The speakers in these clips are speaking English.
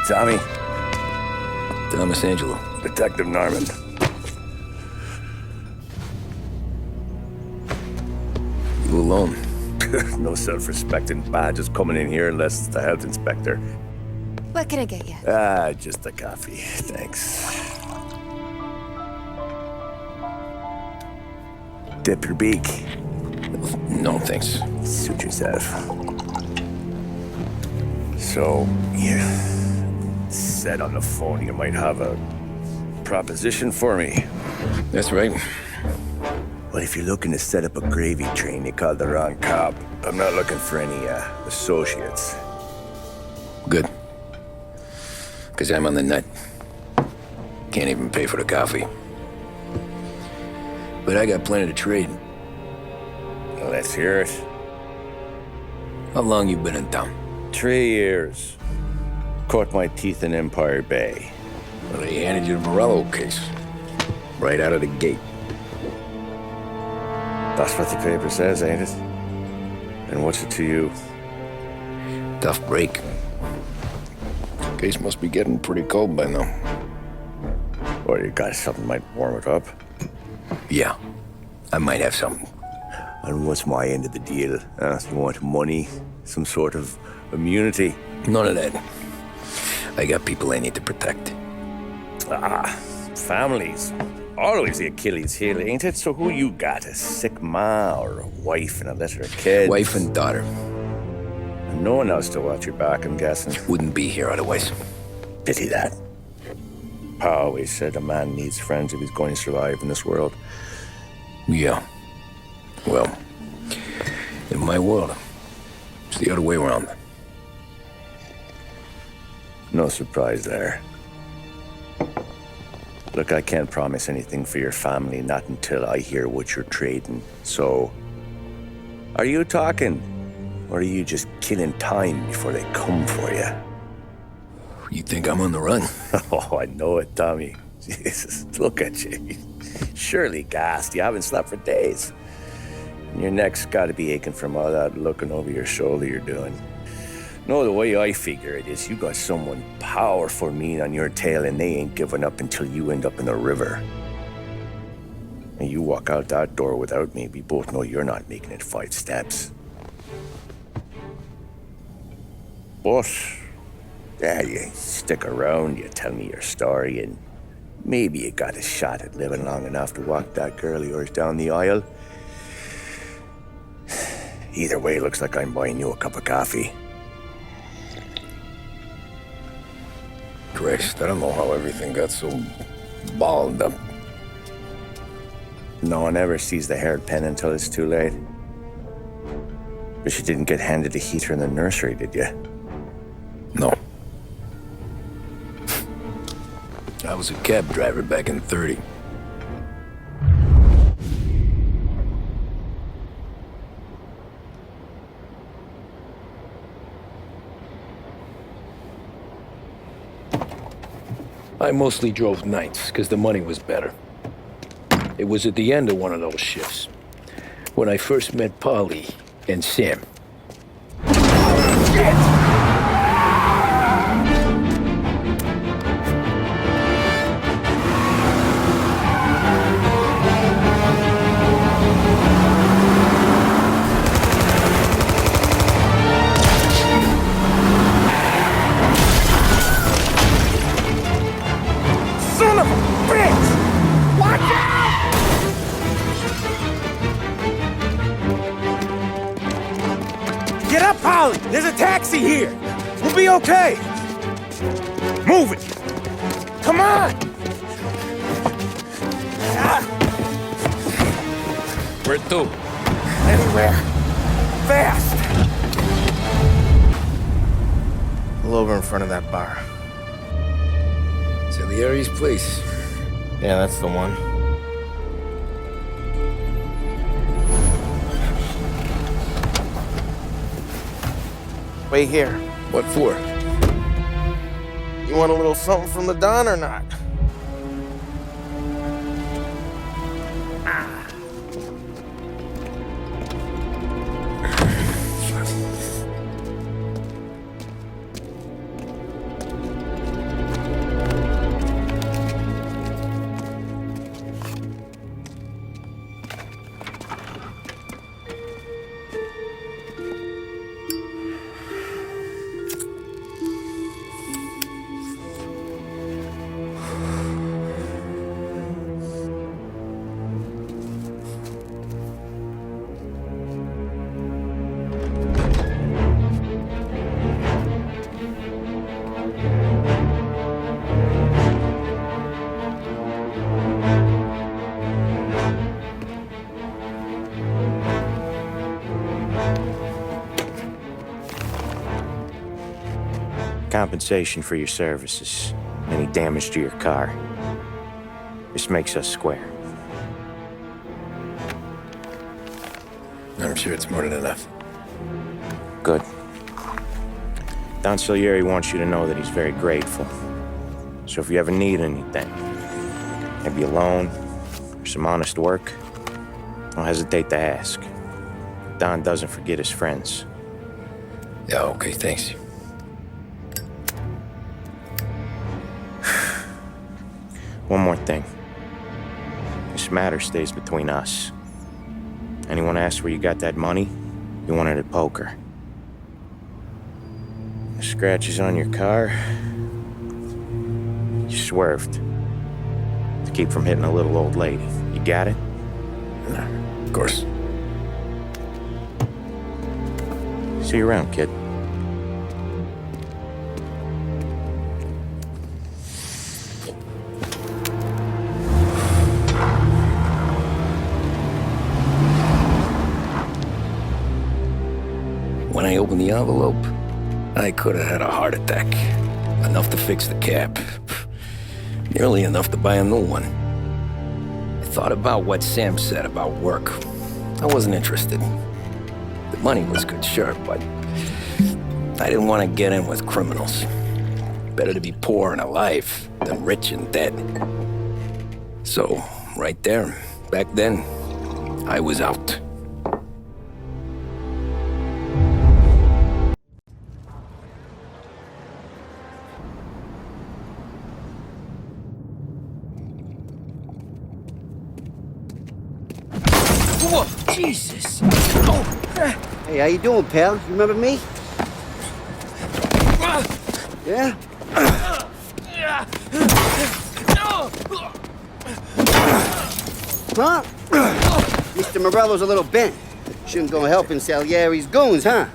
Tommy? Thomas Angelo. Detective Norman. You alone? No self-respecting badges coming in here unless it's the health inspector. What can I get you? Just a coffee. Thanks. Dip your beak. No, thanks. Suit yourself. So, you said on the phone you might have a proposition for me. That's right. Well, if you're looking to set up a gravy train, you called the wrong cop. I'm not looking for any, associates. Good. Because I'm on the nut. Can't even pay for the coffee. But I got plenty to trade. Well, let's hear it. How long you been in town? 3 years. Caught my teeth in Empire Bay. Well, they handed you the Morello case. Right out of the gate. That's what the paper says, ain't it? And what's it to you? Tough break. Case must be getting pretty cold by now. Or you got something might warm it up? Yeah, I might have something. And what's my end of the deal? You want money? Some sort of immunity? None of that. I got people I need to protect. Families. Always the Achilles heel, ain't it? So who you got? A sick ma or a wife and a litter of kids? Wife and daughter. And no one else to watch your back, I'm guessing. Wouldn't be here otherwise. Pity that. Pa always said a man needs friends if he's going to survive in this world. Yeah. Well, in my world, it's the other way around. No surprise there. Look, I can't promise anything for your family, not until I hear what you're trading. So, are you talking? Or are you just killing time before they come for you? You think I'm on the run? Oh, I know it, Tommy. Jesus, look at you. Surely gassed. You haven't slept for days. And your neck's got to be aching from all that looking over your shoulder you're doing. No, the way I figure it is you got someone powerful mean on your tail and they ain't giving up until you end up in the river. And you walk out that door without me, we both know you're not making it 5 steps. But, yeah, you stick around, you tell me your story, and maybe you got a shot at living long enough to walk that girl of yours down the aisle. Either way, looks like I'm buying you a cup of coffee. Christ, I don't know how everything got so balled up. No one ever sees the haired pen until it's too late. But you didn't get handed a heater in the nursery, did you? No. I was a cab driver back in 30. I mostly drove nights, because the money was better. It was at the end of one of those shifts, when I first met Paulie and Sam. Shit! Son of a bitch! Watch out! Get up, Paulie! There's a taxi here! We'll be okay! Move it! Come on! Where to? Anywhere. Fast! Pull over in front of that bar. Salieri's place. Yeah, that's the one. Wait here. What for? You want a little something from the Don or not? Compensation for your services. Any damage to your car. This makes us square. I'm sure it's more than enough. Good. Don Salieri wants you to know that he's very grateful. So if you ever need anything, maybe a loan or some honest work, don't hesitate to ask. Don doesn't forget his friends. Yeah, okay, thanks. One more thing. This matter stays between us. Anyone asks where you got that money, you won it at poker. The scratches on your car, you swerved to keep from hitting a little old lady. You got it? Of course. See you around, kid. When I opened the envelope, I could have had a heart attack. Enough to fix the cab. Nearly enough to buy a new one. I thought about what Sam said about work. I wasn't interested. The money was good, sure, but I didn't want to get in with criminals. Better to be poor and alive than rich and dead. So, right there, back then, I was out. Whoa, Jesus! Oh. Hey, how you doing, pal? You remember me? Yeah? Huh? Mr. Morello's a little bent. Shouldn't go helping Salieri's goons, huh?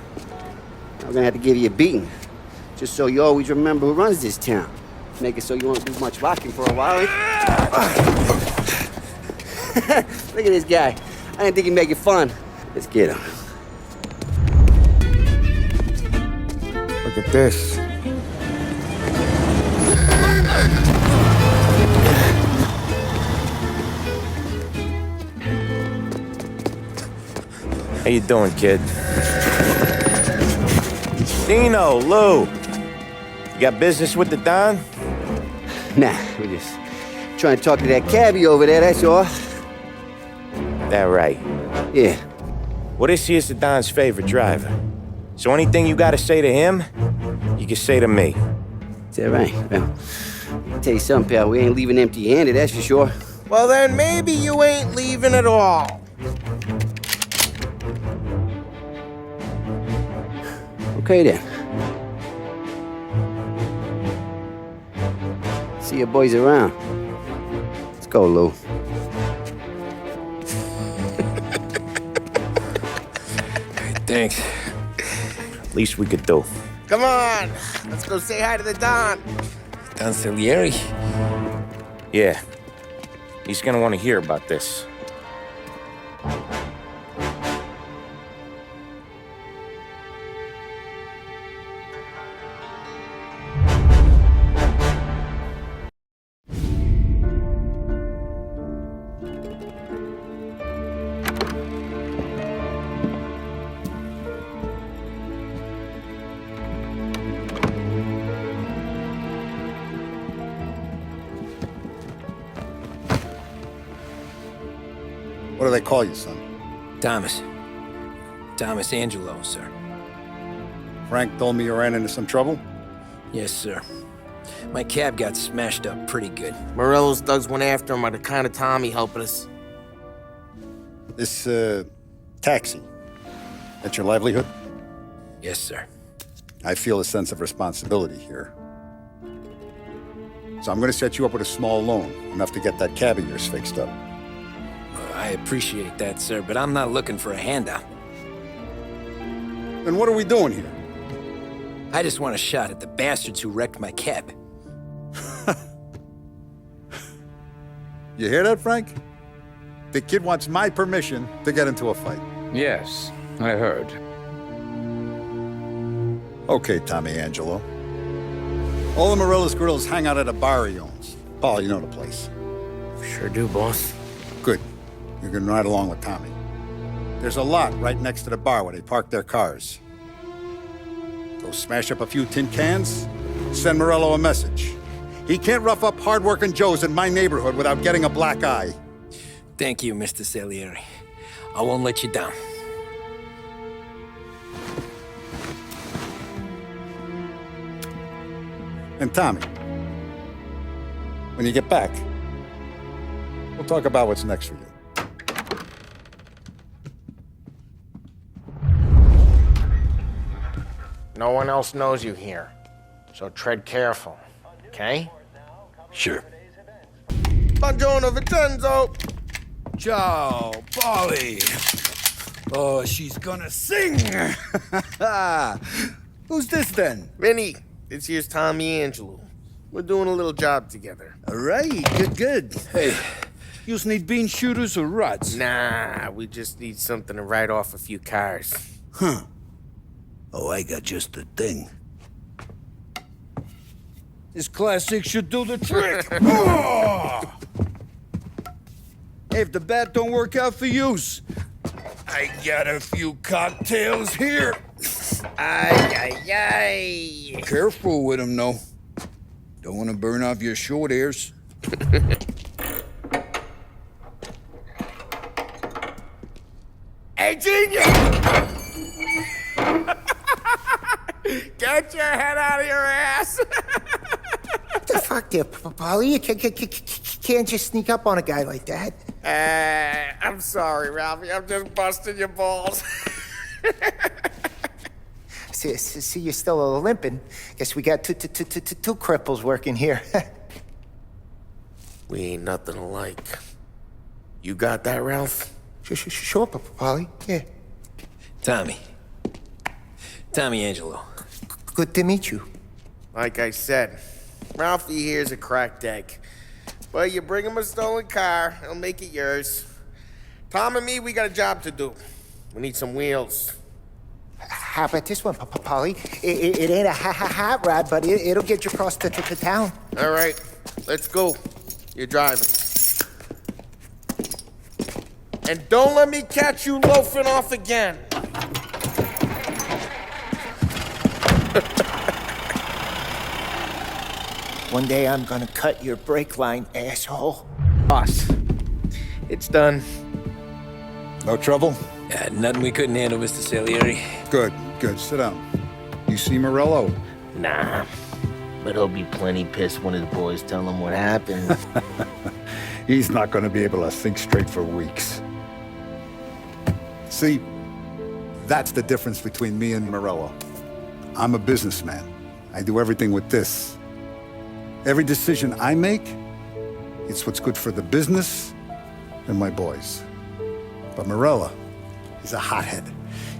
I'm gonna have to give you a beating. Just so you always remember who runs this town. Make it so you won't do much rocking for a while. Look at this guy. I didn't think he'd make it fun. Let's get him. Look at this. How you doing, kid? Dino, Lou. You got business with the Don? Nah, we're just trying to talk to that cabbie over there, that's all. That right. Yeah. Well, this here's the Don's favorite driver. So anything you gotta say to him, you can say to me. Is that right? Well, I'll tell you something, pal. We ain't leaving empty-handed, that's for sure. Well, then maybe you ain't leaving at all. Okay, then. See your boys around. Let's go, Lou. Thanks. Least we could do. Come on, let's go say hi to the Don. Don Salieri? Yeah. He's gonna want to hear about this. What do they call you, son? Thomas. Thomas Angelo, sir. Frank told me you ran into some trouble? Yes, sir. My cab got smashed up pretty good. Morello's thugs went after him by the kind of Tommy helping us. This, taxi, that's your livelihood? Yes, sir. I feel a sense of responsibility here. So I'm gonna set you up with a small loan, enough to get that cab of yours fixed up. I appreciate that, sir, but I'm not looking for a handout. Then what are we doing here? I just want a shot at the bastards who wrecked my cab. You hear that, Frank? The kid wants my permission to get into a fight. Yes, I heard. Okay, Tommy Angelo. All the Morello's grills hang out at a bar he owns. Paul, you know the place. Sure do, boss. Good. You can ride along with Tommy. There's a lot right next to the bar where they park their cars. Go smash up a few tin cans, send Morello a message. He can't rough up hard-working Joes in my neighborhood without getting a black eye. Thank you, Mr. Salieri. I won't let you down. And Tommy, when you get back, we'll talk about what's next for you. No one else knows you here, so tread careful, okay? Sure. Buongiorno, Vincenzo. Ciao, Paulie. Oh, she's gonna sing. Who's this then? Vinny, this here's Tommy Angelo. We're doing a little job together. All right, good. Hey, you need bean shooters or rods? Nah, we just need something to write off a few cars. Oh, I got just the thing. This classic should do the trick. Oh! Hey, if the bat don't work out for yous, I got a few cocktails here. Ay. Careful with them, though. Don't want to burn off your short hairs. Hey, genius! Get your head out of your ass! What the fuck there, Paulie? You can't just sneak up on a guy like that. I'm sorry, Ralphie. I'm just busting your balls. See, you're still limping. Guess we got two cripples working here. We ain't nothing alike. You got that, Ralph? Sure, Paulie. Yeah. Tommy Angelo. Good to meet you. Like I said, Ralphie here's a cracked egg. But you bring him a stolen car, he'll make it yours. Tom and me, we got a job to do. We need some wheels. How about this one, Paulie? It ain't a hot rod, but it'll get you across to town. All right, let's go. You're driving. And don't let me catch you loafing off again. One day I'm gonna cut your brake line, asshole. Boss, it's done. No trouble? Yeah, nothing we couldn't handle, Mr. Salieri. Good. Sit down. You see Morello? Nah, but he'll be plenty pissed when his boys tell him what happened. He's not going to be able to think straight for weeks. See, that's the difference between me and Morello. I'm a businessman. I do everything with this. Every decision I make, it's what's good for the business and my boys. But Morello, he's a hothead,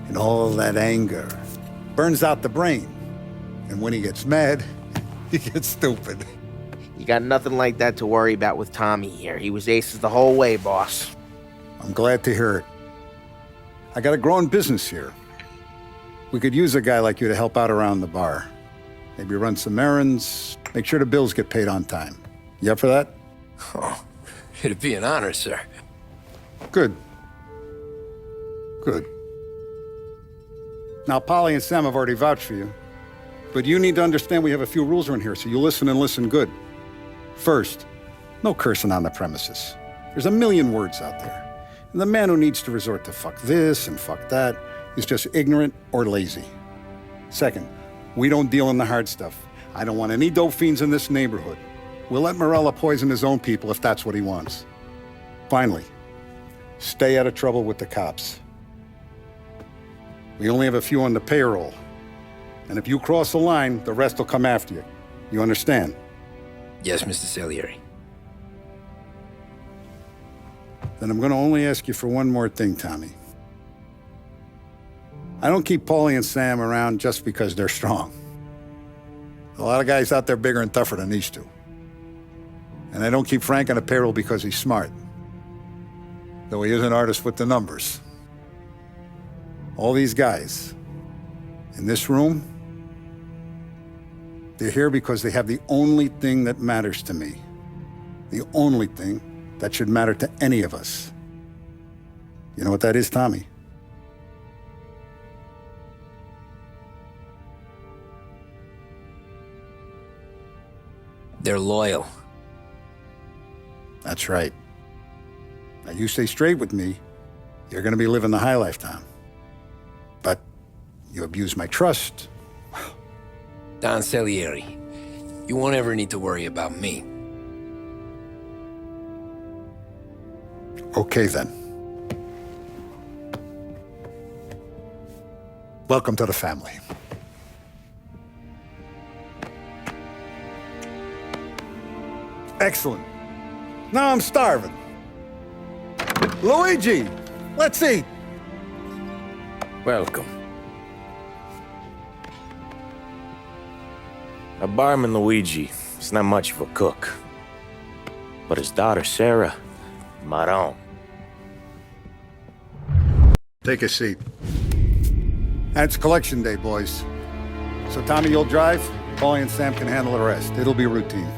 and all that anger burns out the brain. And when he gets mad, he gets stupid. You got nothing like that to worry about with Tommy here. He was aces the whole way, boss. I'm glad to hear it. I got a growing business here. We could use a guy like you to help out around the bar. Maybe run some errands, make sure the bills get paid on time. You up for that? Oh, it'd be an honor, sir. Good. Now, Paulie and Sam have already vouched for you. But you need to understand we have a few rules around here, so you listen and listen good. First, no cursing on the premises. There's a million words out there. And the man who needs to resort to fuck this and fuck that is just ignorant or lazy. Second, we don't deal in the hard stuff. I don't want any dope fiends in this neighborhood. We'll let Morello poison his own people if that's what he wants. Finally, stay out of trouble with the cops. We only have a few on the payroll. And if you cross the line, the rest will come after you. You understand? Yes, Mr. Salieri. Then I'm going to only ask you for one more thing, Tommy. I don't keep Paulie and Sam around just because they're strong. A lot of guys out there bigger and tougher than these two. And I don't keep Frank on the payroll because he's smart. Though he is an artist with the numbers. All these guys in this room, They're here because they have the only thing that matters to me. The only thing that should matter to any of us. You know what that is, Tommy? They're loyal. That's right. Now, you stay straight with me, you're gonna be living the high life, Tom. But you abuse my trust. Don Salieri, you won't ever need to worry about me. Okay, then. Welcome to the family. Excellent. Now I'm starving. Luigi, let's eat. Welcome. Our barman Luigi is not much of a cook. But his daughter Sarah, Maron. Take a seat. And it's collection day, boys. So Tommy, you'll drive. Paulie and Sam can handle the rest. It'll be routine.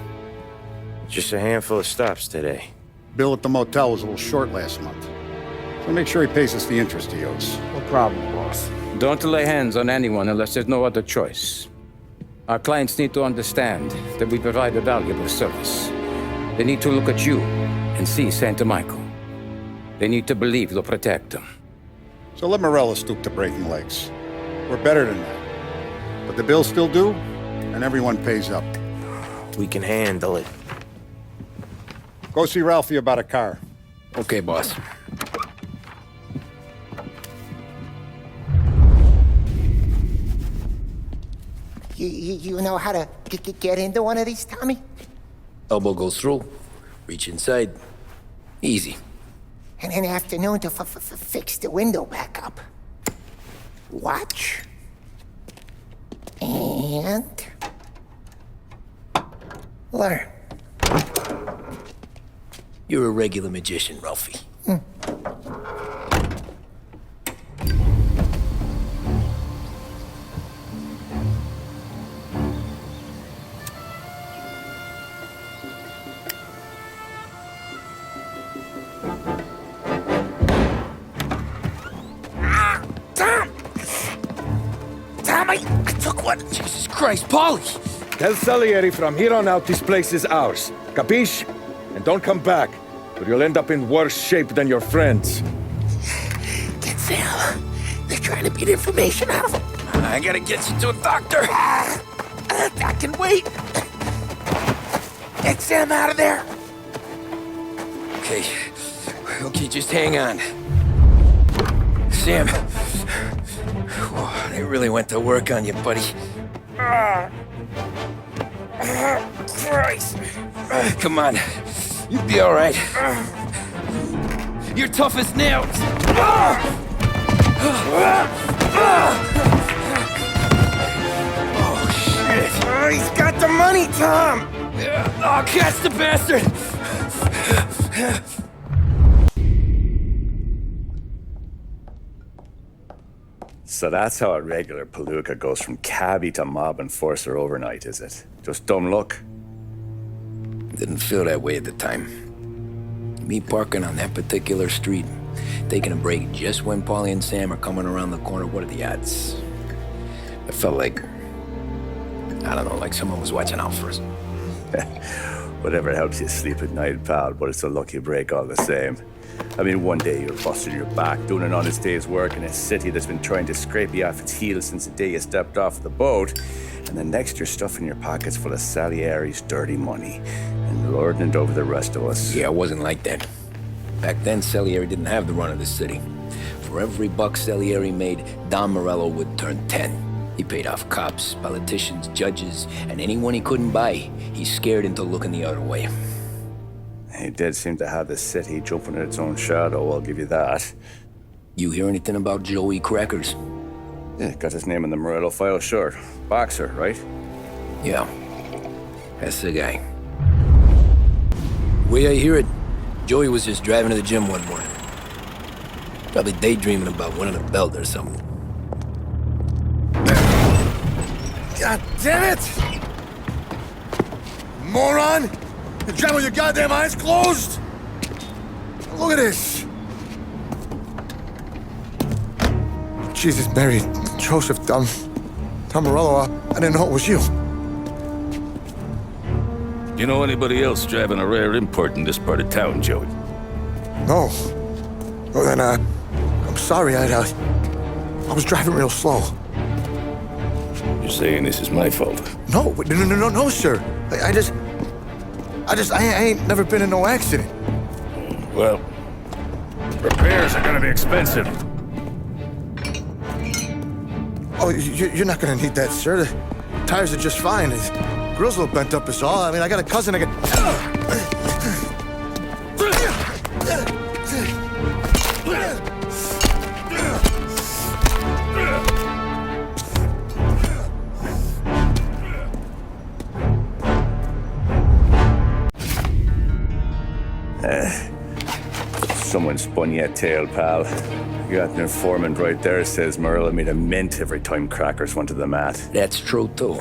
Just a handful of stops today. Bill at the motel was a little short last month. So make sure he pays us the interest he owes. No problem, boss. Don't lay hands on anyone unless there's no other choice. Our clients need to understand that we provide a valuable service. They need to look at you and see Santa Michael. They need to believe you'll protect them. So let Morello stoop to breaking legs. We're better than that. But the bills still due, and everyone pays up. We can handle it. Go see Ralphie about a car. Okay, boss. You know how to get into one of these, Tommy? Elbow goes through, reach inside. Easy. And in the afternoon to fix the window back up. Watch. And... learn. You're a regular magician, Ralphie. I took one. Jesus Christ, Paulie! Tell Salieri from here on out this place is ours. Capiche? And don't come back, or you'll end up in worse shape than your friends. Get Sam. They're trying to beat information out of him. I gotta get you to a doctor. I can wait. Get Sam out of there. Okay. Okay, just hang on. Sam. Whoa, they really went to work on you, buddy. Christ. Come on. You'll be all right. You're tough as nails. Oh, shit. Oh, he's got the money, Tom. Oh, catch the bastard. So that's how a regular palooka goes from cabbie to mob enforcer overnight, is it? Just dumb luck? Didn't feel that way at the time. Me parking on that particular street, taking a break just when Paulie and Sam are coming around the corner, what are the odds? I felt like, I don't know, like someone was watching out for us. Whatever helps you sleep at night, pal, but it's a lucky break all the same. I mean, one day you're busting your back, doing an honest day's work in a city that's been trying to scrape you off its heels since the day you stepped off the boat, and the next you're stuffing your pockets full of Salieri's dirty money and lording it over the rest of us. Yeah, it wasn't like that. Back then, Salieri didn't have the run of the city. For every buck Salieri made, Don Morello would turn 10. He paid off cops, politicians, judges, and anyone he couldn't buy, he scared into looking the other way. He did seem to have the city jumping at its own shadow, I'll give you that. You hear anything about Joey Crackers? Yeah, got his name in the Morello file, sure. Boxer, right? Yeah, that's the guy. The way I hear it, Joey was just driving to the gym one morning. Probably daydreaming about winning a belt or something. God damn it! Moron! You're driving with your goddamn eyes closed? Look at this! Jesus, Mary, Joseph, Tom Morello, I didn't know it was you. You know anybody else driving a rare import in this part of town, Joey? No. Well, then, I'm sorry, I was driving real slow. You're saying this is my fault? No, sir. I ain't never been in no accident. Well, repairs are gonna be expensive. Oh, you're not gonna need that, sir. The tires are just fine. The grill's a little bent up is all. I mean, I got a cousin I Someone spun you a tale, pal. You got an informant right there says Morello made a mint every time crackers went to the mat. That's true, too.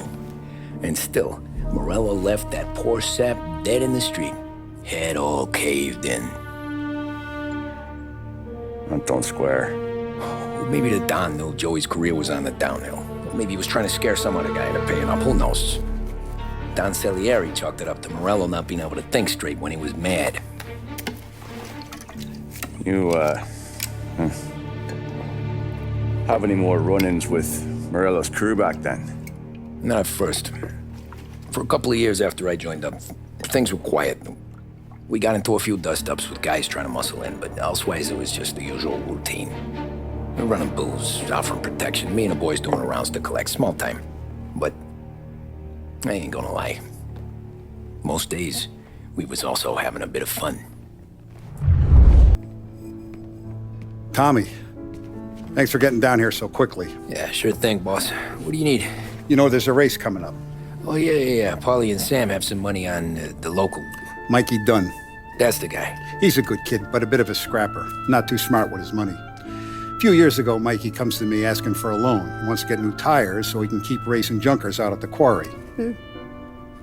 And still, Morello left that poor sap dead in the street. Head all caved in. That don't square. Well, maybe the Don knew Joey's career was on the downhill. Maybe he was trying to scare some other guy into paying up. Who knows? Don Salieri chalked it up to Morello not being able to think straight when he was mad. You, have any more run-ins with Morello's crew back then? Not at first. For a couple of years after I joined up, things were quiet. We got into a few dust-ups with guys trying to muscle in, but elsewise it was just the usual routine. We were running booze, offering protection, me and the boys doing rounds to collect, small time. But I ain't gonna lie. Most days, we was also having a bit of fun. Tommy, thanks for getting down here so quickly. Yeah, sure thing, boss. What do you need? You know, there's a race coming up. Oh, yeah. Paulie and Sam have some money on the local. Mikey Dunn. That's the guy. He's a good kid, but a bit of a scrapper. Not too smart with his money. A few years ago, Mikey comes to me asking for a loan. He wants to get new tires so he can keep racing junkers out at the quarry.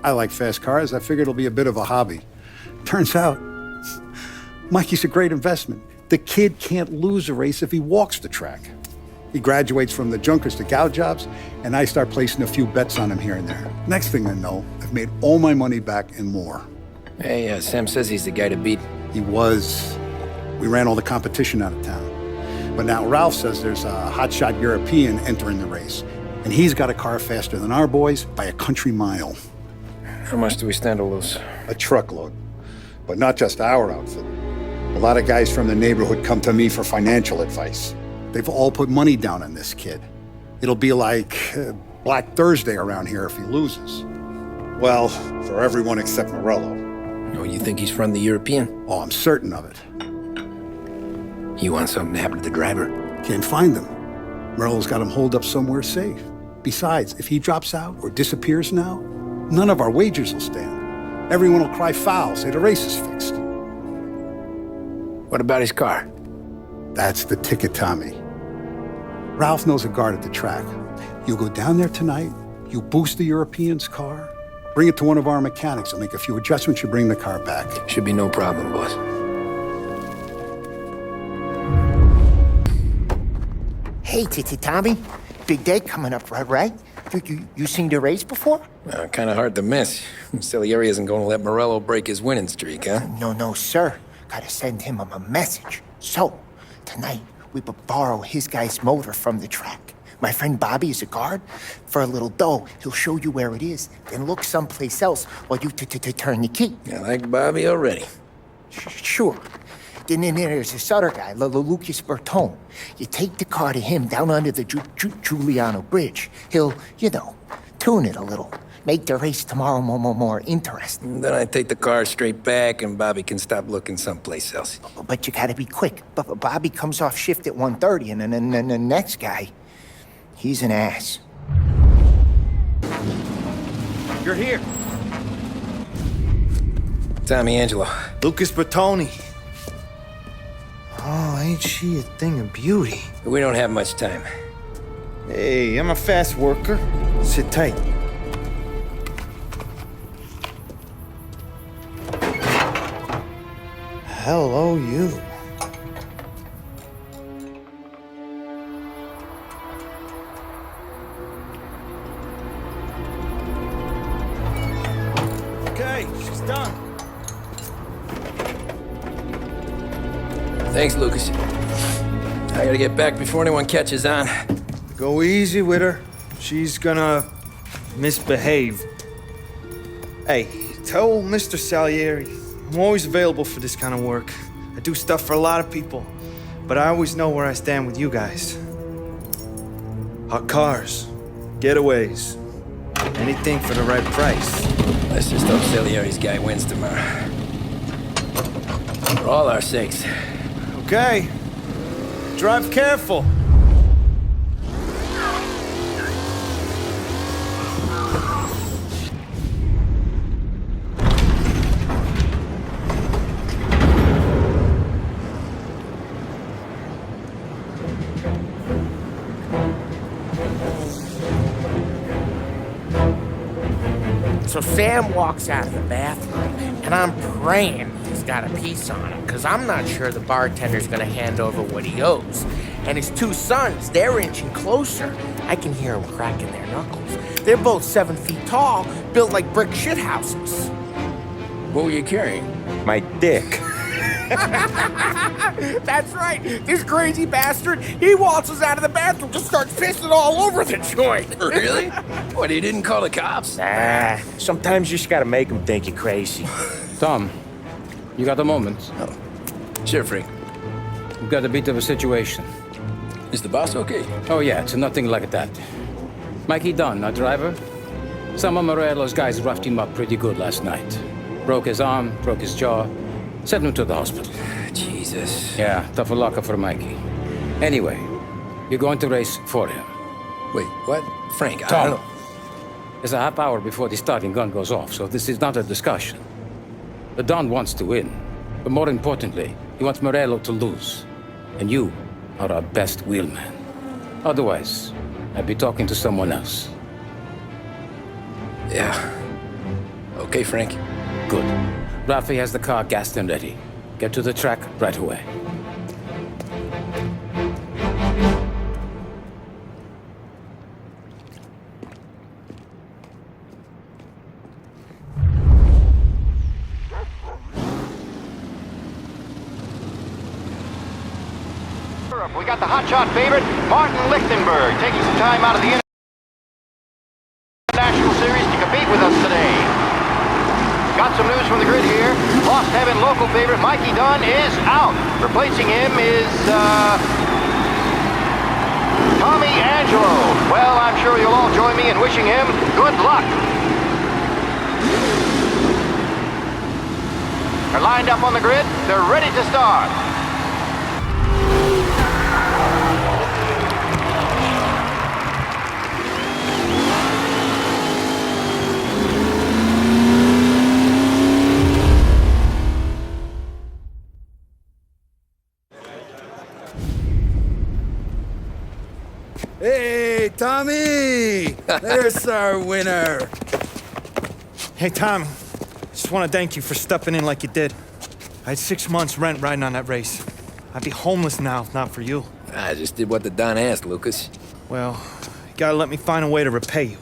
I like fast cars. I figured it'll be a bit of a hobby. Turns out, Mikey's a great investment. The kid can't lose a race if he walks the track. He graduates from the junkers to gal jobs, and I start placing a few bets on him here and there. Next thing I know, I've made all my money back and more. Hey, Sam says he's the guy to beat. He was. We ran all the competition out of town. But now Ralph says there's a hotshot European entering the race, and he's got a car faster than our boys by a country mile. How much do we stand to lose? A truckload. But not just our outfit. A lot of guys from the neighborhood come to me for financial advice. They've all put money down on this kid. It'll be like Black Thursday around here if he loses. Well, for everyone except Morello. Oh, you think he's from the European? Oh, I'm certain of it. You want something to happen to the driver? Can't find him. Morello's got him holed up somewhere safe. Besides, if he drops out or disappears now, none of our wagers will stand. Everyone will cry foul, say the race is fixed. What about his car? That's the ticket, Tommy. Ralph knows a guard at the track. You go down there tonight, you boost the European's car, bring it to one of our mechanics, he'll make a few adjustments, you bring the car back. Should be no problem, boss. Hey, Tommy. Big day coming up, right? You seen the race before? Kind of hard to miss. Salieri isn't going to let Morello break his winning streak, huh? No, sir. Gotta send him a message. So, tonight, we borrow his guy's motor from the track. My friend Bobby is a guard. For a little dough, he'll show you where it is, then look someplace else while you turn the key. I like Bobby already. Sure. Then there's this other guy, Lucas Bertone. You take the car to him down under the Giuliano Bridge. He'll, tune it a little. Make the race tomorrow more interesting. Then I take the car straight back and Bobby can stop looking someplace else. But you gotta be quick. Bobby comes off shift at 1:30, and then the next guy, he's an ass. You're here. Tommy Angelo. Lucas Bertone. Oh, ain't she a thing of beauty? We don't have much time. Hey, I'm a fast worker. Sit tight. hell owe you? Okay, she's done. Thanks, Lucas. I gotta get back before anyone catches on. Go easy with her. She's gonna misbehave. Hey, tell Mr. Salieri I'm always available for this kind of work. I do stuff for a lot of people, but I always know where I stand with you guys. Hot cars, getaways, anything for the right price. Let's just hope Salieri's guy wins tomorrow. For all our sakes. Okay. Drive careful. So Sam walks out of the bathroom, and I'm praying he's got a piece on him, because I'm not sure the bartender's gonna hand over what he owes. And his two sons, they're inching closer. I can hear them cracking their knuckles. They're both 7 feet tall, built like brick shithouses. What were you carrying? My dick. That's right. This crazy bastard, he waltzes out of the bathroom, just starts pissing all over the joint. Really? What, he didn't call the cops? Nah, sometimes you just gotta make them think you're crazy. Tom, you got a moment? Oh, sure, Frank. We've got a bit of a situation. Is the boss okay? Oh yeah, it's nothing like that. Mikey Dunn, our driver. Some of Morello's guys roughed him up pretty good last night. Broke his arm, broke his jaw. Sent him to the hospital. Jesus. Yeah, tough luck for Mikey. Anyway, you're going to race for him. Wait, what? Frank, I Tom, don't... there's a half hour before the starting gun goes off, so this is not a discussion. The Don wants to win, but more importantly, he wants Morello to lose. And you are our best wheelman. Otherwise, I'd be talking to someone else. Yeah. Okay, Frank. Good. Rafi has the car gassed and ready. Get to the track right away. We got the hotshot favorite, Martin Lichtenberg, taking some time out of the International Series to compete with us today. Got some news from the grid here. Lost Heaven local favorite Mikey Dunn is out. Replacing him is, Tommy Angelo. Well, I'm sure you'll all join me in wishing him good luck. They're lined up on the grid. They're ready to start. Hey, Tommy! There's our winner. Hey, Tom. Just want to thank you for stepping in like you did. I had 6 months rent riding on that race. I'd be homeless now if not for you. I just did what the Don asked, Lucas. Well, you gotta let me find a way to repay you.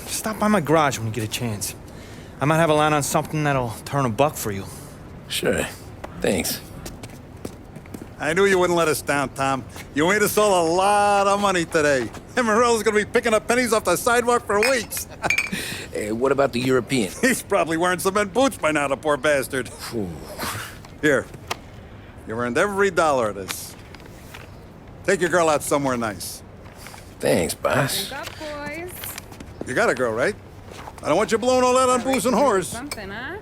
Stop by my garage when you get a chance. I might have a line on something that'll turn $1 for you. Sure. Thanks. I knew you wouldn't let us down, Tom. You made us all a lot of money today. And Morello's gonna be picking up pennies off the sidewalk for weeks. Hey, what about the European? He's probably wearing cement boots by now, the poor bastard. Here. You earned every dollar of this. Take your girl out somewhere nice. Thanks, boss. Drink up, boys. You got a girl, right? I don't want you blowing all that on booze and whores. Something, huh?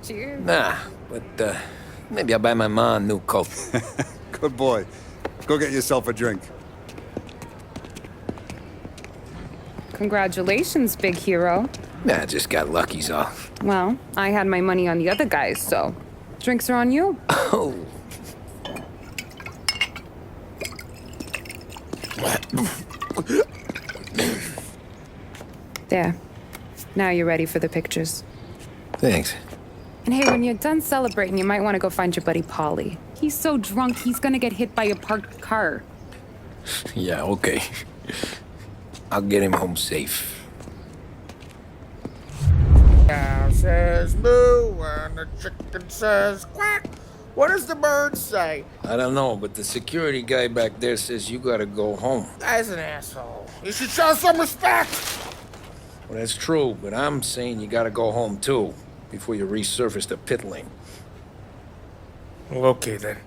Cheers. Nah, but, maybe I'll buy my mom a new coat. Good boy. Go get yourself a drink. Congratulations, big hero. Nah, I just got lucky's all. Well, I had my money on the other guys, so drinks are on you. Oh. There. Now you're ready for the pictures. Thanks. And hey, when you're done celebrating, you might want to go find your buddy Paulie. He's so drunk, he's gonna get hit by a parked car. Yeah, okay. I'll get him home safe. Cow says moo and the chicken says quack. What does the bird say? I don't know, but the security guy back there says you gotta go home. Guy's an asshole. You should show some respect. Well, that's true, but I'm saying you gotta go home too, before you resurface the pit lane. Well, okay then.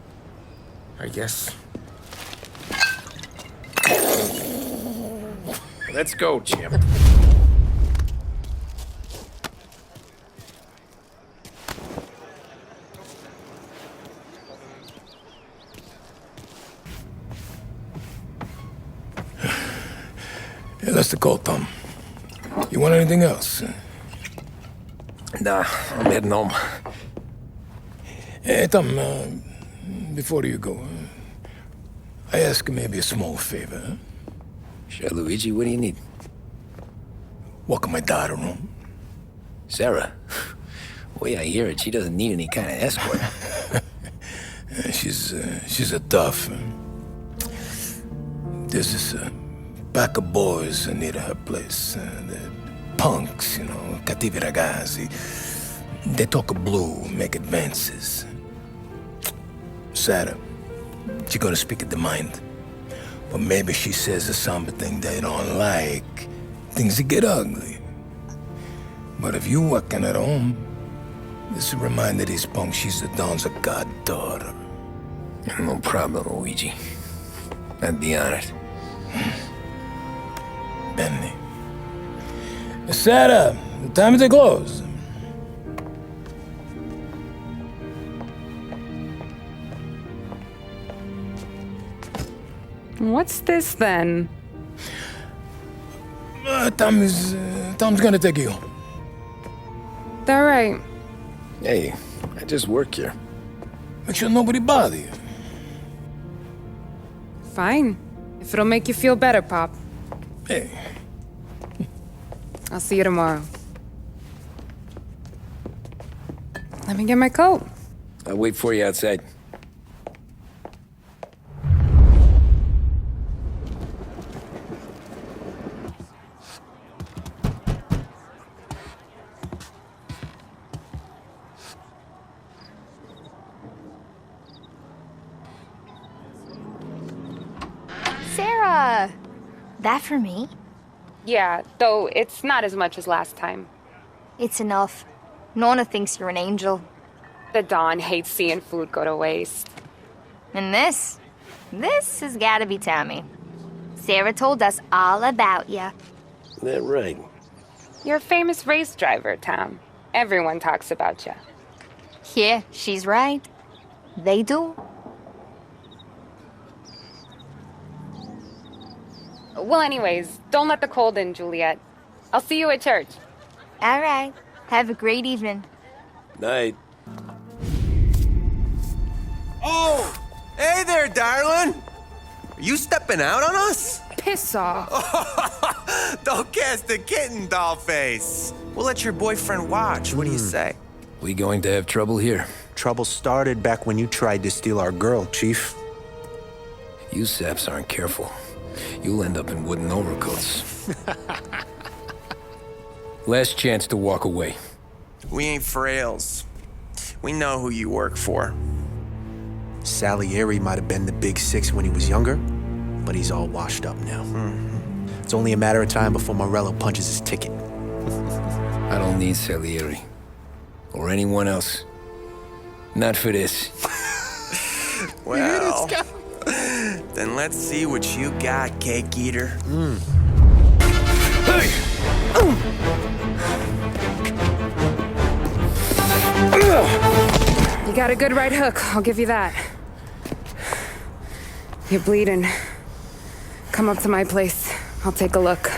I guess. Let's go, Jim. Yeah, that's the call, Tom. You want anything else? Nah, I'm heading home. Hey, Tom, before you go, I ask maybe a small favor. Huh? Sure, Luigi, what do you need? Walk my daughter home. Sarah? The way I hear it, she doesn't need any kind of escort. She's a tough. There's this pack of boys near her place. They're punks, you know, cattivi ragazzi. They talk blue, make advances. Sarah, she gonna speak at the mind. But maybe she says something they don't like. Things get ugly. But if you walking at home, this will remind these punks she's the Don's a goddaughter. No problem, Luigi. I'd be honored. Benny. Sarah, the time to close. What's this then? Tom's gonna take you home. All right. Hey, I just work here. Make sure nobody bother you. Fine. If it'll make you feel better, Pop. Hey. I'll see you tomorrow. Let me get my coat. I'll wait for you outside. Sarah! That for me? Yeah, though it's not as much as last time. It's enough. Nonna thinks you're an angel. The Don hates seeing food go to waste. And this has gotta be Tommy. Sarah told us all about you. That right. You're a famous race driver, Tom. Everyone talks about you. Yeah, she's right. They do. Well, anyways, don't let the cold in, Juliet. I'll see you at church. All right. Have a great evening. Night. Oh! Hey there, darling! Are you stepping out on us? Piss off. Don't cast the kitten, doll face. We'll let your boyfriend watch. What do you say? We going to have trouble here? Trouble started back when you tried to steal our girl, Chief. You saps aren't careful. You'll end up in wooden overcoats. Last chance to walk away. We ain't frails. We know who you work for. Salieri might have been the big six when he was younger, but he's all washed up now. It's only a matter of time before Morello punches his ticket. I don't need Salieri. Or anyone else. Not for this. Well, then let's see what you got, cake eater. Hey! You got a good right hook, I'll give you that. You're bleeding. Come up to my place. I'll take a look.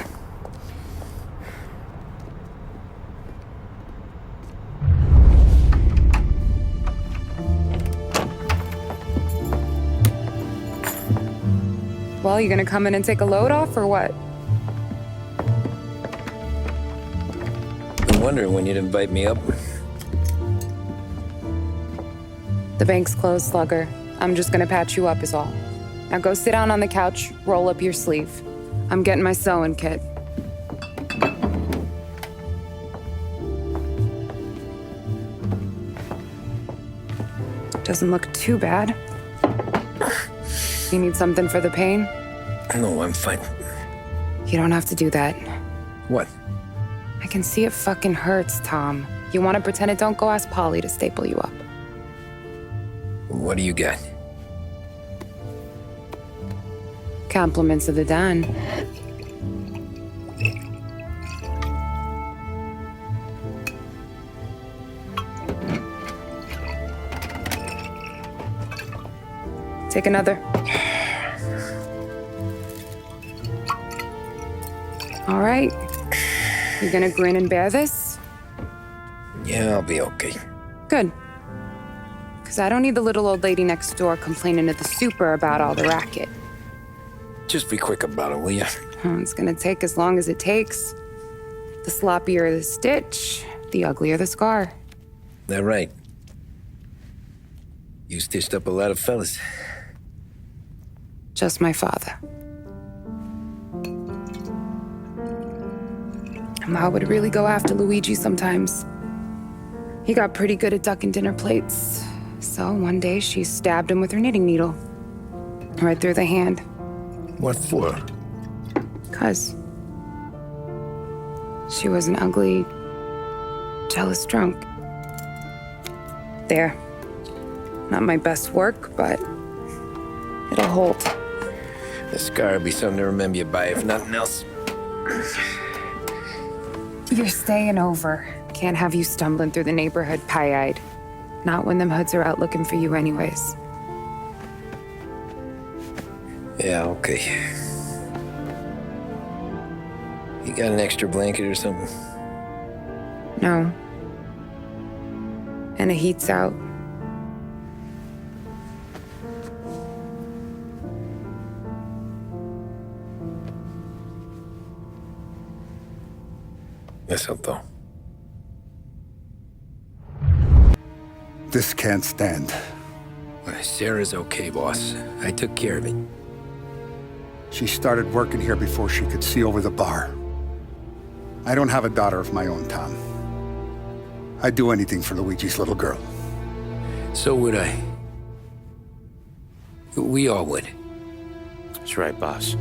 Well, you gonna come in and take a load off, or what? Been wondering when you'd invite me up. The bank's closed, Slugger. I'm just gonna patch you up is all. Now go sit down on the couch, roll up your sleeve. I'm getting my sewing kit. Doesn't look too bad. You need something for the pain? No, I'm fine. You don't have to do that. What? I can see it fucking hurts, Tom. You want to pretend it don't go ask Paulie to staple you up. What do you got? Compliments of the Don. Take another. All right. You gonna grin and bear this? Yeah, I'll be okay. Good. Because I don't need the little old lady next door complaining to the super about all the racket. Just be quick about it, will ya? It's gonna take as long as it takes. The sloppier the stitch, the uglier the scar. That right? You stitched up a lot of fellas. Just my father. Ma would really go after Luigi sometimes. He got pretty good at ducking dinner plates. So one day she stabbed him with her knitting needle. Right through the hand. What for? 'Cause she was an ugly, jealous drunk. There. Not my best work, but it'll hold. The scar will be something to remember you by, if nothing else. You're staying over. Can't have you stumbling through the neighborhood pie-eyed. Not when them hoods are out looking for you anyways. Yeah, okay. You got an extra blanket or something? No. And the heat's out. Eso todo. This can't stand. Sarah's okay, boss. I took care of it. She started working here before she could see over the bar. I don't have a daughter of my own, Tom. I'd do anything for Luigi's little girl. So would I. We all would. That's right, boss.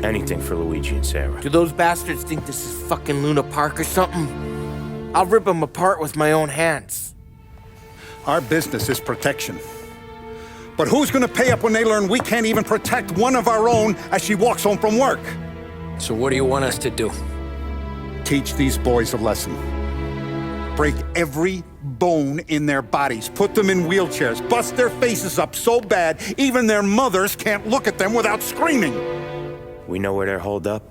Anything for Luigi and Sarah. Do those bastards think this is fucking Luna Park or something? I'll rip them apart with my own hands. Our business is protection. But who's gonna pay up when they learn we can't even protect one of our own as she walks home from work? So what do you want us to do? Teach these boys a lesson. Break every bone in their bodies, put them in wheelchairs, bust their faces up so bad even their mothers can't look at them without screaming. We know where they're holed up.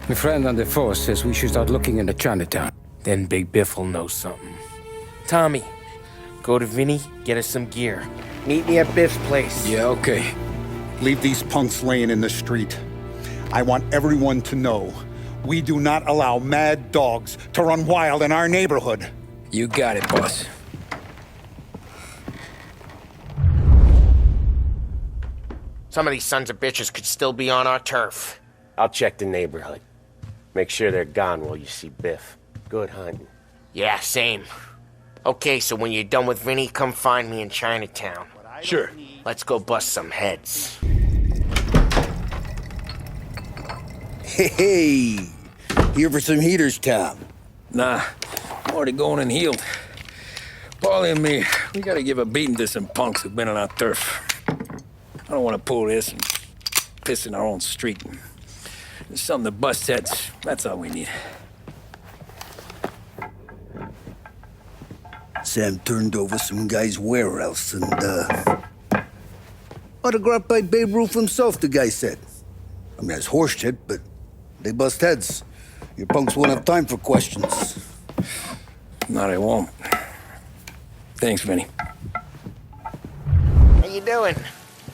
My friend on the force says we should start looking into Chinatown. Then Big Biff will know something. Tommy, go to Vinny, get us some gear. Meet me at Biff's place. Yeah, okay. Leave these punks laying in the street. I want everyone to know we do not allow mad dogs to run wild in our neighborhood. You got it, boss. Some of these sons of bitches could still be on our turf. I'll check the neighborhood. Make sure they're gone while you see Biff. Good hunting. Yeah, same. Okay, so when you're done with Vinny, come find me in Chinatown. Sure. Let's go bust some heads. Hey, here for some heaters, Tom? Nah, I'm already going and healed. Paulie and me, we gotta give a beating to some punks who've been on our turf. I don't want to pull this and piss in our own street. There's something to bust heads. That's all we need. Sam turned over some guy's warehouse and, autographed by Babe Ruth himself, the guy said. I mean, that's horse shit, but they bust heads. Your punks won't have time for questions. No, they won't. Thanks, Vinny. How you doing?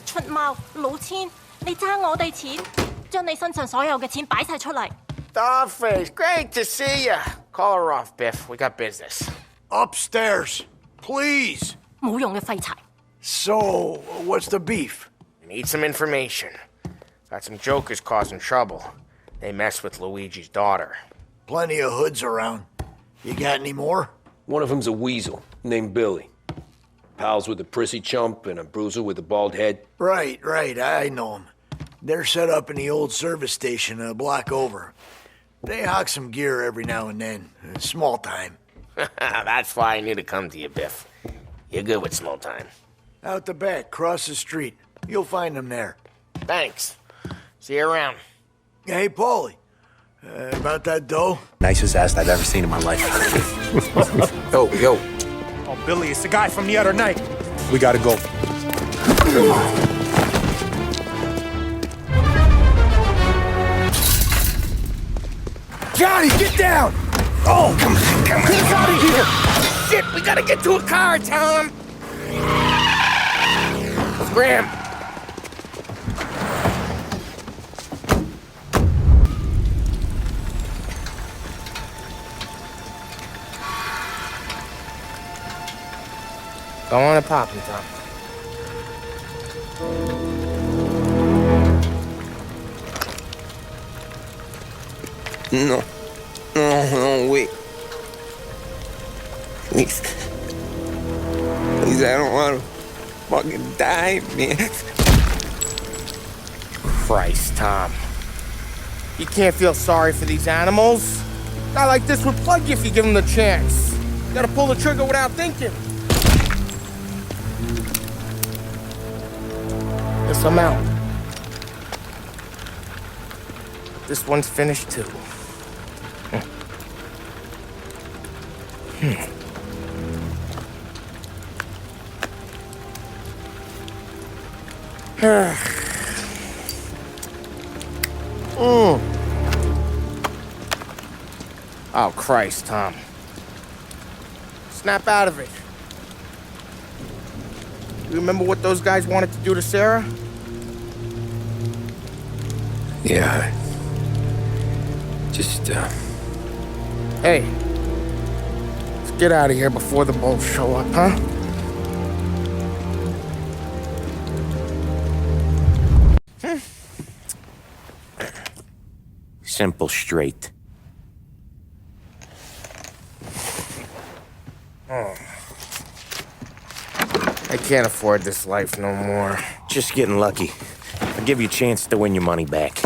出貓老千，你爭我哋錢，將你身上所有嘅錢擺晒出嚟。Dollface, great to see you. Call her off, Biff. We got business. Upstairs, please. 冇用嘅廢柴。 So, what's the beef? I need some information. Got some jokers causing trouble. They mess with Luigi's daughter. Plenty of hoods around. You got any more? One of them's a weasel, named Billy. Pals with a prissy chump and a bruiser with a bald head. Right, I know them. They're set up in the old service station a block over. They hawk some gear every now and then. Small time. That's why I knew to come to you, Biff. You're good with small time. Out the back, cross the street. You'll find them there. Thanks. See you around. Hey, Paulie. About that dough? Nicest ass I've ever seen in my life. Yo. Oh, Billy, it's the guy from the other night. We gotta go. Johnny, get down! Oh, come on. Get us out of here! Shit, we gotta get to a car, Tom! Scram! Go on and pop him, Tom. No, wait. Please, I don't want to fucking die, man. Christ, Tom. You can't feel sorry for these animals. A guy like this would plug you if you give him the chance. You gotta pull the trigger without thinking. Guess I'm out. This one's finished too. Oh, Christ, Tom. Snap out of it. You remember what those guys wanted to do to Sarah? Yeah. Just, Hey. Let's get out of here before the bulls show up, huh? Simple, straight. I can't afford this life no more. Just getting lucky. I'll give you a chance to win your money back.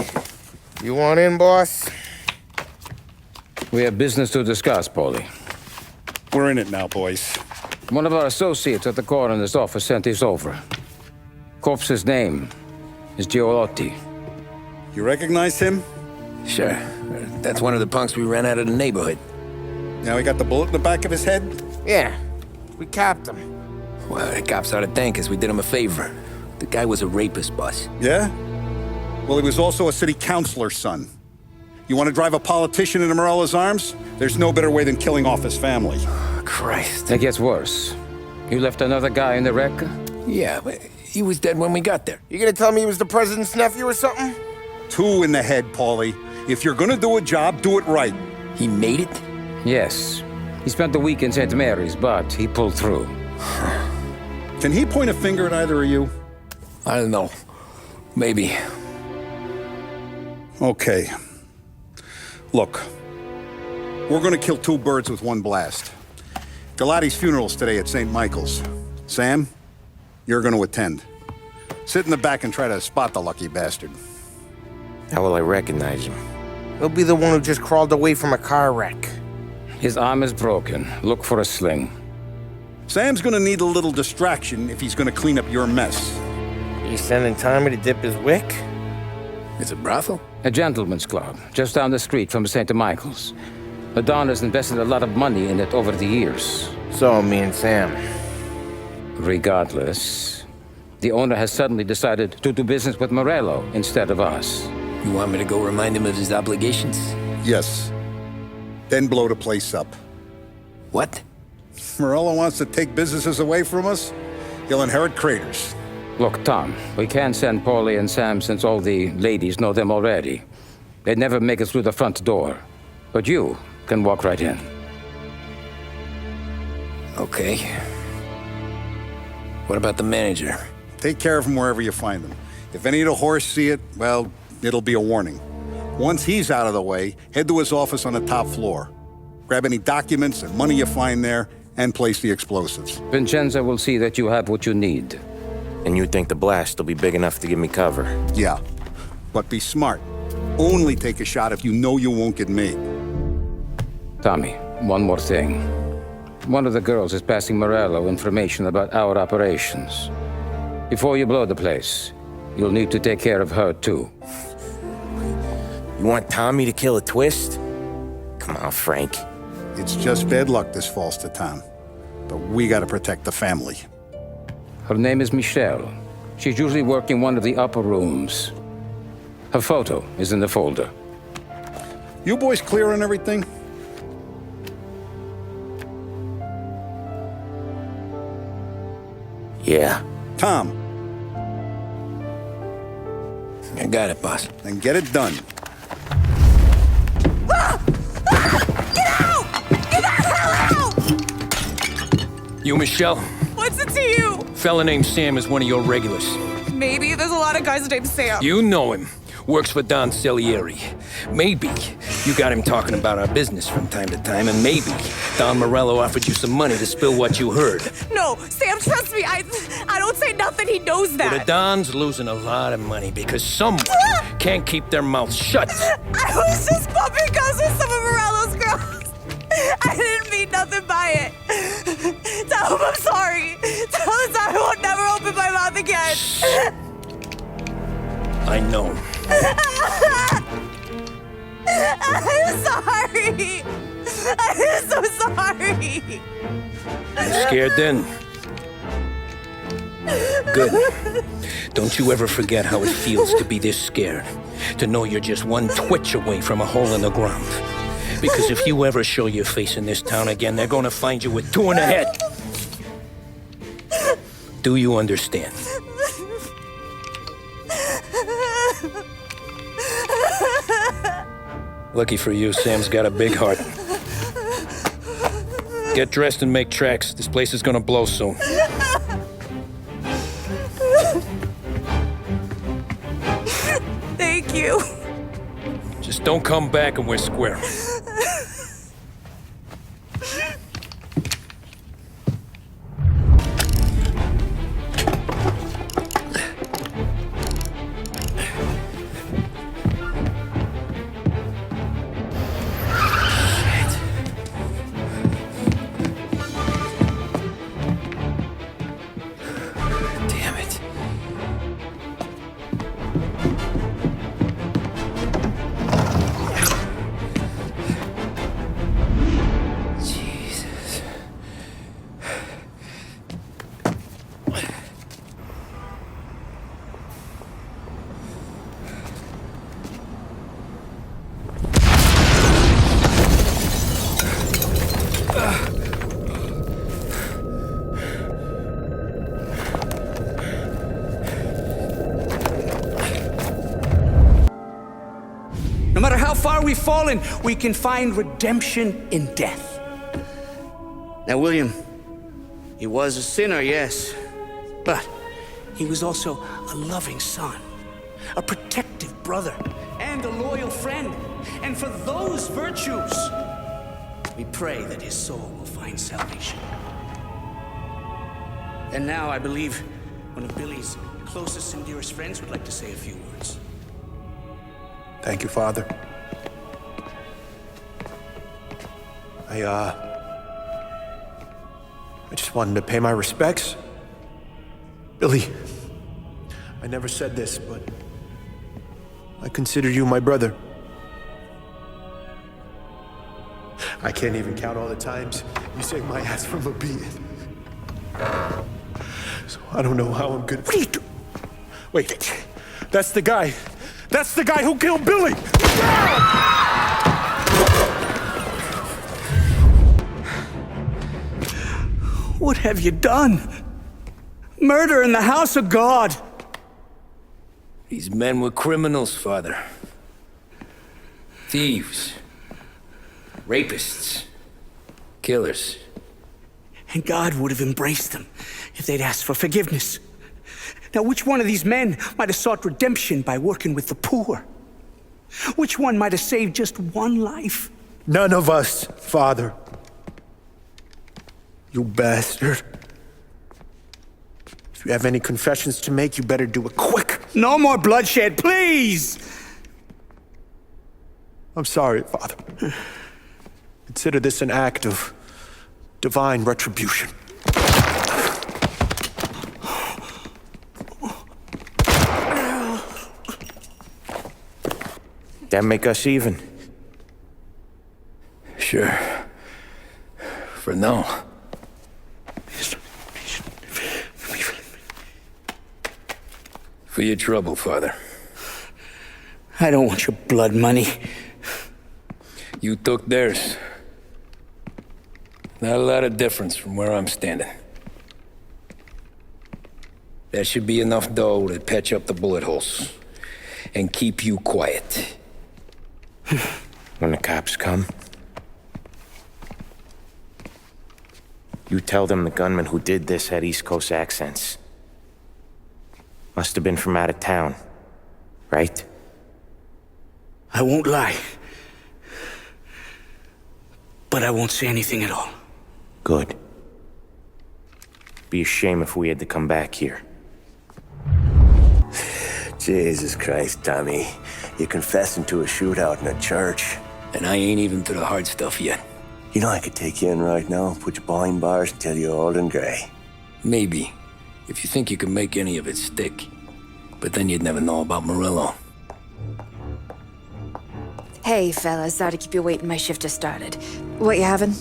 You want in, boss? We have business to discuss, Paulie. We're in it now, boys. One of our associates at the coroner's office sent this over. Corpse's name is Giolotti. You recognize him? Sure. That's one of the punks we ran out of the neighborhood. Now he got the bullet in the back of his head? Yeah. We capped him. Well, the cops ought to thank us. We did him a favor. The guy was a rapist, boss. Yeah? Well, he was also a city councilor's son. You want to drive a politician into Morello's arms? There's no better way than killing off his family. Christ. It gets worse. You left another guy in the wreck? Yeah, but he was dead when we got there. You gonna tell me he was the president's nephew or something? 2 in the head, Paulie. If you're gonna do a job, do it right. He made it? Yes. He spent the week in St. Mary's, but he pulled through. Can he point a finger at either of you? I don't know. Maybe. Okay. Look. We're gonna kill 2 birds with 1 blast. Galati's funeral's today at St. Michael's. Sam, you're gonna attend. Sit in the back and try to spot the lucky bastard. How will I recognize him? He'll be the one who just crawled away from a car wreck. His arm is broken. Look for a sling. Sam's gonna need a little distraction if he's gonna clean up your mess. You sending Tommy to dip his wick? It's a brothel? A gentleman's club, just down the street from St. Michael's. The Don has invested a lot of money in it over the years. So, me and Sam. Regardless, the owner has suddenly decided to do business with Morello instead of us. You want me to go remind him of his obligations? Yes. Then blow the place up. What? Morello wants to take businesses away from us? He'll inherit craters. Look, Tom, we can't send Paulie and Sam since all the ladies know them already. They'd never make it through the front door. But you can walk right in. Okay. What about the manager? Take care of him wherever you find him. If any of the horse see it, well, it'll be a warning. Once he's out of the way, head to his office on the top floor. Grab any documents and money you find there, and place the explosives. Vincenzo will see that you have what you need. And you think the blast will be big enough to give me cover? Yeah, but be smart. Only take a shot if you know you won't get made. Tommy, one more thing. One of the girls is passing Morello information about our operations. Before you blow the place, you'll need to take care of her, too. You want Tommy to kill a twist? Come on, Frank. It's just bad luck this falls to Tom. But we gotta protect the family. Her name is Michelle. She's usually working one of the upper rooms. Her photo is in the folder. You boys clear on everything? Yeah. Tom. I got it, boss. Then get it done. You, Michelle? What's it to you? Fella named Sam is one of your regulars. Maybe there's a lot of guys named Sam. You know him. Works for Don Salieri. Maybe you got him talking about our business from time to time, and maybe Don Morello offered you some money to spill what you heard. No, Sam, trust me. I don't say nothing. He knows that. Well, the Don's losing a lot of money because someone can't keep their mouth shut. I was just bumping guns with some of Morello's girls. I didn't mean nothing by it. Tell him I'm sorry. Tell him I won't never open my mouth again. I know. I'm sorry. I'm so sorry. You scared then? Good. Don't you ever forget how it feels to be this scared. To know you're just one twitch away from a hole in the ground. Because if you ever show your face in this town again, they're gonna find you with two in the head. Do you understand? Lucky for you, Sam's got a big heart. Get dressed and make tracks. This place is gonna blow soon. Thank you. Just don't come back and we're square. No matter how far we've fallen, we can find redemption in death. Now, William, he was a sinner, yes. But he was also a loving son, a protective brother, and a loyal friend. And for those virtues, we pray that his soul will find salvation. And now I believe one of Billy's closest and dearest friends would like to say a few words. Thank you, Father. I just wanted to pay my respects. Billy, I never said this, but I consider you my brother. I can't even count all the times you saved my ass from a beating. So I don't know how I'm gonna... What are you doing? Wait, that's the guy. That's the guy who killed Billy! What have you done? Murder in the house of God! These men were criminals, Father. Thieves. Rapists. Killers. And God would have embraced them if they'd asked for forgiveness. Now, which one of these men might have sought redemption by working with the poor? Which one might have saved just one life? None of us, Father. You bastard. If you have any confessions to make, you better do it quick. No more bloodshed, please! I'm sorry, Father. Consider this an act of divine retribution. That make us even? Sure. For now. For your trouble, Father. I don't want your blood money. You took theirs. Not a lot of difference from where I'm standing. That should be enough dough to patch up the bullet holes and keep you quiet. When the cops come, you tell them the gunman who did this had East Coast accents. Must have been from out of town, right? I won't lie. But I won't say anything at all. Good. Be a shame if we had to come back here. Jesus Christ, Tommy. You're confessing to a shootout in a church. And I ain't even to the hard stuff yet. You know, I could take you in right now, put you behind bars and tell you old and grey. Maybe. If you think you can make any of it stick. But then you'd never know about Morello. Hey, fellas. Sorry to keep you waiting. My shift just started. What you having?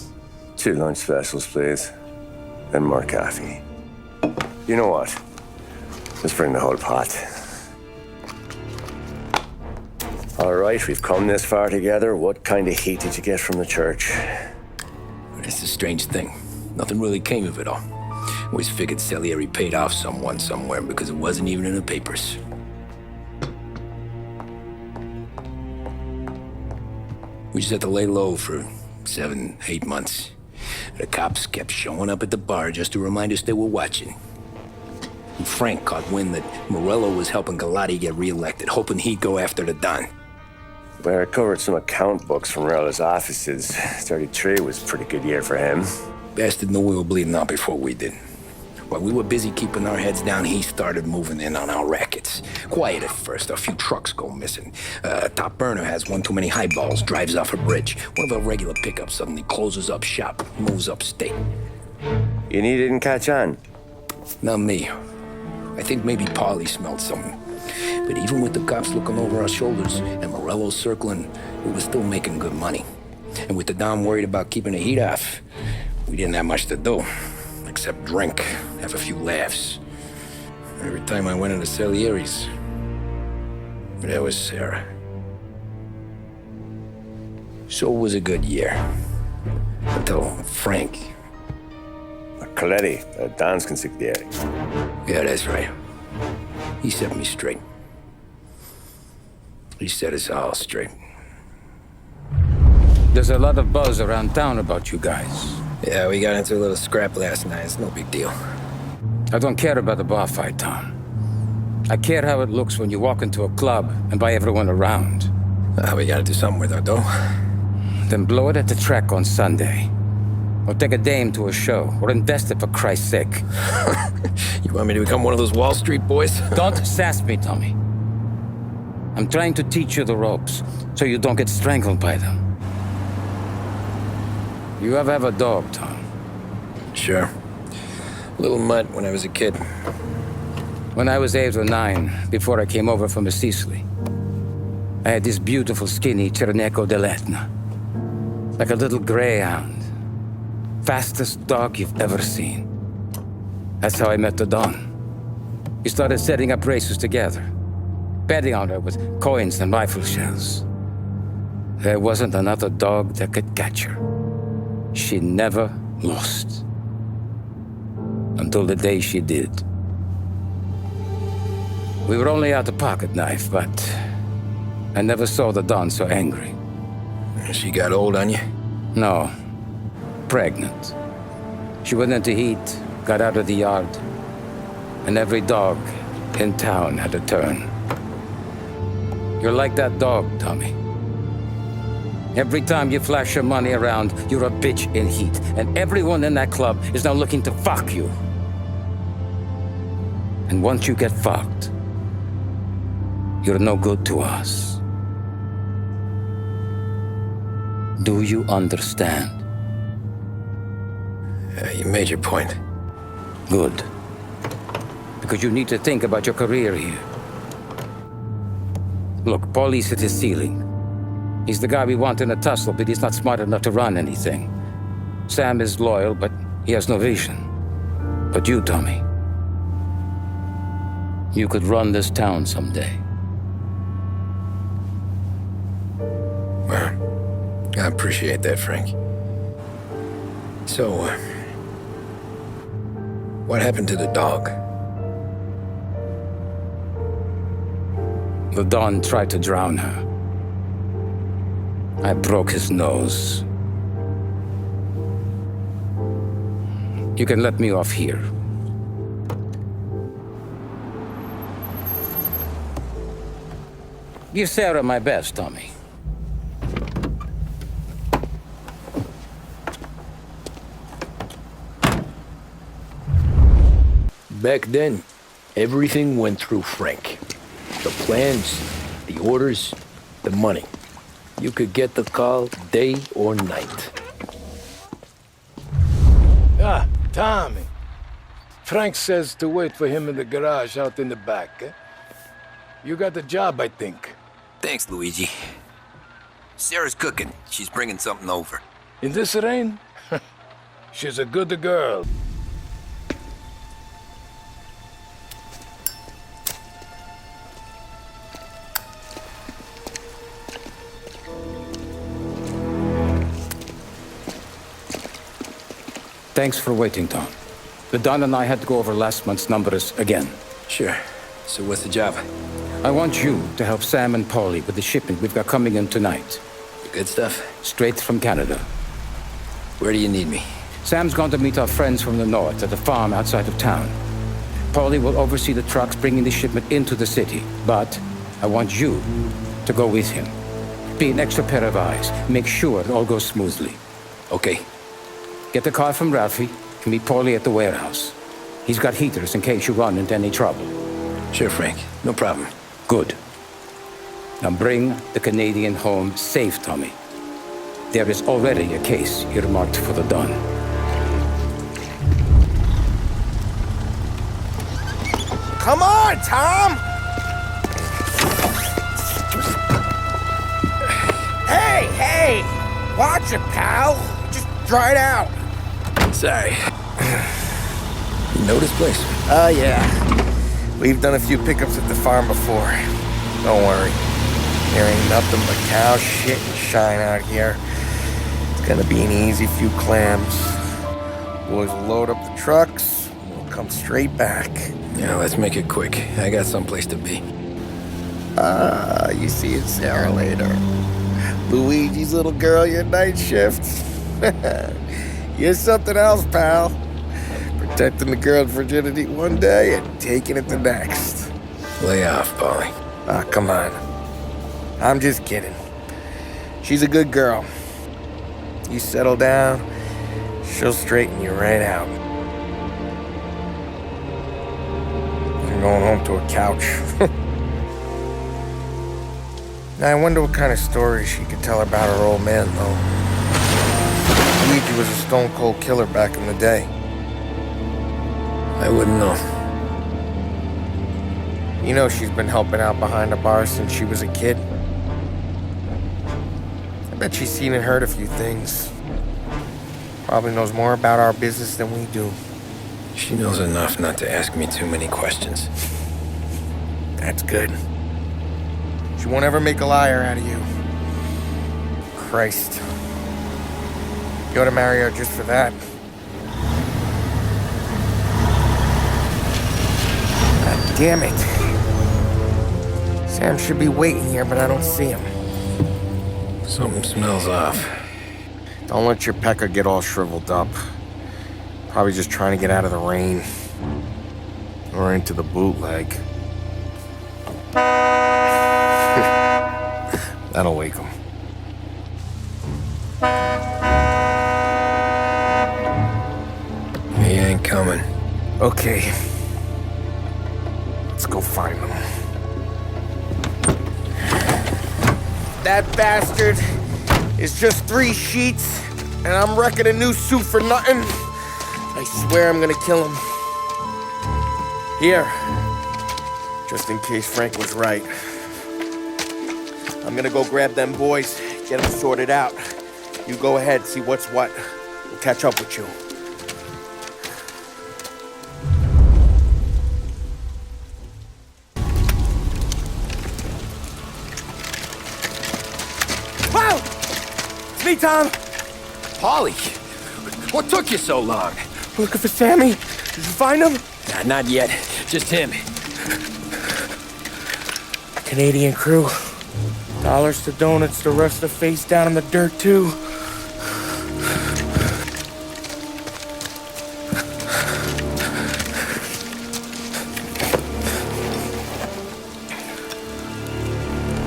2 lunch specials, please. And more coffee. You know what? Let's bring the whole pot. All right, we've come this far together. What kind of heat did you get from the church? It's a strange thing. Nothing really came of it all. Always figured Salieri paid off someone somewhere because it wasn't even in the papers. We just had to lay low for 7, 8 months. The cops kept showing up at the bar just to remind us they were watching. And Frank caught wind that Morello was helping Galati get reelected, hoping he'd go after the Don. Well, I recovered some account books from Morello's offices. 33 was a pretty good year for him. Bastard knew we were bleeding out before we did. While we were busy keeping our heads down, he started moving in on our rackets. Quiet at first, a few trucks go missing. Top burner has one too many highballs, drives off a bridge. One of our regular pickups suddenly closes up shop, moves upstate. And he didn't catch on? Not me. I think maybe Paulie smelled something. But even with the cops looking over our shoulders and Morello circling, we were still making good money. And with the Don worried about keeping the heat off, we didn't have much to do. Except drink, have a few laughs. Every time I went into Salieri's, there was Sarah. So it was a good year. Until Frank. Coletti, Don's consigliere. Yeah, that's right. He set me straight. He set us all straight. There's a lot of buzz around town about you guys. Yeah, we got into a little scrap last night. It's no big deal. I don't care about the bar fight, Tom. I care how it looks when you walk into a club and buy everyone around. We gotta do something with our dough. Then blow it at the track on Sunday. Or take a dame to a show. Or invest it for Christ's sake. You want me to become one of those Wall Street boys? Don't sass me, Tommy. I'm trying to teach you the ropes, so you don't get strangled by them. You ever have a dog, Tom? Sure. Little mutt when I was a kid. When I was 8 or 9, before I came over from Sicily, I had this beautiful, skinny Cerneco dell'Etna. Like a little greyhound. Fastest dog you've ever seen. That's how I met the Don. We started setting up races together. Betting on her with coins and rifle shells. There wasn't another dog that could catch her. She never lost. Until the day she did. We were only out a pocket knife, but I never saw the Don so angry. She got old on you? No. Pregnant. She went into heat, got out of the yard, and every dog in town had a turn. You're like that dog, Tommy. Every time you flash your money around, you're a bitch in heat, and everyone in that club is now looking to fuck you. And once you get fucked, you're no good to us. Do you understand? You made your point. Good. Because you need to think about your career here. Look, Paulie's hit his ceiling. He's the guy we want in a tussle, but he's not smart enough to run anything. Sam is loyal, but he has no vision. But you, Tommy, you could run this town someday. Well, I appreciate that, Frank. So, what happened to the dog? The Don tried to drown her. I broke his nose. You can let me off here. Give Sarah my best, Tommy. Back then, everything went through Frank. The plans, the orders, the money. You could get the call day or night. Ah, Tommy. Frank says to wait for him in the garage out in the back, eh? You got the job, I think. Thanks, Luigi. Sarah's cooking. She's bringing something over. In this rain? She's a good girl. Thanks for waiting, Tom. The Don and I had to go over last month's numbers again. Sure. So what's the job? I want you to help Sam and Paulie with the shipment we've got coming in tonight. The good stuff? Straight from Canada. Where do you need me? Sam's going to meet our friends from the north at the farm outside of town. Paulie will oversee the trucks bringing the shipment into the city, but I want you to go with him. Be an extra pair of eyes. Make sure it all goes smoothly. Okay. Get the car from Ralphie and meet Paulie at the warehouse. He's got heaters in case you run into any trouble. Sure, Frank. No problem. Good. Now bring the Canadian home safe, Tommy. There is already a case earmarked for the Don. Come on, Tom! Hey! Watch it, pal! Just dry it out. Sorry. You know this place? Yeah. We've done a few pickups at the farm before. Don't worry. There ain't nothing but cow shit and shine out here. It's gonna be an easy few clams. Boys will load up the trucks, and we'll come straight back. Yeah, let's make it quick. I got someplace to be. You see Sarah later. Luigi's little girl, your night shift. You're something else, pal. Protecting the girl's virginity one day and taking it the next. Lay off, Paulie. Come on. I'm just kidding. She's a good girl. You settle down, she'll straighten you right out. I'm going home to a couch. Now, I wonder what kind of stories she could tell about her old man, though. Luigi was a stone-cold killer back in the day. I wouldn't know. You know she's been helping out behind the bar since she was a kid. I bet she's seen and heard a few things. Probably knows more about our business than we do. She knows enough not to ask me too many questions. That's good. She won't ever make a liar out of you. Christ. You ought to marry her just for that. God damn it. Sam should be waiting here, but I don't see him. Something smells off. Don't let your pecker get all shriveled up. Probably just trying to get out of the rain. Or into the bootleg. That'll wake him. He ain't coming. Okay. Let's go find him. That bastard is just 3 sheets, and I'm wrecking a new suit for nothing. I swear I'm gonna kill him. Here. Just in case Frank was right. I'm gonna go grab them boys, get them sorted out. You go ahead, see what's what. We'll catch up with you. Wow! It's me, Tom! Paulie, what took you so long? Looking for Sammy. Did you find him? Nah, not yet. Just him. Canadian crew. Dollars to donuts to rust the face down in the dirt, too.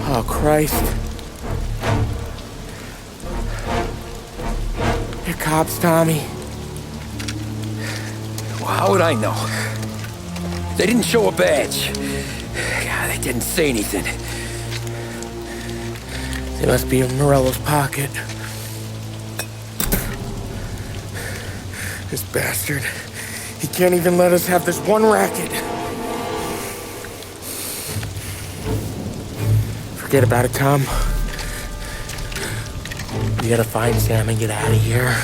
Oh, Christ. They're cops, Tommy. Well, how would I know? They didn't show a badge. God, they didn't say anything. They must be in Morello's pocket. This bastard. He can't even let us have this one racket. Forget about it, Tom. We gotta find Sam and get out of here.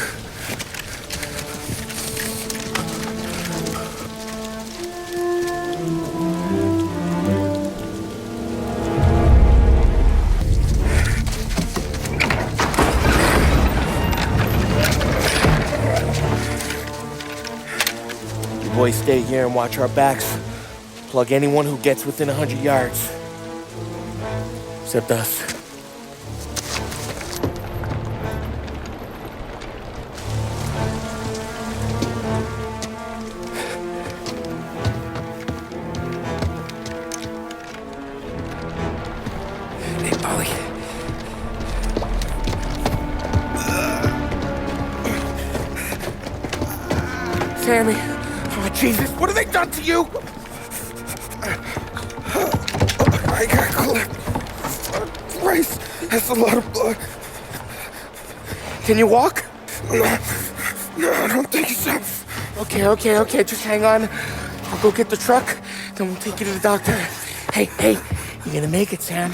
You boys stay here and watch our backs. Plug anyone who gets within 100 yards. Except us. Hey, Paulie. Sammy. Oh, Jesus, what have they done to you? I got clipped. Christ, that's a lot of blood. Can you walk? No, I don't think so. Okay, just hang on. I'll go get the truck, then we'll take you to the doctor. Hey, you're gonna make it, Sam.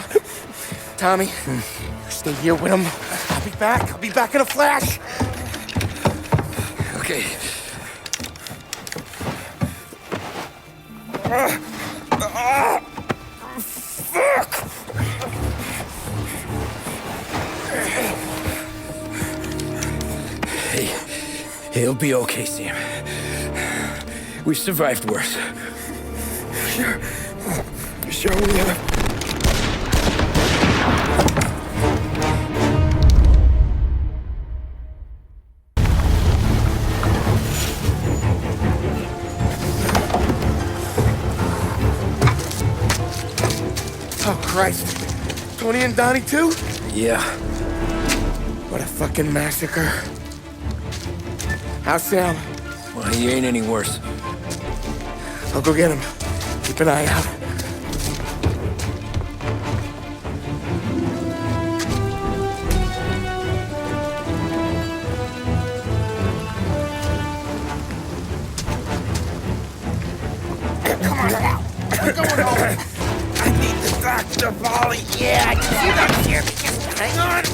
Tommy, stay here with him. I'll be back in a flash. Okay. Fuck! Hey, it'll be okay, Sam. We've survived worse. Sure we have. Oh, Christ. Tony and Donnie, too? Yeah. What a fucking massacre. How's Sam? Well, he ain't any worse. I'll go get him. Keep an eye out. Come on now. We're going home. I need the doctor, Paulie. Yeah, I can see that here. Just hang on.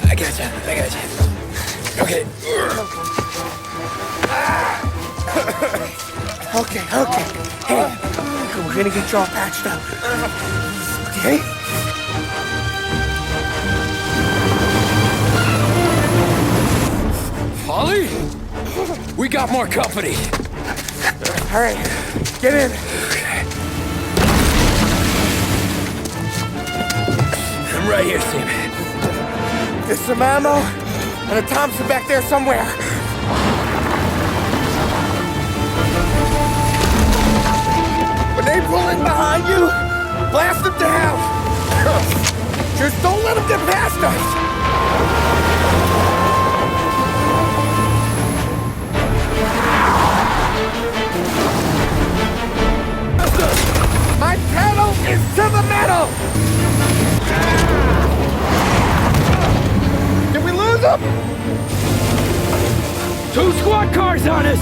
I gotcha. Okay. Okay. Hey, we're gonna get you all patched up. Okay? Paulie? We got more company. All right, get in. I'm right here, Sam. There's some ammo and a Thompson back there somewhere. pull in behind you, blast them down. Just don't let them get past us. My pedal is to the metal! Did we lose them? 2 squad cars on us!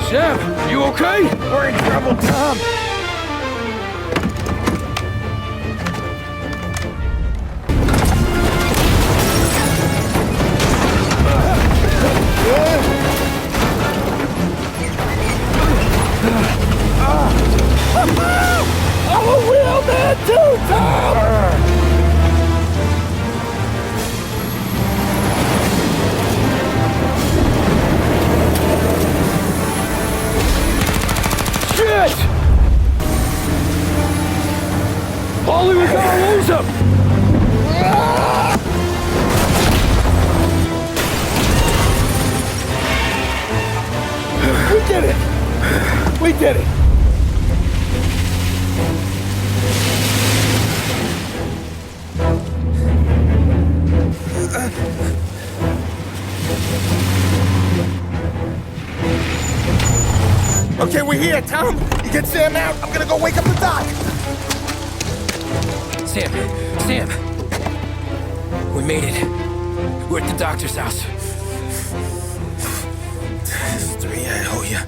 Sam, you okay? We're in trouble, Tom. I'm a real man too, Tom! Shit! Paulie, we gotta lose him! We did it! We did it! Okay, we're here, Tom. You get Sam out. I'm gonna go wake up the doc. Sam! We made it. We're at the doctor's house. 3, I owe you.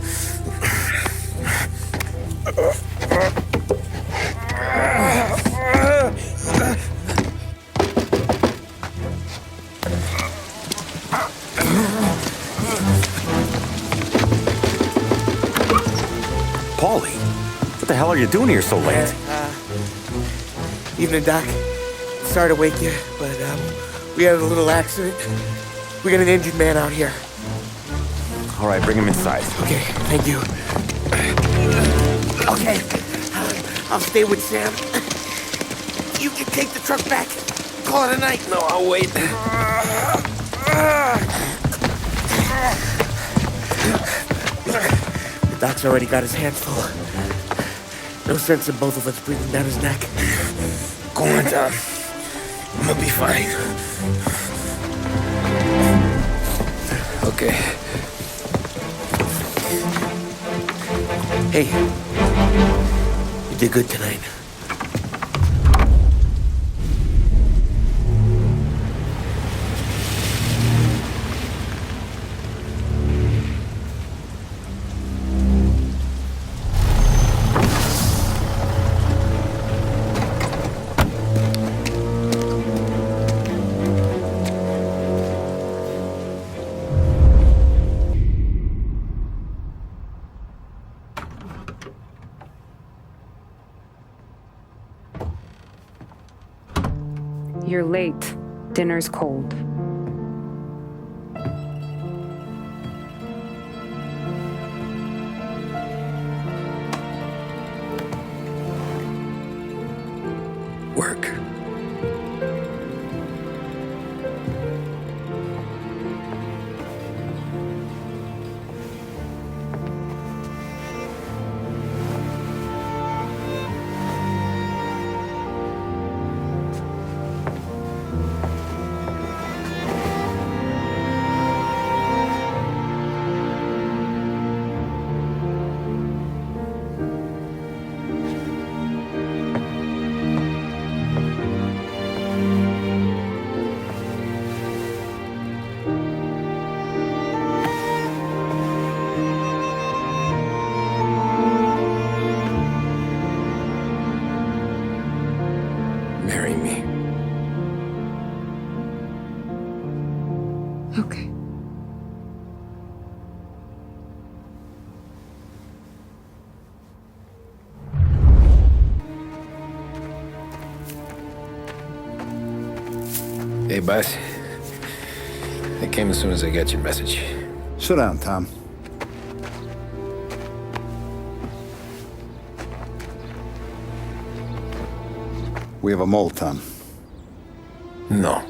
Paulie, what the hell are you doing here so late? Evening, Doc. Sorry to wake you, but we had a little accident. We got an injured man out here. All right, bring him inside. Okay, thank you. Okay, I'll stay with Sam. You can take the truck back. Call it a night. No, I'll wait. The doc's already got his hands full. No sense in both of us breathing down his neck. Go on, Tom. I'm gonna be fine. Okay. Hey, you did good tonight. You're late. Dinner's cold. Work. Marry me. Okay. Hey, boss. I came as soon as I got your message. Sit down, Tom. We have a mole, Tom. No.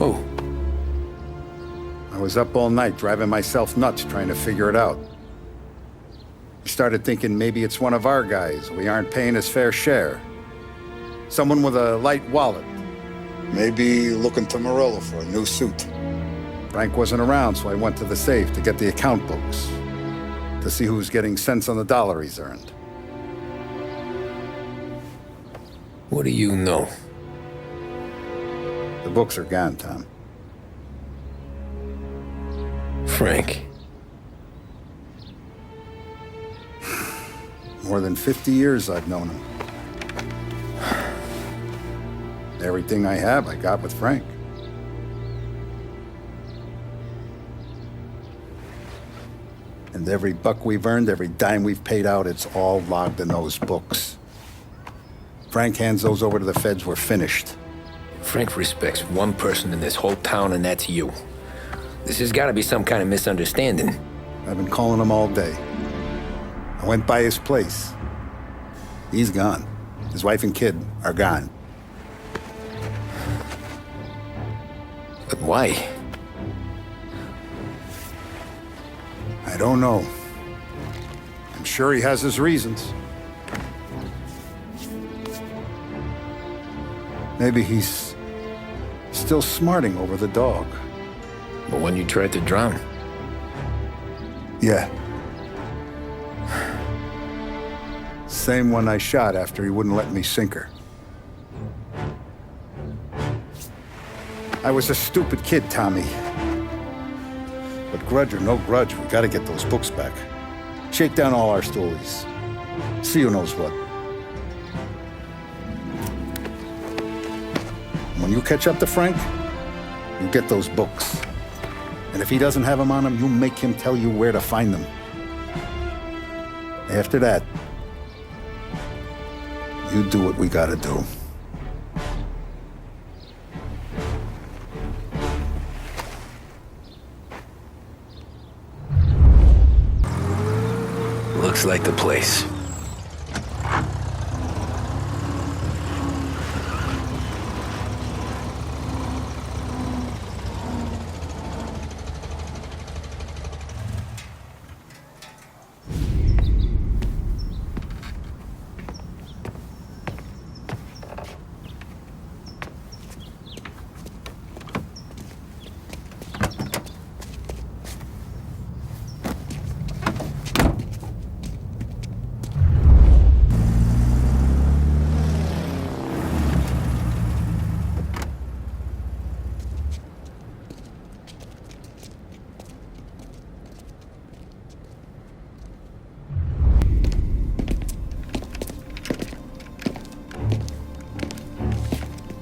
Oh. I was up all night driving myself nuts trying to figure it out. I started thinking maybe it's one of our guys. We aren't paying his fair share. Someone with a light wallet. Maybe looking to Morello for a new suit. Frank wasn't around, so I went to the safe to get the account books. To see who's getting cents on the dollar he's earned. What do you know? The books are gone, Tom. Frank. More than 50 years I've known him. Everything I have, I got with Frank. And every buck we've earned, every dime we've paid out, it's all logged in those books. Frank hands those over to the feds, we're finished. Frank respects one person in this whole town, and that's you. This has got to be some kind of misunderstanding. I've been calling him all day. I went by his place. He's gone. His wife and kid are gone. But why? I don't know. I'm sure he has his reasons. Maybe he's still smarting over the dog. The one you tried to drown? Yeah. Same one I shot after he wouldn't let me sink her. I was a stupid kid, Tommy. But grudge or no grudge, we gotta get those books back. Shake down all our stories. See who knows what. When you catch up to Frank, you get those books. And if he doesn't have them on him, you make him tell you where to find them. After that, you do what we gotta do. Looks like the place.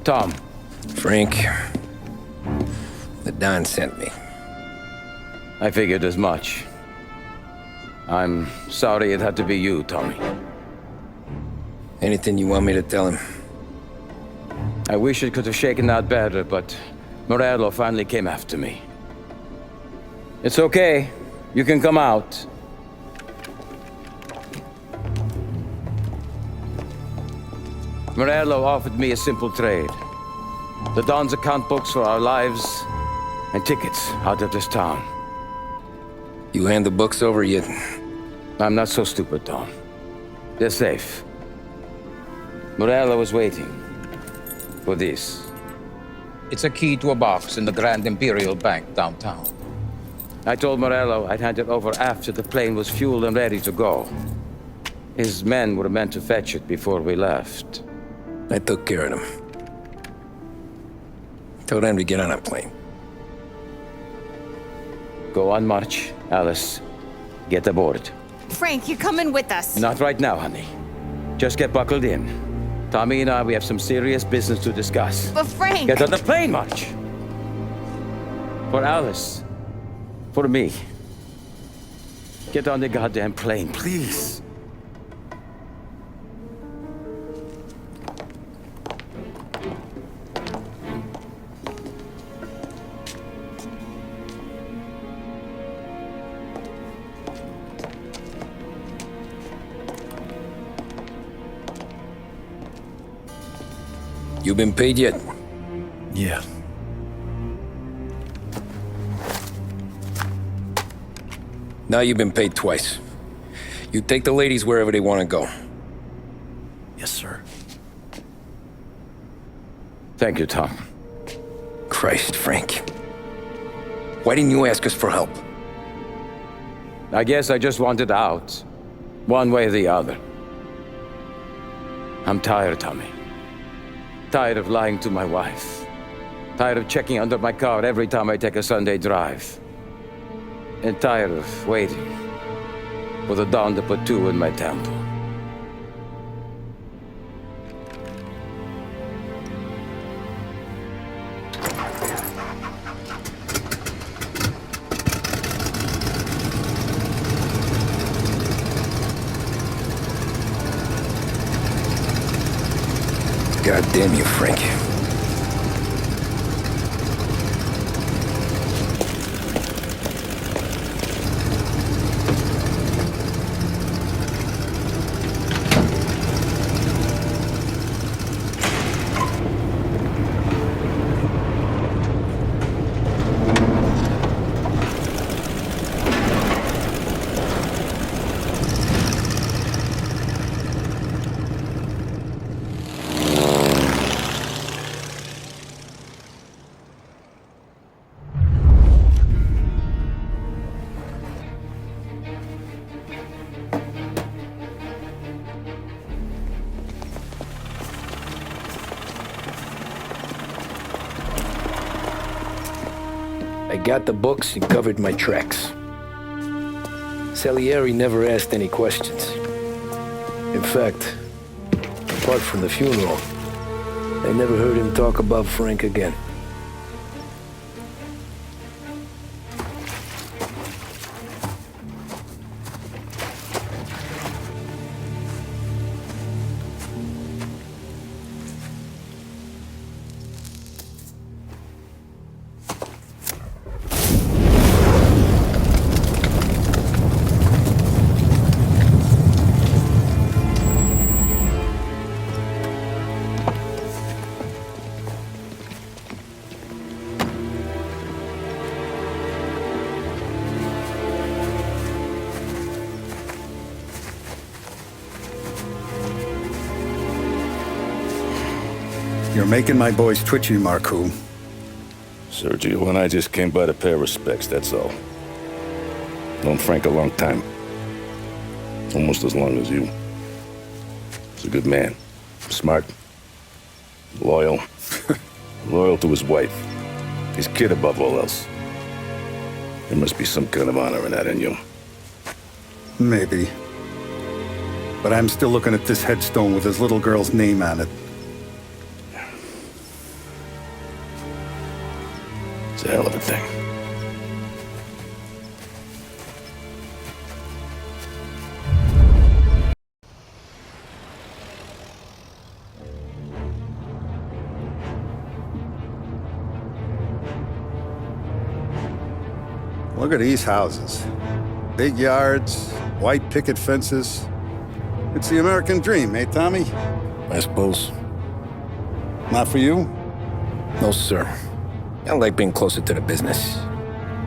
Tom. Frank. The Don sent me. I figured as much. I'm sorry it had to be you, Tommy. Anything you want me to tell him? I wish it could have shaken out better, but Morello finally came after me. It's okay. You can come out. Morello offered me a simple trade. The Don's account books for our lives and tickets out of this town. You hand the books over yet? I'm not so stupid, Don. They're safe. Morello is waiting for this. It's a key to a box in the Grand Imperial Bank downtown. I told Morello I'd hand it over after the plane was fueled and ready to go. His men were meant to fetch it before we left. I took care of them. Told them to get on a plane. Go on, March. Alice, get aboard. Frank, you're coming with us. Not right now, honey. Just get buckled in. Tommy and I, we have some serious business to discuss. But Frank... Get on the plane, March! For Alice. For me. Get on the goddamn plane, please. You been paid yet? Yeah. Now you've been paid twice. You take the ladies wherever they want to go. Yes, sir. Thank you, Tom. Christ, Frank. Why didn't you ask us for help? I guess I just wanted out. One way or the other. I'm tired, Tommy. Tired of lying to my wife. Tired of checking under my car every time I take a Sunday drive. And tired of waiting for the dawn to put two in my temple. God damn you, Frank. I got the books and covered my tracks. Salieri never asked any questions. In fact, apart from the funeral, I never heard him talk about Frank again. You're making my boys twitchy, Marcoux. Sergio and I just came by to pay our respects, that's all. Known Frank a long time. Almost as long as you. He's a good man. Smart. Loyal. Loyal to his wife. His kid above all else. There must be some kind of honor in that in you. Maybe. But I'm still looking at this headstone with his little girl's name on it. It's a hell of a thing. Look at these houses. Big yards, white picket fences. It's the American dream, eh, Tommy? I suppose. Not for you? No, sir. I like being closer to the business.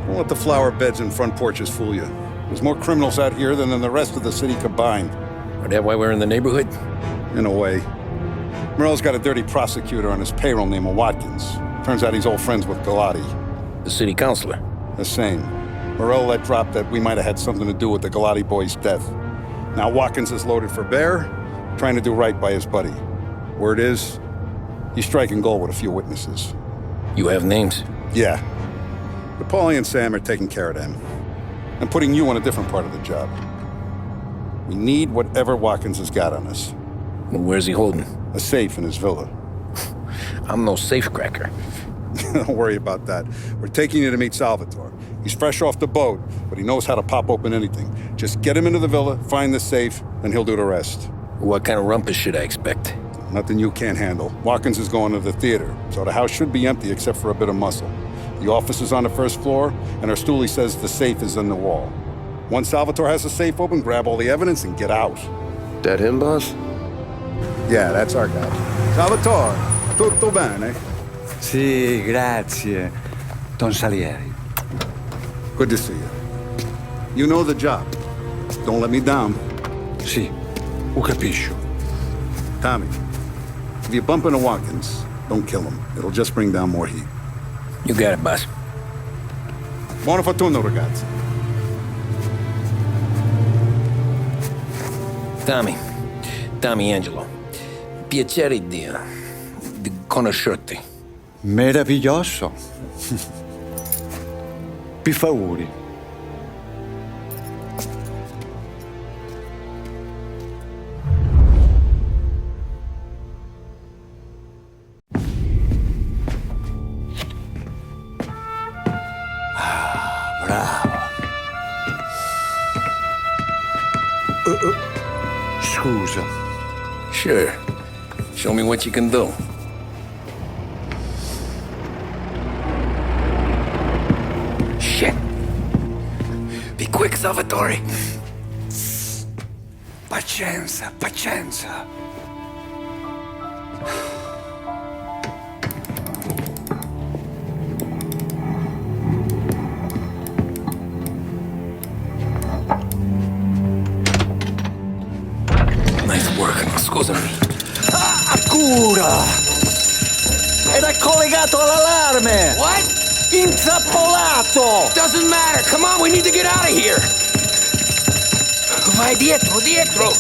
Don't let the flower beds and front porches fool you. There's more criminals out here than in the rest of the city combined. Are that why we're in the neighborhood? In a way. Morello's got a dirty prosecutor on his payroll named Watkins. Turns out he's old friends with Galati. The city councilor? The same. Morello let drop that we might have had something to do with the Galati boy's death. Now Watkins is loaded for bear, trying to do right by his buddy. Word is, he's striking gold with a few witnesses. You have names? Yeah. But Paulie and Sam are taking care of them. I'm putting you on a different part of the job. We need whatever Watkins has got on us. Well, where's he holding? A safe in his villa. I'm no safecracker. Don't worry about that. We're taking you to meet Salvatore. He's fresh off the boat, but he knows how to pop open anything. Just get him into the villa, find the safe, and he'll do the rest. What kind of rumpus should I expect? Nothing you can't handle. Watkins is going to the theater, so the house should be empty except for a bit of muscle. The office is on the first floor, and our stoolie says the safe is in the wall. Once Salvatore has the safe open, grab all the evidence and get out. That him, boss? Yeah, that's our guy. Salvatore, Tutto bene? Sì, grazie, Don Salieri. Good to see you. You know the job. Don't let me down. Sì, ho capisco. Tommy, if you bump into Watkins, don't kill him. It'll just bring down more heat. You got it, boss. Buona fortuna, ragazzi. Tommy Angelo. Piacere di conoscerti. Meraviglioso. Per favore. Scusa. Sure. Show me what you can do. Shit. Be quick, Salvatore. Pazienza, pazienza. Nice work, scusami. Cura! Ed è collegato all'allarme! What? Intrappolato! Doesn't matter. Come on, we need to get out of here. Vai dietro, dietro.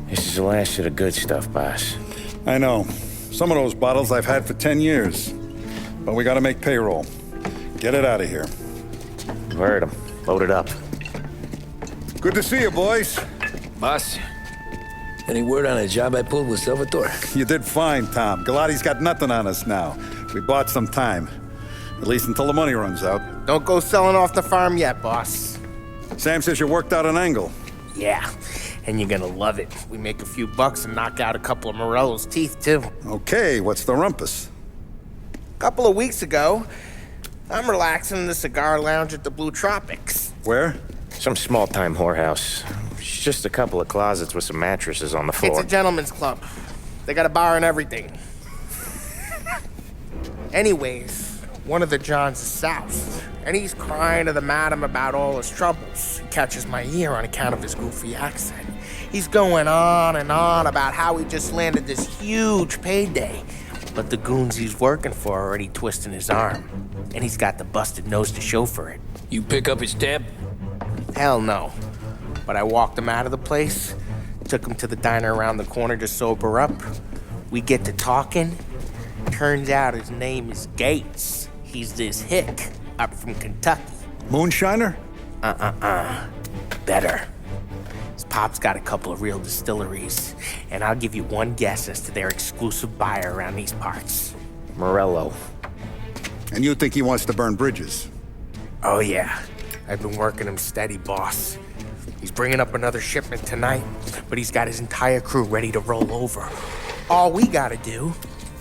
This is the last of the good stuff, boss. I know. Some of those bottles I've had for 10 years. But we gotta make payroll. Get it out of here. Heard him. Load it up. Good to see you, boys. Boss, any word on a job I pulled with Salvatore? You did fine, Tom. Galati's got nothing on us now. We bought some time. At least until the money runs out. Don't go selling off the farm yet, boss. Sam says you worked out an angle. Yeah, and you're gonna love it. We make a few bucks and knock out a couple of Morello's teeth, too. Okay, what's the rumpus? A couple of weeks ago, I'm relaxing in the cigar lounge at the Blue Tropics. Where? Some small-time whorehouse. It's just a couple of closets with some mattresses on the floor. It's a gentleman's club. They got a bar and everything. Anyways, one of the Johns is south, and he's crying to the madam about all his troubles. He catches my ear on account of his goofy accent. He's going on and on about how he just landed this huge payday, but the goons he's working for are already twisting his arm, and he's got the busted nose to show for it. You pick up his tab? Hell no. But I walked him out of the place, took him to the diner around the corner to sober up. We get to talking. Turns out his name is Gates. He's this hick up from Kentucky. Moonshiner? Better. His pop's got a couple of real distilleries, and I'll give you one guess as to their exclusive buyer around these parts. Morello. And you think he wants to burn bridges? Oh yeah. I've been working him steady, boss. He's bringing up another shipment tonight, but he's got his entire crew ready to roll over. All we gotta do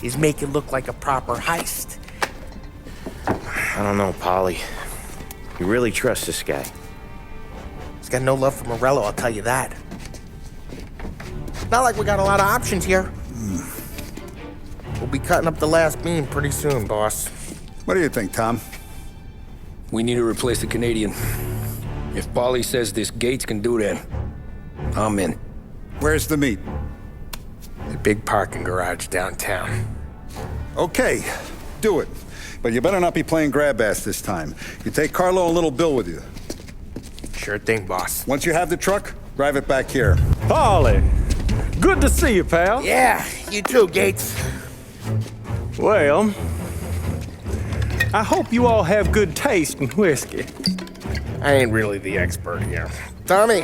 is make it look like a proper heist. I don't know, Paulie. You really trust this guy? He's got no love for Morello, I'll tell you that. Not like we got a lot of options here. We'll be cutting up the last beam pretty soon, boss. What do you think, Tom? We need to replace the Canadian. If Paulie says this Gates can do that, I'm in. Where's the meet? The big parking garage downtown. Okay, do it. But you better not be playing grab ass this time. You take Carlo and little Bill with you. Sure thing, boss. Once you have the truck, drive it back here. Paulie, good to see you, pal. Yeah, you too, Gates. Well, I hope you all have good taste in whiskey. I ain't really the expert here. Tommy.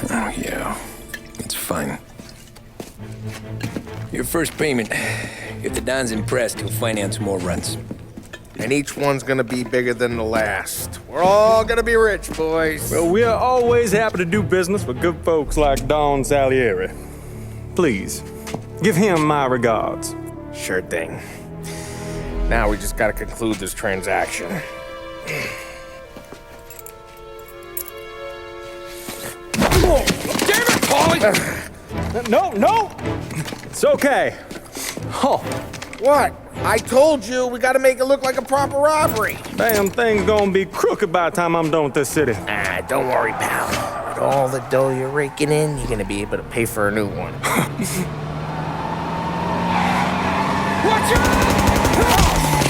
Oh, yeah. It's fine. Your first payment. If the Don's impressed, he'll finance more runs. And each one's gonna be bigger than the last. We're all gonna be rich, boys. Well, we are always happy to do business with good folks like Don Salieri. Please, give him my regards. Sure thing. Now we just gotta conclude this transaction. Damn it, Paulie! No! It's okay. Oh. What? I told you, we gotta make it look like a proper robbery. Damn thing's gonna be crooked by the time I'm done with this city. Ah, don't worry, pal. With all the dough you're raking in, you're gonna be able to pay for a new one. Watch out! Oh,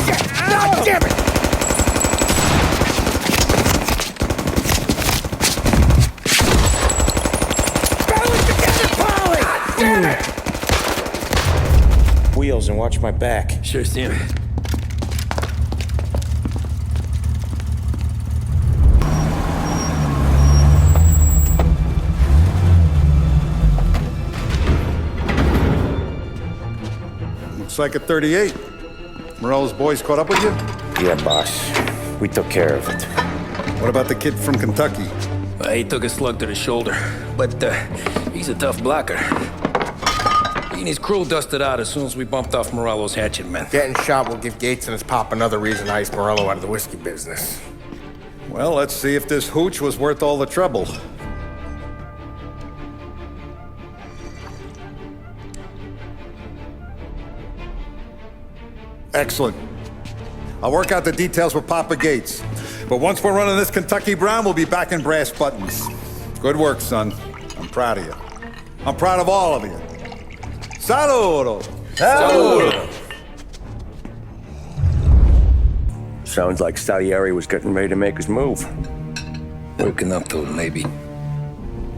shit! God damn it! Balance together, Paulie! God damn it! Wheels and watch my back. Sure, Sam. Looks like a 38. Morello's boys caught up with you? Yeah, boss. We took care of it. What about the kid from Kentucky? He took a slug to the shoulder, but he's a tough blocker. He and his crew dusted out as soon as we bumped off Morello's hatchet men. Getting shot will give Gates and his pop another reason to ice Morello out of the whiskey business. Well, let's see if this hooch was worth all the trouble. Excellent. I'll work out the details with Papa Gates. But once we're running this Kentucky Brown, we'll be back in brass buttons. Good work, son. I'm proud of you. I'm proud of all of you. Saludo! Saludo! Sounds like Salieri was getting ready to make his move. Working up to it, maybe.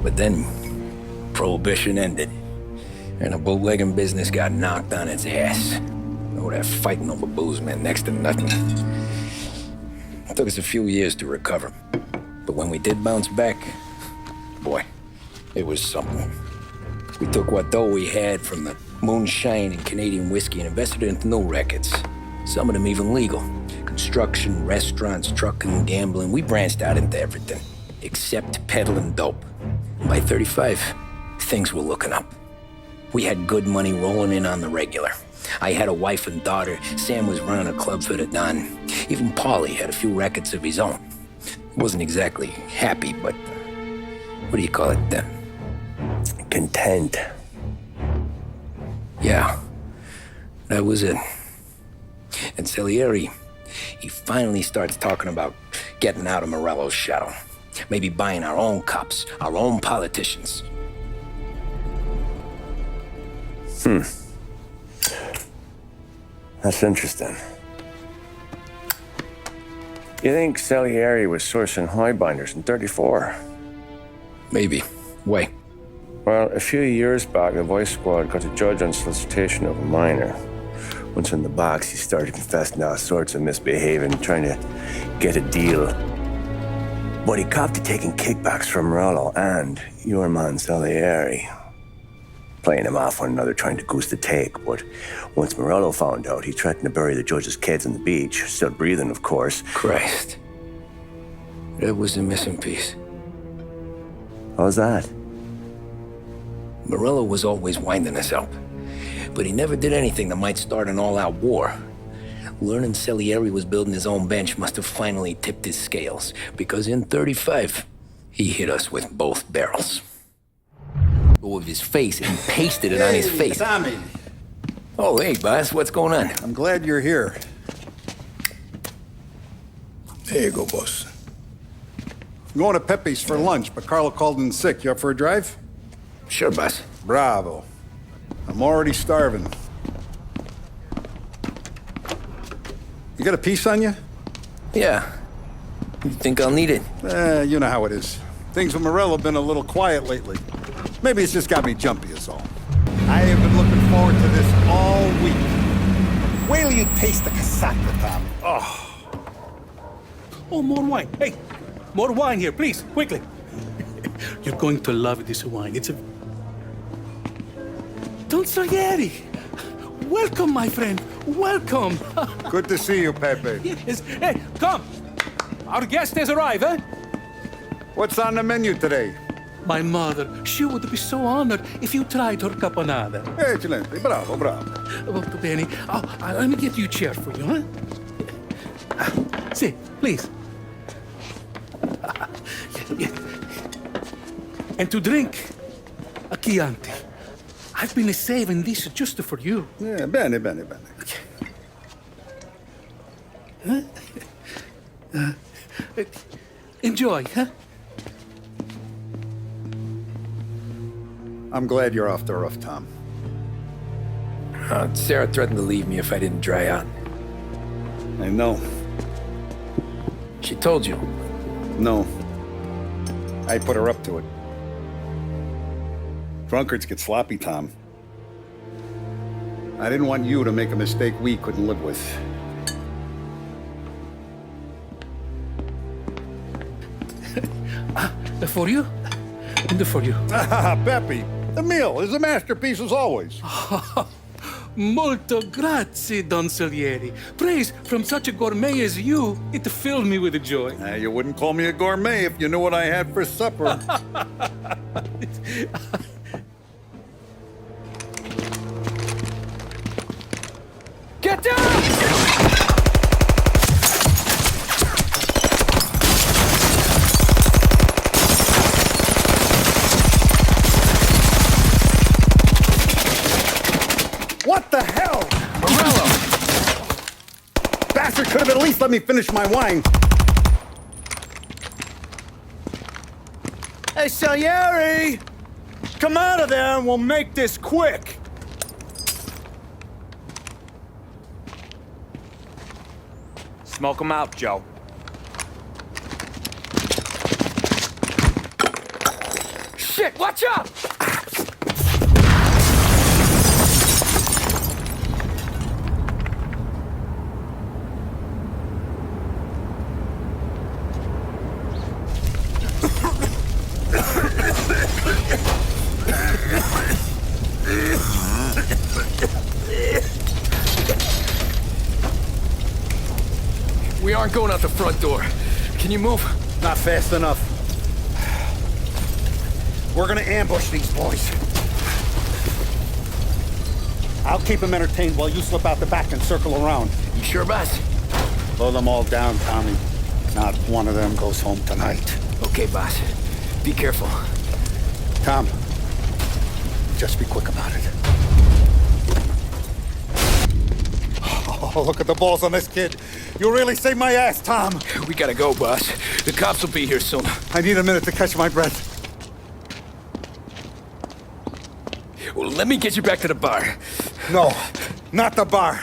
But then, Prohibition ended, and the bootlegging business got knocked on its ass. Oh, that fighting over booze meant next to nothing. It took us a few years to recover. But when we did bounce back, boy, it was something. We took what dough we had from the moonshine and Canadian whiskey and invested it into new rackets. Some of them even legal. Construction, restaurants, trucking, gambling. We branched out into everything, except peddling dope. And by 35, things were looking up. We had good money rolling in on the regular. I had a wife and daughter. Sam was running a club for the Don. Even Paulie had a few rackets of his own. He wasn't exactly happy, but what do you call it then? Content. Yeah, that was it. And Salieri, he finally starts talking about getting out of Morello's shadow. Maybe buying our own cops, our own politicians. That's interesting. You think Salieri was sourcing highbinders in 34? Maybe. Why? Well, a few years back, the Vice Squad got a judge on solicitation of a minor. Once in the box, he started confessing all sorts of misbehaving, trying to get a deal. But he copped to taking kickbacks from Morello and your man Salieri. Playing him off one another, trying to goose the take. But once Morello found out, he threatened to bury the judge's kids on the beach. Still breathing, of course. Christ. That was the missing piece. How's that? Morello was always winding us up. But he never did anything that might start an all-out war. Learning Salieri was building his own bench must have finally tipped his scales. Because in 35, he hit us with both barrels. With his face and pasted it on his face. Tommy. Oh, hey, boss, what's going on? I'm glad you're here. There you go, boss. I'm going to Pepe's for lunch, but Carlo called in sick. You up for a drive? Sure, boss. Bravo. I'm already starving. You got a piece on you? Yeah. You think I'll need it? You know how it is. Things with Morello have been a little quiet lately. Maybe it's just got me jumpy is all. I have been looking forward to this all week. Wait till you taste the casaca, Tommy. Oh, more wine. Hey, more wine here, please, quickly. You're going to love this wine. It's a... Don Salieri. Welcome, my friend. Welcome. Good to see you, Pepe. Yes. Hey, come. Our guest has arrived, eh? What's on the menu today? My mother, she would be so honored if you tried her caponata. Excelente, bravo, bravo. Molto bene. Oh, let me get you a chair for you, huh? Sit, please. And to drink, a Chianti. I've been saving this just for you. Yeah, bene, bene, bene. Enjoy, huh? I'm glad you're off the roof, Tom. Sarah threatened to leave me if I didn't dry out. I know. She told you? No. I put her up to it. Drunkards get sloppy, Tom. I didn't want you to make a mistake we couldn't live with. For you, and for you. Peppy, the meal is a masterpiece as always. Molto grazie, Don Salieri. Praise from such a gourmet as you, it filled me with joy. You wouldn't call me a gourmet if you knew what I had for supper. Get down! What the hell? Morello! Bastard could have at least let me finish my wine. Hey, Salieri! Come out of there and we'll make this quick. Smoke him out, Joe. Shit, watch out! We aren't going out the front door. Can you move? Not fast enough. We're gonna ambush these boys. I'll keep them entertained while you slip out the back and circle around. You sure, boss? Blow them all down, Tommy. Not one of them goes home tonight. Okay, boss. Be careful. Tom, just be quick about it. Oh, look at the balls on this kid. You really saved my ass, Tom. We gotta go, boss. The cops will be here soon. I need a minute to catch my breath. Well, let me get you back to the bar. No, not the bar.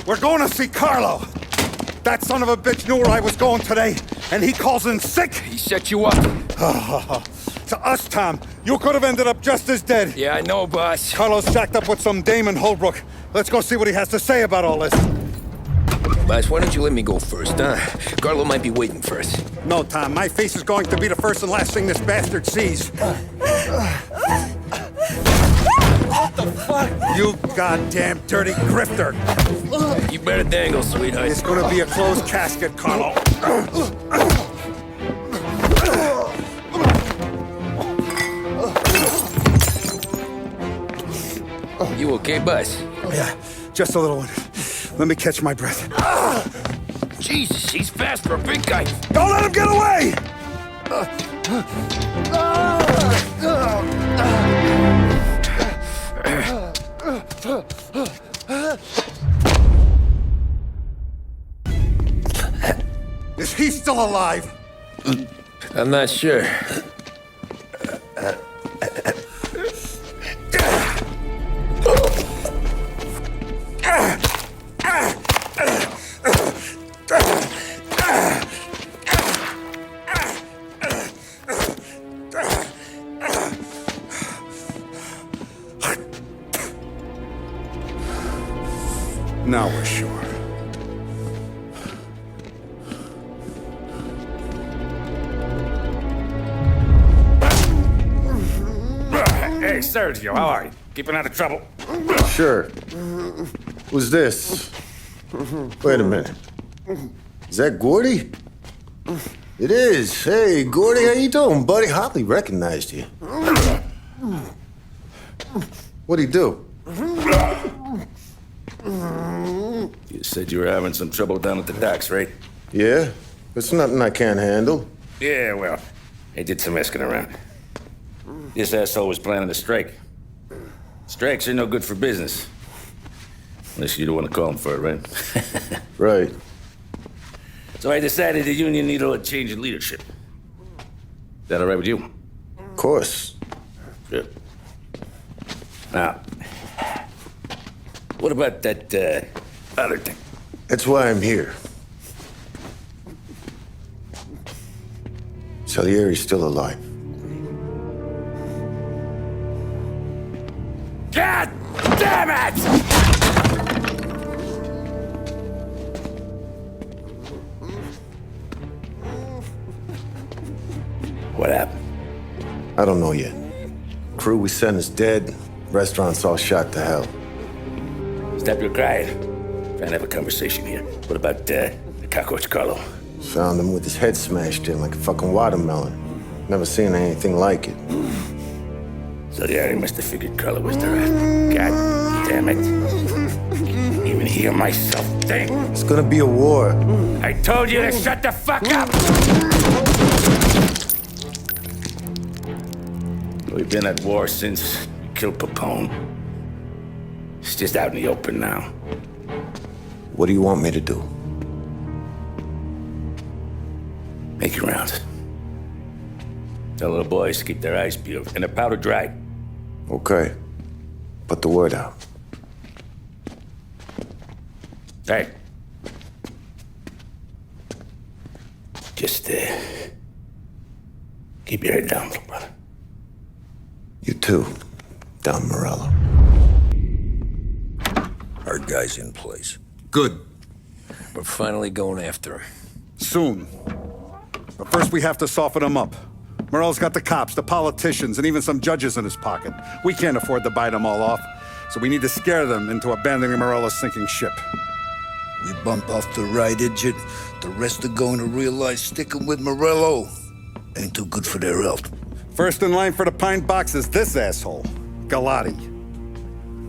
We're going to see Carlo. That son of a bitch knew where I was going today, and he calls in sick. He set you up. To us, Tom, you could have ended up just as dead. Yeah, I know, boss. Carlo's shacked up with some dame in Holbrook. Let's go see what he has to say about all this. Boss, why don't you let me go first, huh? Carlo might be waiting first. No, Tom, my face is going to be the first and last thing this bastard sees. What the fuck? You goddamn dirty grifter. You better dangle, sweetheart. It's gonna be a closed casket, Carlo. You okay, boss? Yeah, just a little one. Let me catch my breath. Jesus, he's fast for a big guy. Don't let him get away! Is he still alive? I'm not sure. Now we're sure. Hey, Sergio, how are you? Keeping out of trouble? Sure. Who's this? Wait a minute. Is that Gordy? It is. Hey, Gordy, how you doing, buddy? Hardly recognized you. What'd he do? You said you were having some trouble down at the docks, right? Yeah, it's nothing I can't handle. Yeah, well, I did some asking around. This asshole was planning a strike. Strikes are no good for business. Unless you don't want to call him for it, right? Right. So I decided the union needed a change in leadership. Is that all right with you? Of course. Good. Now, what about that other thing? That's why I'm here. Salieri's still alive. God damn it! What happened? I don't know yet. Crew we sent is dead. Restaurant's all shot to hell. Stop your crying. Trying to have a conversation here. What about the cockroach Carlo? Found him with his head smashed in like a fucking watermelon. Never seen anything like it. Salieri must have figured Carlo was the rat. God damn it. Even hear myself think. It's gonna be a war. I told you to shut the fuck up! We've been at war since we killed Papone. It's just out in the open now. What do you want me to do? Make your rounds. Tell little boys to keep their eyes peeled and their powder dry. Okay. Put the word out. Hey. Just, keep your head down, little brother. You too, Don Morello. Our guy's in place. Good. We're finally going after him. Soon. But first we have to soften him up. Morello's got the cops, the politicians, and even some judges in his pocket. We can't afford to bite them all off, so we need to scare them into abandoning Morello's sinking ship. We bump off the right idiot, the rest are going to realize sticking with Morello ain't too good for their health. First in line for the pine box is this asshole, Galati.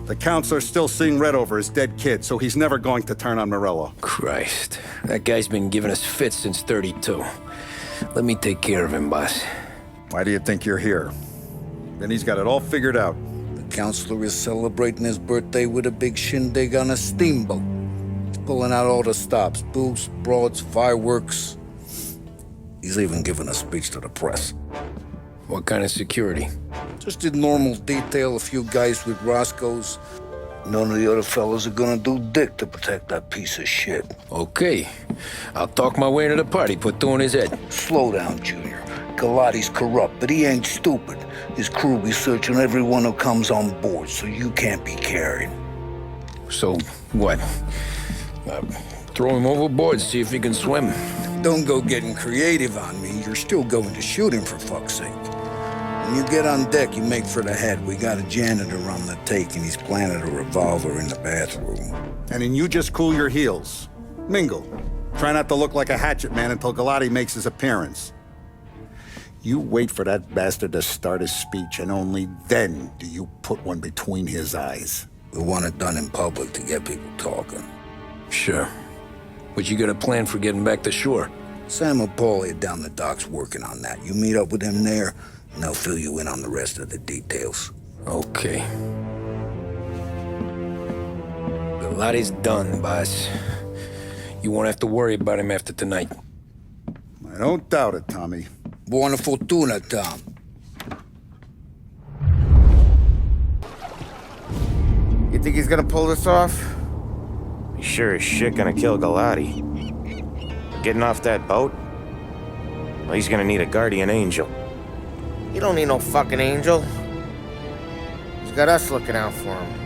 The counselor's still seeing red over his dead kid, so he's never going to turn on Morello. Christ, that guy's been giving us fits since 32. Let me take care of him, boss. Why do you think you're here? Then he's got it all figured out. The counselor is celebrating his birthday with a big shindig on a steamboat. He's pulling out all the stops, booze, broads, fireworks. He's even giving a speech to the press. What kind of security? Just did normal detail, a few guys with Roscoe's. None of the other fellas are gonna do dick to protect that piece of shit. Okay. I'll talk my way into the party, put two in his head. Slow down, Junior. Galati's corrupt, but he ain't stupid. His crew be searching everyone who comes on board, so you can't be carried. So, what? Throw him overboard, see if he can swim. Don't go getting creative on me. You're still going to shoot him, for fuck's sake. When you get on deck, you make for the head. We got a janitor on the take, and he's planted a revolver in the bathroom. And then you just cool your heels. Mingle. Try not to look like a hatchet man until Galati makes his appearance. You wait for that bastard to start his speech, and only then do you put one between his eyes. We want it done in public to get people talking. Sure. But you got a plan for getting back to shore? Sam and Paulie are down the docks working on that. You meet up with them there, and they'll fill you in on the rest of the details. Okay. Galati's done, boss. You won't have to worry about him after tonight. I don't doubt it, Tommy. Buona fortuna, Tom. You think he's gonna pull this off? He's sure as shit gonna kill Galati. Getting off that boat? Well, he's gonna need a guardian angel. You don't need no fucking angel. He's got us looking out for him.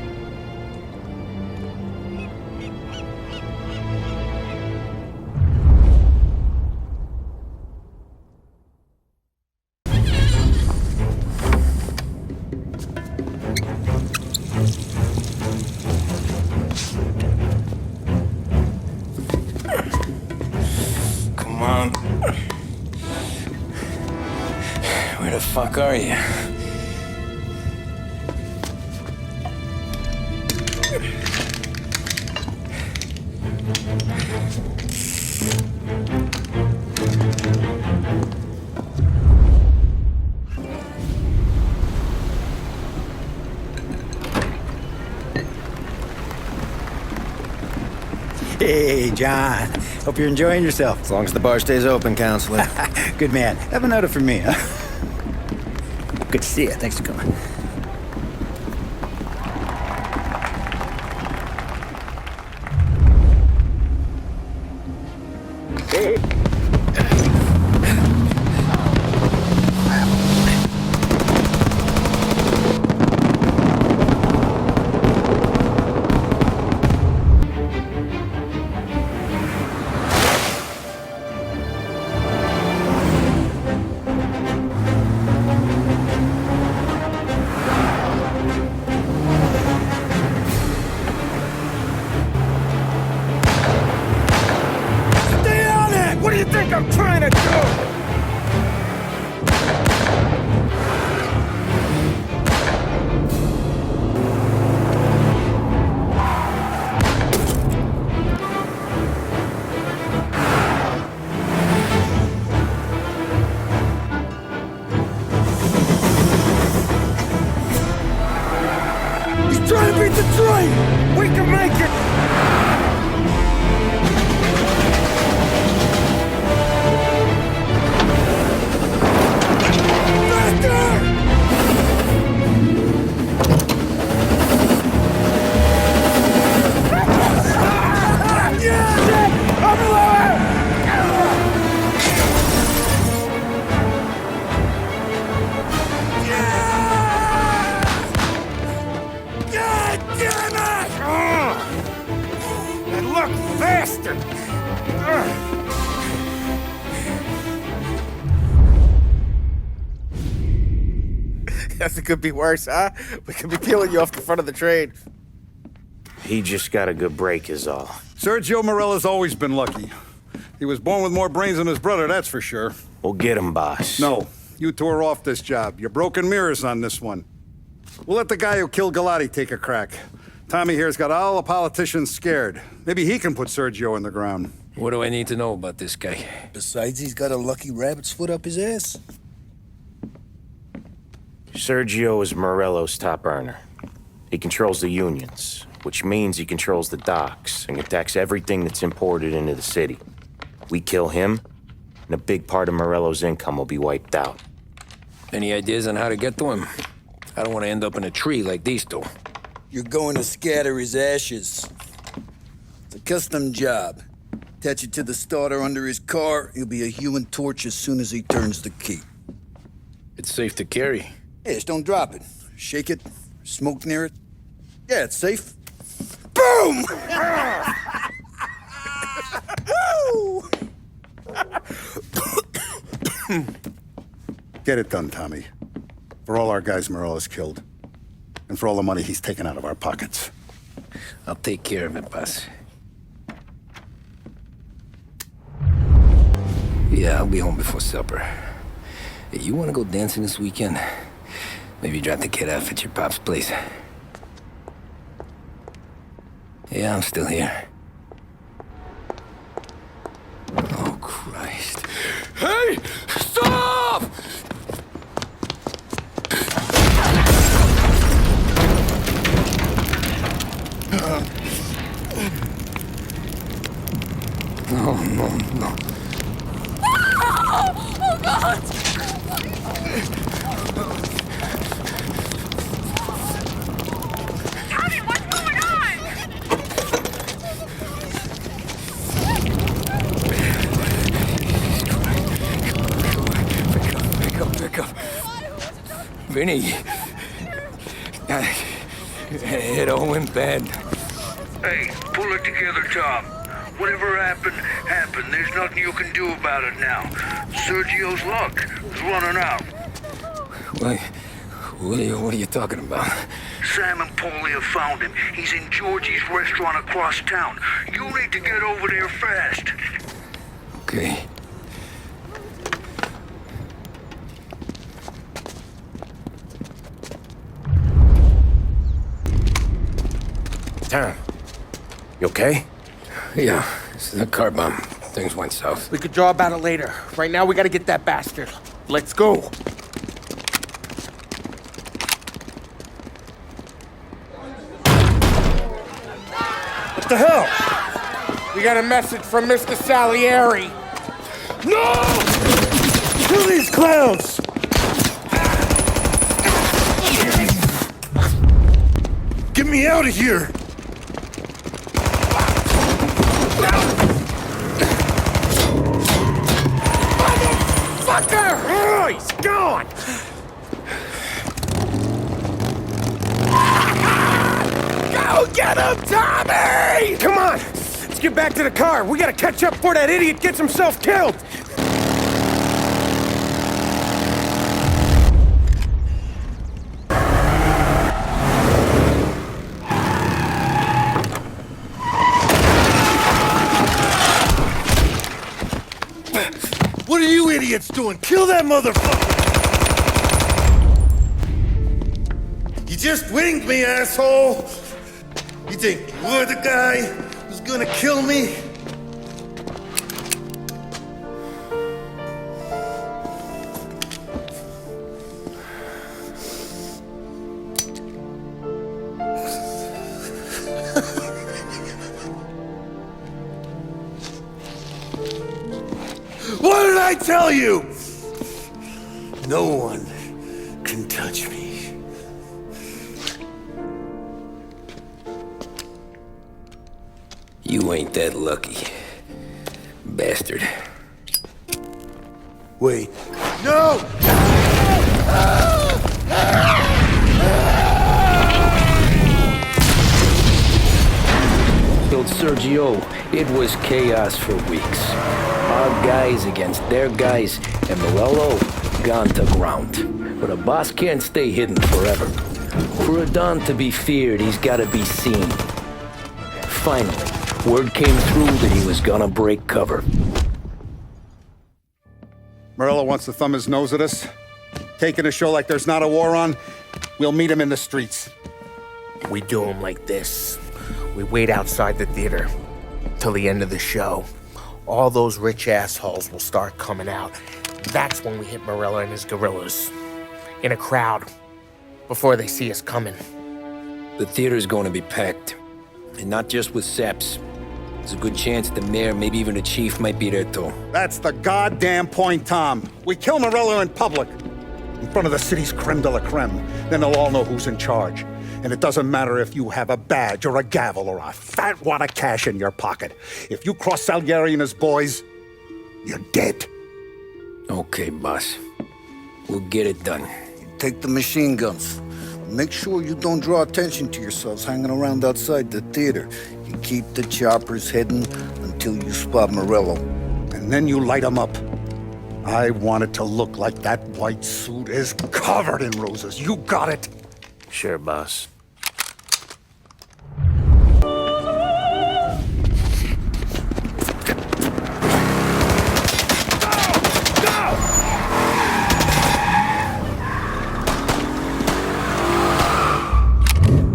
fuck are you? Hey, John. Hope you're enjoying yourself. As long as the bar stays open, counselor. Good man. Have another for me, huh? Good to see you. Thanks for coming. Trying to beat the train! We can make it! Guess it could be worse, huh? We could be peeling you off the front of the train. He just got a good break is all. Sergio Morello's always been lucky. He was born with more brains than his brother, that's for sure. We'll get him, boss. No, you tore off this job. You're broken mirrors on this one. We'll let the guy who killed Galati take a crack. Tommy here's got all the politicians scared. Maybe he can put Sergio in the ground. What do I need to know about this guy? Besides, he's got a lucky rabbit's foot up his ass. Sergio is Morello's top earner. He controls the unions, which means he controls the docks and attacks everything that's imported into the city. We kill him, and a big part of Morello's income will be wiped out. Any ideas on how to get to him? I don't want to end up in a tree like these two. You're going to scatter his ashes. It's a custom job. Attach it to the starter under his car. He'll be a human torch as soon as he turns the key. It's safe to carry. Yeah, just don't drop it. Shake it, smoke near it. Yeah, it's safe. Boom! Get it done, Tommy. For all our guys Morello's killed. And for all the money he's taken out of our pockets. I'll take care of it, boss. Yeah, I'll be home before supper. Hey, you want to go dancing this weekend? Maybe drop the kid off at your pop's place. Yeah, I'm still here. Oh, Christ. Hey! Stop! No. Oh, God! Tommy, what's going on? Pick up. Vinny. It all went bad. Hey, pull it together, Tom. Whatever happened, happened. There's nothing you can do about it now. Sergio's luck is running out. What are you talking about? Sam and Paulie have found him. He's in Georgie's restaurant across town. You need to get over there fast. Okay. Tom, you okay? Yeah, it's the car bomb. Things went south. We could draw about it later. Right now, we gotta get that bastard. Let's go. What the hell? We got a message from Mr. Salieri. No! Kill these clowns! Get me out of here! Motherfucker! Oh, he's gone! Go get him, Tommy! Come on! Let's get back to the car. We gotta catch up before that idiot gets himself killed! What are you idiots doing? Kill that motherfucker! You just winged me, asshole! You think you're the guy who's gonna kill me? What did I tell you? No one can touch me. You ain't that lucky, bastard. Wait. No! Killed Sergio. It was chaos for weeks. Our guys against their guys, and Morello gone to ground. But a boss can't stay hidden forever. For a Don to be feared, he's gotta be seen. Finally, word came through that he was gonna break cover. Morello wants to thumb his nose at us. Taking a show like there's not a war on, we'll meet him in the streets. We do him like this. We wait outside the theater till the end of the show. All those rich assholes will start coming out. That's when we hit Morello and his guerrillas. In a crowd. Before they see us coming. The theater's going to be packed. And not just with saps. There's a good chance the mayor, maybe even the chief, might be there too. That's the goddamn point, Tom. We kill Morello in public. In front of the city's creme de la creme. Then they'll all know who's in charge. And it doesn't matter if you have a badge or a gavel or a fat wad of cash in your pocket. If you cross Salieri and his boys, you're dead. Okay, boss. We'll get it done. Take the machine guns. Make sure you don't draw attention to yourselves hanging around outside the theater. You keep the choppers hidden until you spot Morello. And then you light them up. I want it to look like that white suit is covered in roses. You got it? Sure, boss.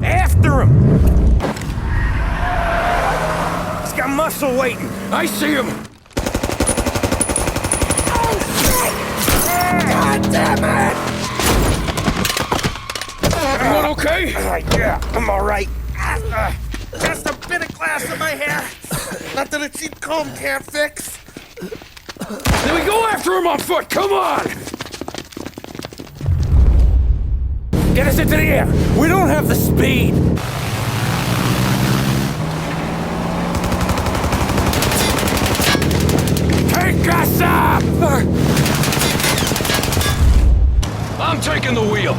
After him! He's got muscle waiting. I see him. Oh, shit! God damn it! Everyone okay? Yeah, I'm all right. Just a bit of glass in my hair. Nothing a cheap comb can't fix. Then we go after him on foot. Come on! Get us into the air. We don't have the speed. Take us up! I'm taking the wheel.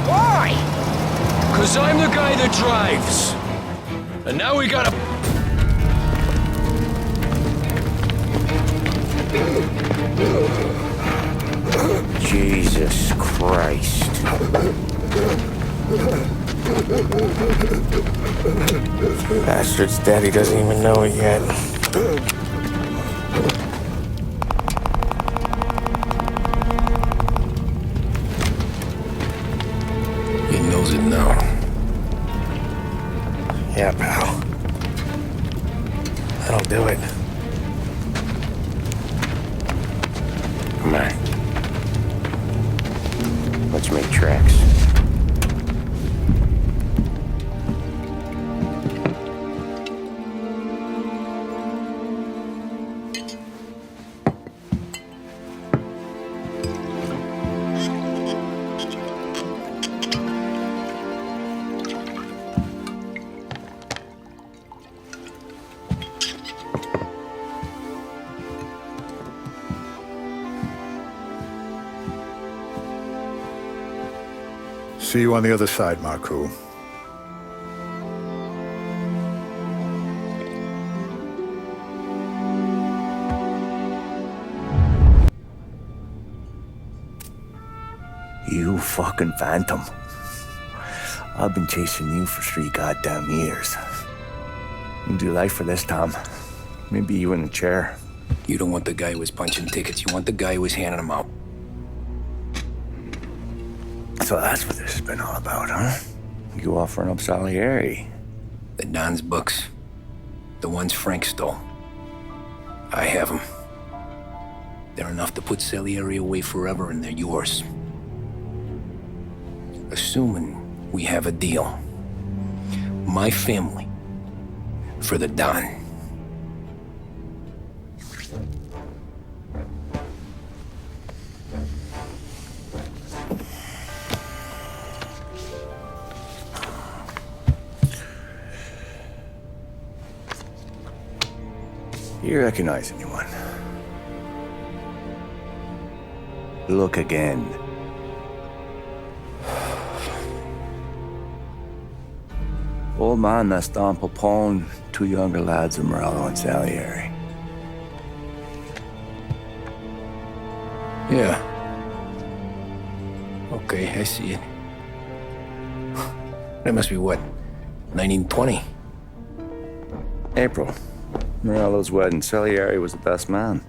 Why? 'Cause I'm the guy that drives. And now we gotta... Jesus Christ. Bastard's daddy doesn't even know it yet. He knows it now. Yeah, pal. That'll do it. Come on. Let's make tracks. See you on the other side, Marco. You fucking phantom. I've been chasing you for 3 goddamn years. You do life for this, Tom. Maybe you in a chair. You don't want the guy who was punching tickets. You want the guy who was handing them out. So that's what this has been all about, huh? You offering up Salieri. The Don's books. The ones Frank stole. I have them. They're enough to put Salieri away forever, and they're yours. Assuming we have a deal. My family for the Don. You recognize anyone? Look again. Old man that's Don Popone, 2 younger lads of Morello and Salieri. Yeah. Okay, I see it. That must be what, 1920? April. Morello's wedding. Salieri was the best man.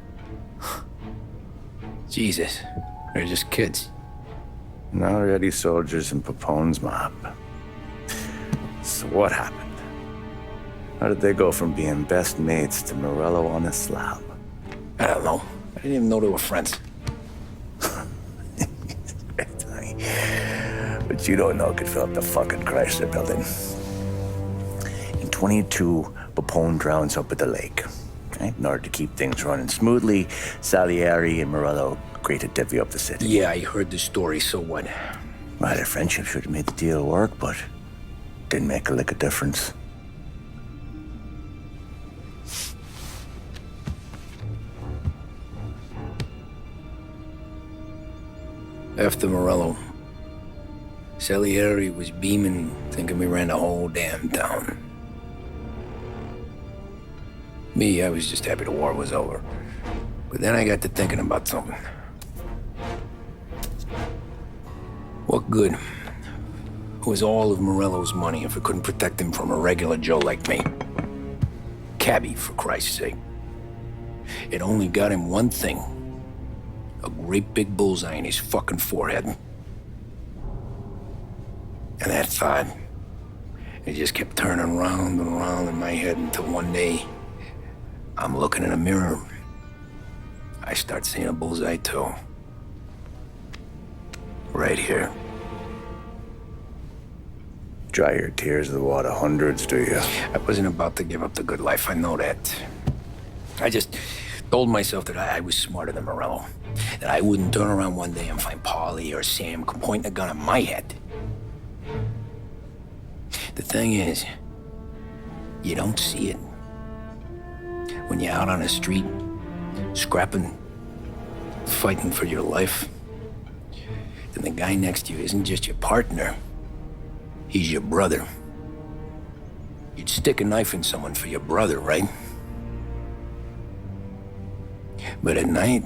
Jesus, they're just kids. Now already soldiers in Popone's mob. So what happened? How did they go from being best mates to Morello on a slab? I don't know. I didn't even know they were friends. But you don't know could fill up the fucking Chrysler building. In 22, Popone drowns up at the lake. Right? In order to keep things running smoothly, Salieri and Morello agreed to divvy up the city. Yeah, I heard the story, so what? Well, their friendship should have made the deal work, but didn't make a lick of difference. After Morello, Salieri was beaming, thinking we ran the whole damn town. Me, I was just happy the war was over. But then I got to thinking about something. What good was all of Morello's money if it couldn't protect him from a regular Joe like me? Cabbie, for Christ's sake. It only got him one thing. A great big bullseye in his fucking forehead. And that thought, it just kept turning round and round in my head until one day, I'm looking in a mirror. I start seeing a bullseye too. Right here. Dry your tears of the water hundreds, do you? I wasn't about to give up the good life, I know that. I just told myself that I was smarter than Morello. That I wouldn't turn around one day and find Paulie or Sam pointing a gun at my head. The thing is, you don't see it. When you're out on the street, scrapping, fighting for your life, then the guy next to you isn't just your partner, he's your brother. You'd stick a knife in someone for your brother, right? But at night,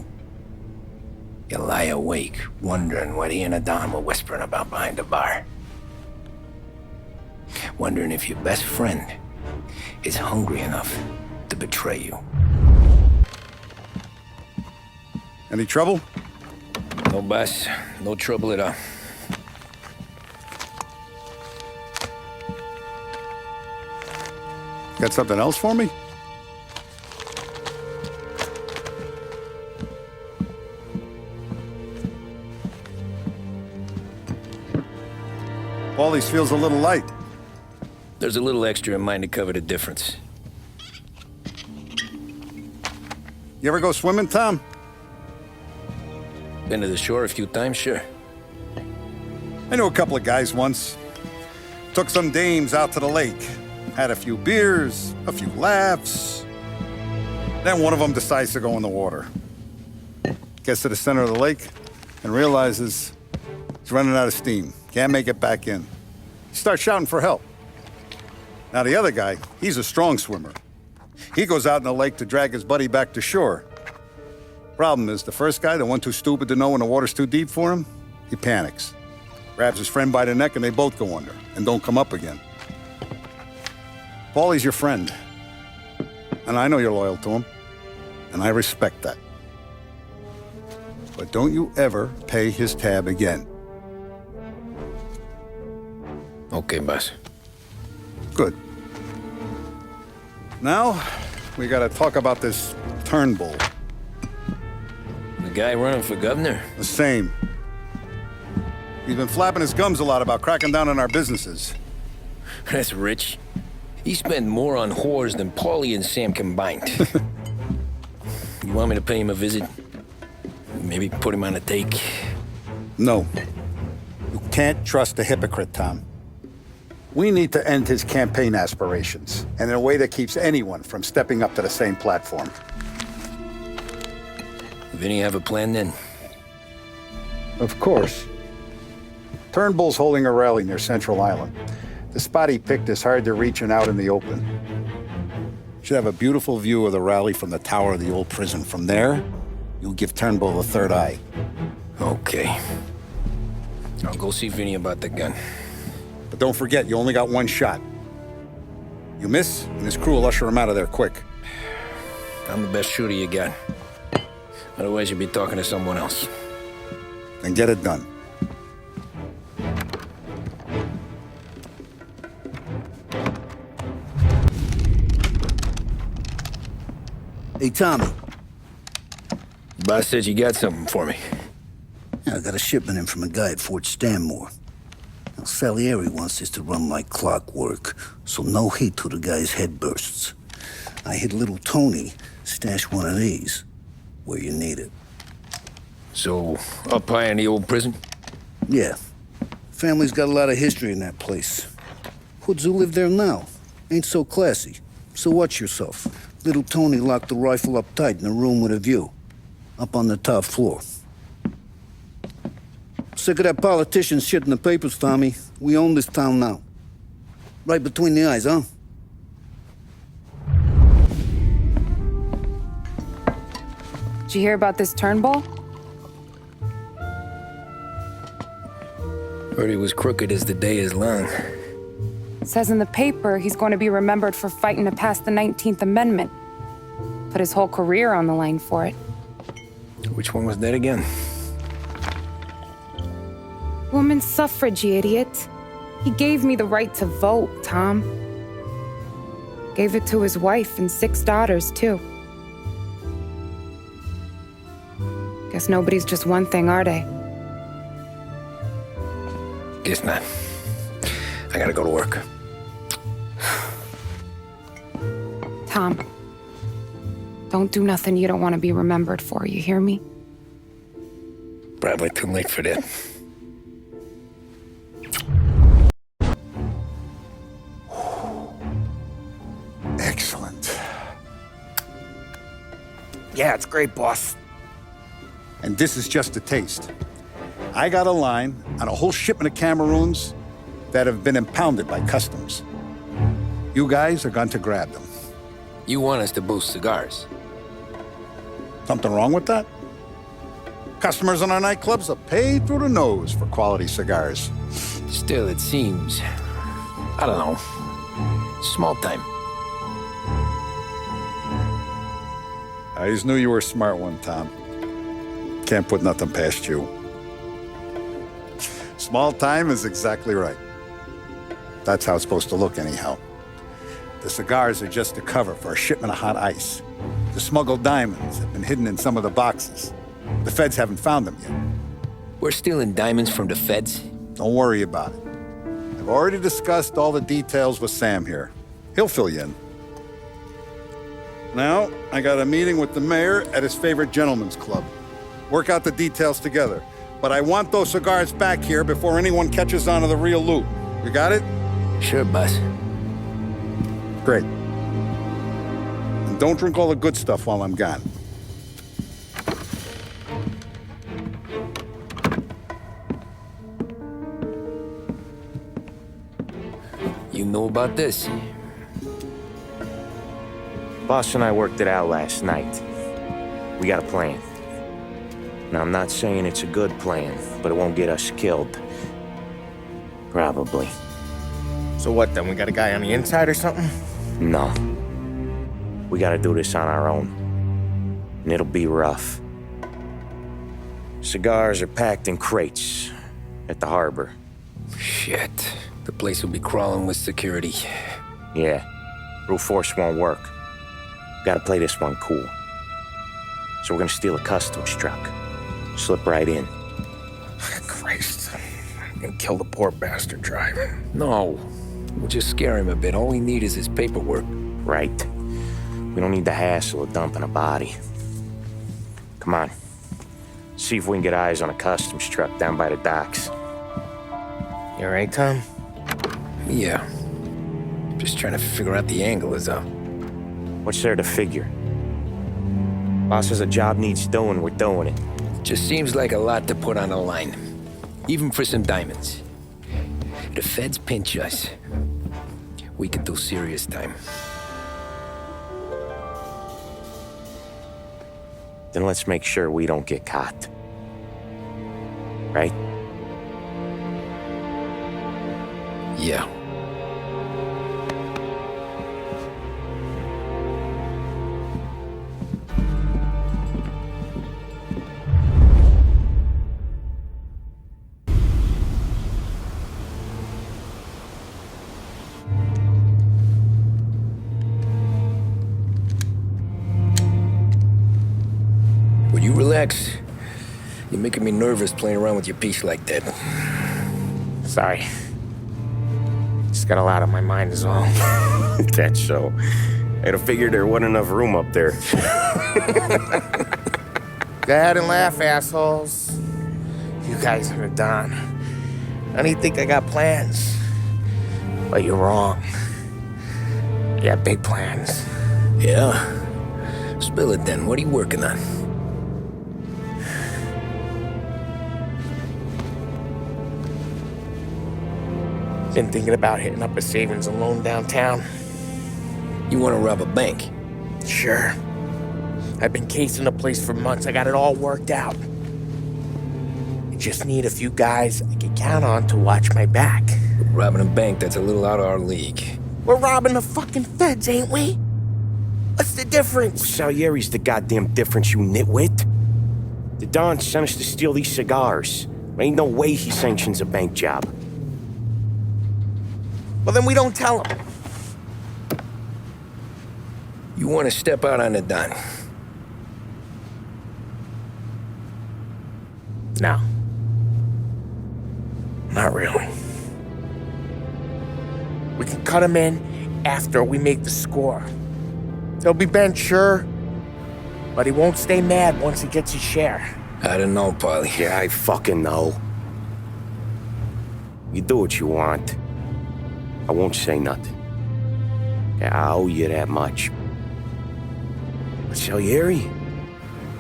you lie awake, wondering what he and a Don were whispering about behind the bar. Wondering if your best friend is hungry enough to betray you. Any trouble? No, boss. No trouble at all. Got something else for me? Paulie's feels a little light. There's a little extra in mine to cover the difference. You ever go swimming, Tom? Been to the shore a few times, sure. I knew a couple of guys once. Took some dames out to the lake. Had a few beers, a few laughs. Then one of them decides to go in the water. Gets to the center of the lake and realizes he's running out of steam. Can't make it back in. He starts shouting for help. Now the other guy, he's a strong swimmer. He goes out in the lake to drag his buddy back to shore. Problem is, the first guy, the one too stupid to know when the water's too deep for him, he panics. Grabs his friend by the neck and they both go under and don't come up again. Paulie's your friend. And I know you're loyal to him. And I respect that. But don't you ever pay his tab again. Okay, boss. Good. Now, we gotta talk about this Turnbull. The guy running for governor? The same. He's been flapping his gums a lot about cracking down on our businesses. That's rich. He spent more on whores than Paulie and Sam combined. You want me to pay him a visit? Maybe put him on a take? No. You can't trust a hypocrite, Tom. We need to end his campaign aspirations, and in a way that keeps anyone from stepping up to the same platform. Vinny have a plan then? Of course. Turnbull's holding a rally near Central Island. The spot he picked is hard to reach and out in the open. Should have a beautiful view of the rally from the tower of the old prison. From there, you'll give Turnbull the third eye. Okay. I'll go see Vinny about the gun. But don't forget, you only got one shot. You miss, and his crew will usher him out of there quick. I'm the best shooter you got. Otherwise, you'll be talking to someone else. Then get it done. Hey, Tommy. Boss said you got something for me. Yeah, I got a shipment in from a guy at Fort Stanmore. Now, Salieri wants this to run like clockwork, so no heat till the guy's head bursts. I hit little Tony, stash one of these where you need it. So, up high in the old prison? Yeah. Family's got a lot of history in that place. Hoods who live there now ain't so classy, so watch yourself. Little Tony locked the rifle up tight in a room with a view, up on the top floor. Sick of that politician shit in the papers, Tommy. We own this town now. Right between the eyes, huh? Did you hear about this Turnbull? Heard he was crooked as the day is long. It says in the paper he's going to be remembered for fighting to pass the 19th Amendment. Put his whole career on the line for it. Which one was that again? Women's suffrage, you idiot. He gave me the right to vote, Tom. Gave it to his wife and 6 daughters, too. Guess nobody's just one thing, are they? Guess not. I gotta go to work. Tom, don't do nothing you don't want to be remembered for, you hear me? Probably too late for that. Excellent. Yeah, it's great, boss. And this is just a taste. I got a line on a whole shipment of Cameroons that have been impounded by customs. You guys are going to grab them. You want us to boost cigars? Something wrong with that? Customers in our nightclubs are paid through the nose for quality cigars. Still, it seems, I don't know, small time. I just knew you were a smart one, Tom. Can't put nothing past you. Small time is exactly right. That's how it's supposed to look anyhow. The cigars are just a cover for a shipment of hot ice. The smuggled diamonds have been hidden in some of the boxes. The feds haven't found them yet. We're stealing diamonds from the feds? Don't worry about it. I've already discussed all the details with Sam here. He'll fill you in. Now, I got a meeting with the mayor at his favorite gentleman's club. Work out the details together. But I want those cigars back here before anyone catches on to the real loot. You got it? Sure, boss. Great. And don't drink all the good stuff while I'm gone. You know about this? Boss and I worked it out last night. We got a plan. Now, I'm not saying it's a good plan, but it won't get us killed. Probably. So what then? We got a guy on the inside or something? No. We gotta do this on our own. And it'll be rough. Cigars are packed in crates at the harbor. Shit. The place will be crawling with security. Yeah. Brute force won't work. Gotta play this one cool. So we're gonna steal a customs truck. Slip right in. Christ. I'm gonna kill the poor bastard driver. No. We'll just scare him a bit. All we need is his paperwork. Right. We don't need the hassle of dumping a body. Come on. See if we can get eyes on a customs truck down by the docks. You all right, Tom? Yeah. Just trying to figure out the angle is up. What's there to figure? Boss says a job needs doing, we're doing it. Just seems like a lot to put on the line. Even for some diamonds. If the feds pinch us, we could do serious time. Then let's make sure we don't get caught. Right? Yeah. Would you relax? You're making me nervous playing around with your piece like that. Sorry. Just got a lot on my mind is all. That's so. I'd have figured there wasn't enough room up there. Go ahead and laugh, assholes. You guys are done. I don't even think I got plans. But you're wrong. I got big plans. Yeah? Spill it then. What are you working on? Been thinking about hitting up a savings and loan downtown. You want to rob a bank? Sure. I've been casing the place for months. I got it all worked out. I just need a few guys I can count on to watch my back. Robbing a bank, that's a little out of our league. We're robbing the fucking feds, ain't we? What's the difference? Salieri's the goddamn difference, you nitwit. The Don sent us to steal these cigars. There ain't no way he sanctions a bank job. Well, then we don't tell him. You want to step out on the Don? No. Not really. We can cut him in after we make the score. He'll be bent, sure, but he won't stay mad once he gets his share. I don't know, Paulie. Yeah, I fucking know. You do what you want. I won't say nothing. Yeah, I owe you that much. But Salieri?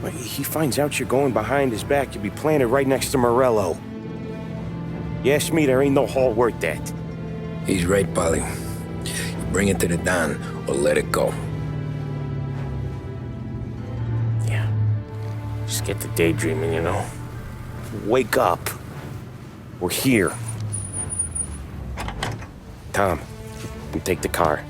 When he finds out you're going behind his back, you'll be planted right next to Morello. You ask me, there ain't no haul worth that. He's right, Paulie. You bring it to the Don, or let it go. Yeah. Just get to daydreaming, you know? Wake up. We're here. Tom, you take the car.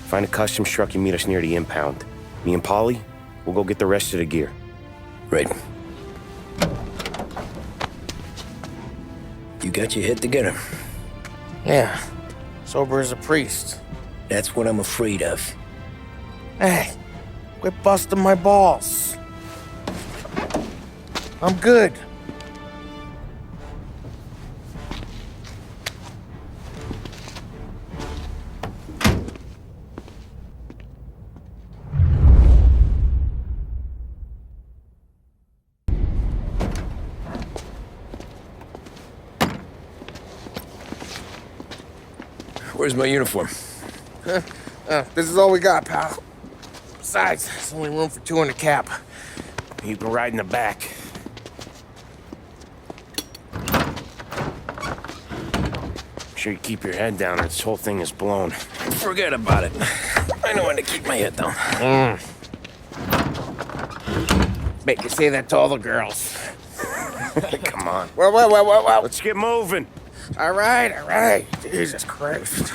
Find a customs truck and meet us near the impound. Me and Paulie, we'll go get the rest of the gear. Right. You got your head together? Yeah. Sober as a priest. That's what I'm afraid of. Hey, quit busting my balls. I'm good. Where's my uniform? This is all we got, pal. Besides, there's only room for 2 in the cab. You can ride in the back. Make sure you keep your head down or this whole thing is blown. Forget about it. I know when to keep my head down. Bet you say that to all the girls. Come on. Well. Let's get moving. All right. Jesus Christ.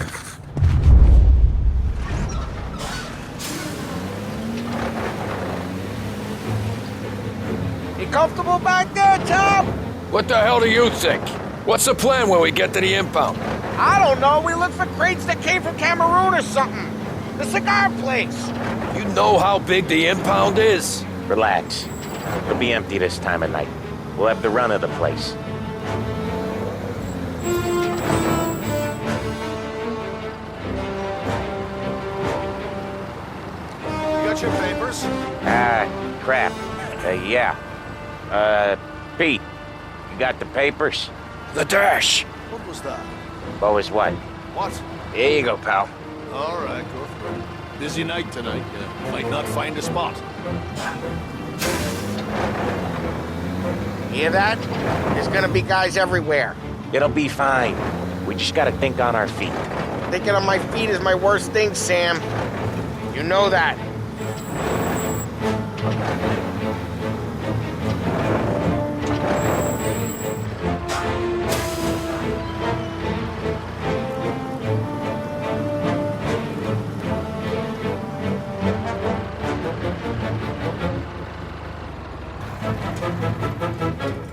You comfortable back there, Tom? What the hell do you think? What's the plan when we get to the impound? I don't know. We look for crates that came from Cameroon or something. The cigar place. You know how big the impound is? Relax. It'll be empty this time of night. We'll have the run of the place. You got your papers? Crap. Yeah. Pete, you got the papers? The dash. What was that? What was what? What? Here you go, pal. All right, go for it. Busy night tonight. Might not find a spot. Hear that? There's gonna be guys everywhere. It'll be fine. We just gotta think on our feet. Thinking on my feet is my worst thing, Sam. You know that.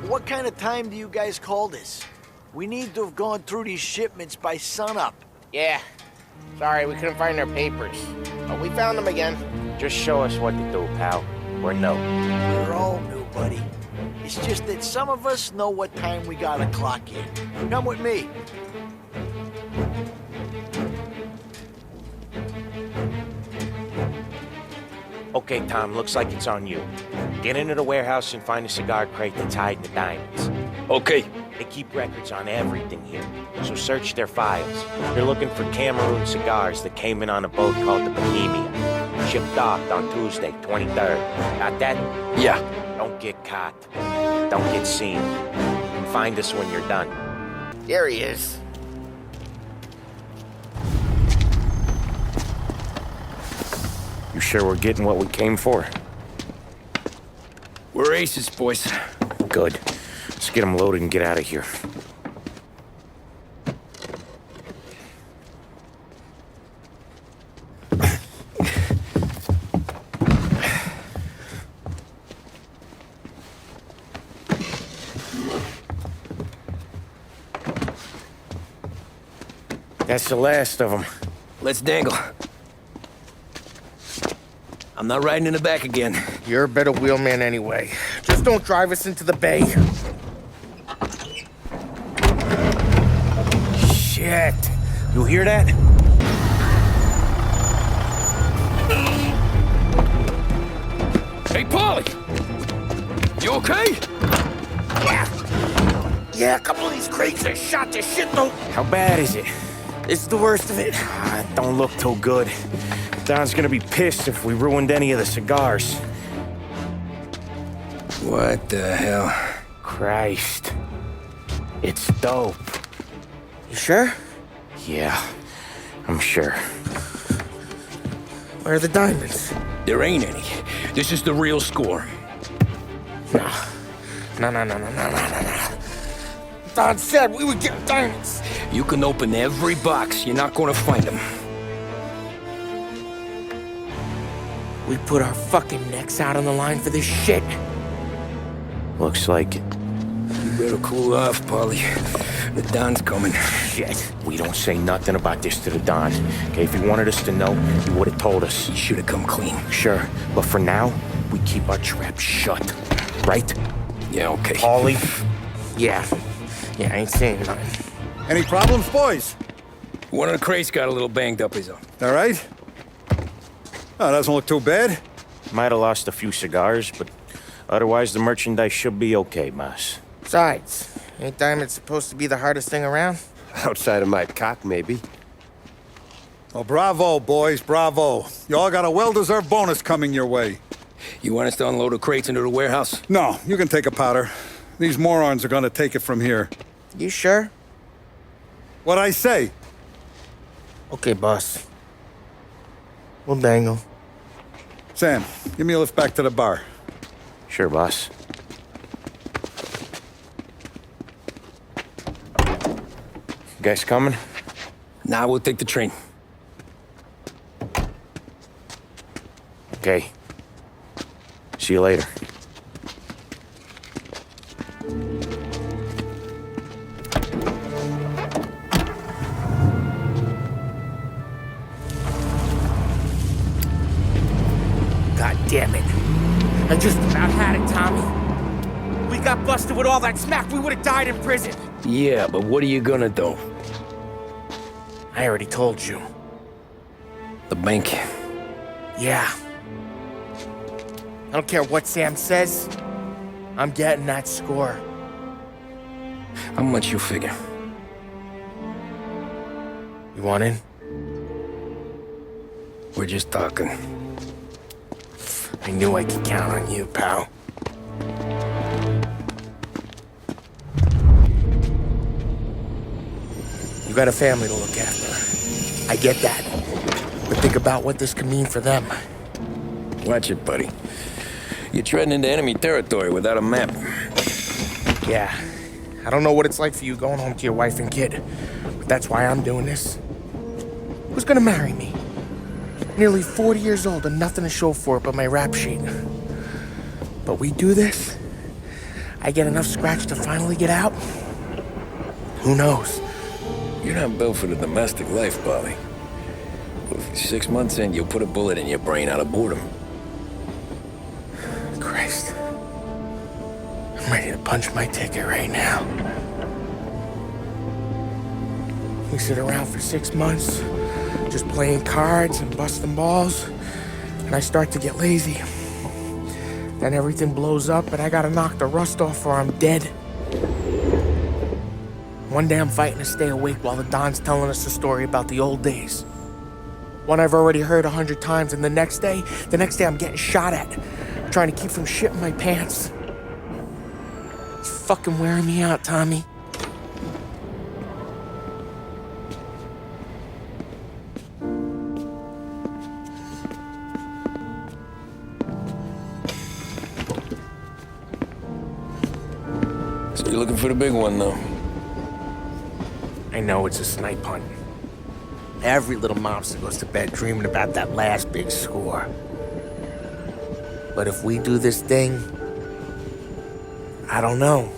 What kind of time do you guys call this? We need to have gone through these shipments by sunup. Yeah. Sorry, we couldn't find our papers. But we found them again. Just show us what to do, pal. We're new. We're all new, buddy. It's just that some of us know what time we gotta clock in. Come with me. Okay, Tom, looks like it's on you. Get into the warehouse and find a cigar crate that's hiding the diamonds. Okay. They keep records on everything here, so search their files. They're looking for Cameroon cigars that came in on a boat called the Bohemia. Ship docked on Tuesday, 23rd. Got that? Yeah. Don't get caught. Don't get seen. And find us when you're done. There he is. You sure we're getting what we came for? We're aces, boys. Good. Let's get them loaded and get out of here. That's the last of them. Let's dangle. I'm not riding in the back again. You're a better wheelman anyway. Just don't drive us into the bay. Shit. You hear that? Hey, Paulie! You okay? Yeah, a couple of these crates are shot to shit though. How bad is it? It's the worst of it. Don't look too good. Don's gonna be pissed if we ruined any of the cigars. What the hell? Christ. It's dope. You sure? Yeah, I'm sure. Where are the diamonds? There ain't any. This is the real score. No. Don said we would get diamonds. You can open every box. You're not gonna find them. We put our fucking necks out on the line for this shit. Looks like it. better cool off, Paulie. The Don's coming. Shit. We don't say nothing about this to the Don. Okay, if he wanted us to know, he would have told us. He should have come clean. Sure, but for now, we keep our trap shut. Right? Yeah, okay. Paulie? Yeah. Yeah, I ain't saying nothing. Any problems, boys? One of the crates got a little banged up, is all. All right? Oh, doesn't look too bad. Might have lost a few cigars, but otherwise the merchandise should be okay, boss. Besides, ain't diamonds supposed to be the hardest thing around? Outside of my cock, maybe. Well, bravo, boys, bravo. You all got a well-deserved bonus coming your way. You want us to unload the crates into the warehouse? No, you can take a powder. These morons are gonna take it from here. You sure? What'd I say? Okay, boss. We'll dangle. Sam, give me a lift back to the bar. Sure, boss. You guys coming? Nah, we'll take the train. Okay. See you later. God damn it. I just about had it, Tommy. We got busted with all that smack, we would have died in prison. Yeah, but what are you gonna do? I already told you. The bank. Yeah. I don't care what Sam says. I'm getting that score. How much you figure? You want in? We're just talking. I knew I could count on you, pal. You got a family to look after. I get that. But think about what this could mean for them. Watch it, buddy. You're treading into enemy territory without a map. Yeah. I don't know what it's like for you going home to your wife and kid. But that's why I'm doing this. Who's gonna marry me? Nearly 40 years old and nothing to show for it but my rap sheet. But we do this, I get enough scratch to finally get out? Who knows? You're not built for the domestic life, Paulie. 6 months in, you'll put a bullet in your brain out of boredom. Christ. I'm ready to punch my ticket right now. We sit around for 6 months, just playing cards and busting balls, and I start to get lazy. Then everything blows up and I gotta knock the rust off or I'm dead. One day I'm fighting to stay awake while the Don's telling us a story about the old days. One I've already heard 100 times, and the next day I'm getting shot at, trying to keep from shitting my pants. It's fucking wearing me out, Tommy. So you're looking for the big one, though? I know it's a snipe hunt. Every little mobster goes to bed dreaming about that last big score. But if we do this thing, I don't know.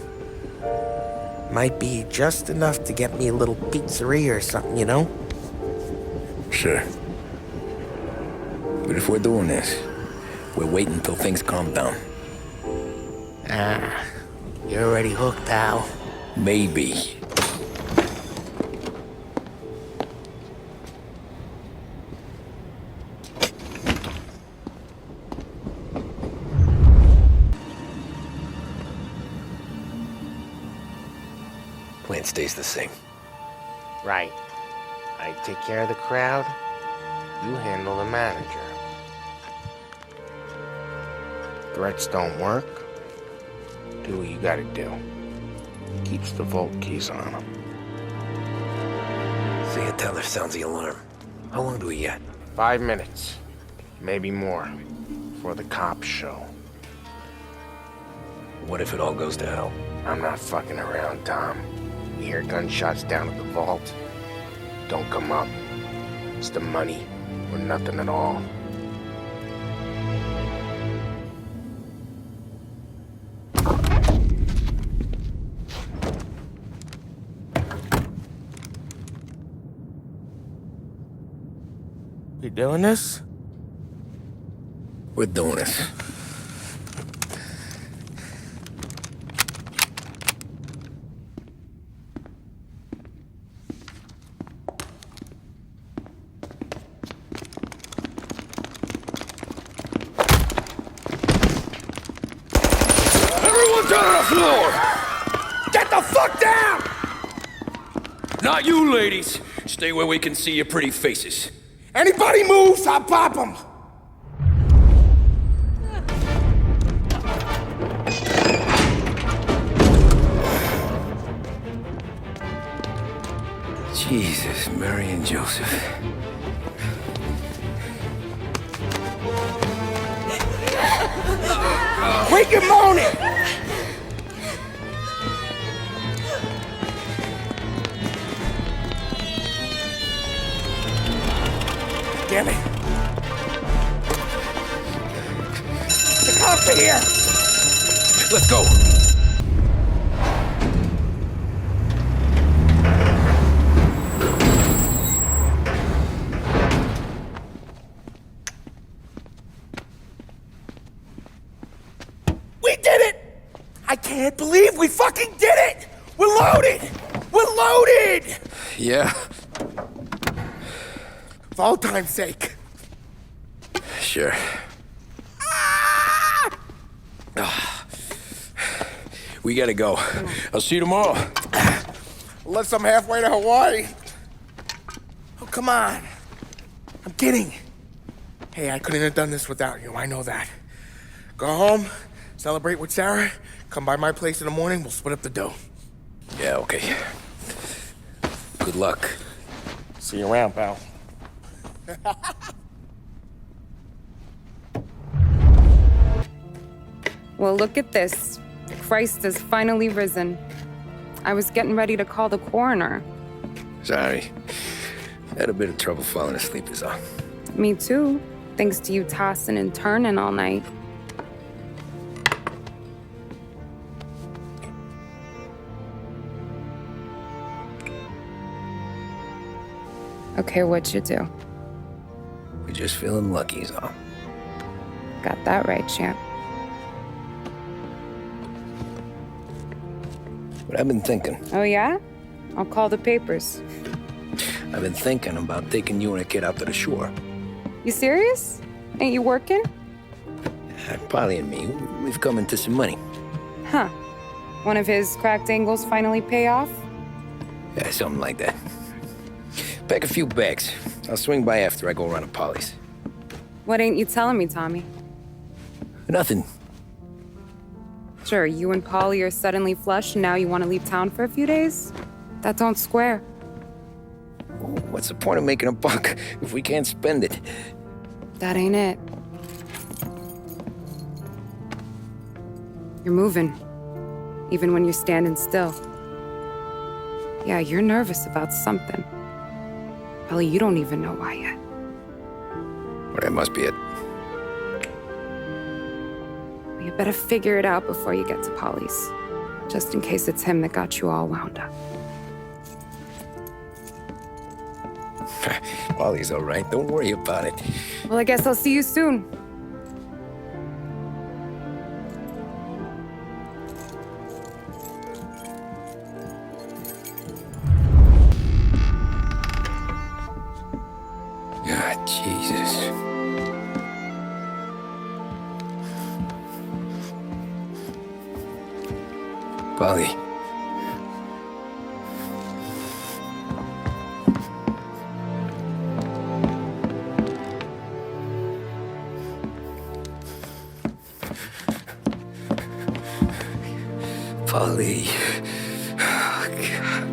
Might be just enough to get me a little pizzeria or something, you know? Sure. But if we're doing this, we're waiting until things calm down. Ah, you're already hooked, pal. Maybe. Plan stays the same. Right. I take care of the crowd, you handle the manager. Threats don't work, do what you gotta do. Keeps the vault keys on him. See a teller sounds the alarm. How long do we get? 5 minutes, maybe more, before the cops show. What if it all goes to hell? I'm not fucking around, Tom. You hear gunshots down at the vault. Don't come up. It's the money or nothing at all. You doing this? We're doing this. Everyone down on the floor! Get the fuck down! Not you, ladies. Stay where we can see your pretty faces. Anybody moves, I'll pop them. Jesus, Mary and Joseph. Quick and moan it! Damn it. The cops are here! Let's go. We did it! I can't believe we fucking did it! We're loaded! We're loaded! Yeah, For all time's sake. sure. We gotta go. I'll see you tomorrow. Unless I'm halfway to Hawaii. Oh, come on. I'm kidding. Hey, I couldn't have done this without you. I know that. Go home, celebrate with Sarah, come by my place in the morning, we'll split up the dough. Yeah, okay. Good luck. See you around, pal. Well, look at this. Christ has finally risen. I was getting ready to call the coroner. Sorry. Had a bit of trouble falling asleep is all. Me too, thanks to you tossing and turning all night. Okay, what'd you do? We're just feeling lucky is all. Got that right, champ. But I've been thinking. Oh, yeah? I'll call the papers. I've been thinking about taking you and a kid out to the shore. You serious? Ain't you working? Paulie and me, we've come into some money. Huh. One of his cracked angles finally pay off? Yeah, something like that. Pack a few bags. I'll swing by after I go around to Paulie's. What ain't you telling me, Tommy? Nothing. Sure, you and Paulie are suddenly flush and now you want to leave town for a few days? That don't square. What's the point of making a buck if we can't spend it? That ain't it. You're moving, even when you're standing still. Yeah, you're nervous about something. Probably you don't even know why yet. Well, that must be it. You better figure it out before you get to Paulie's, just in case it's him that got you all wound up. Paulie's all right. Don't worry about it. Well, I guess I'll see you soon. Ah, Jesus. Paulie. Paulie. Oh, God.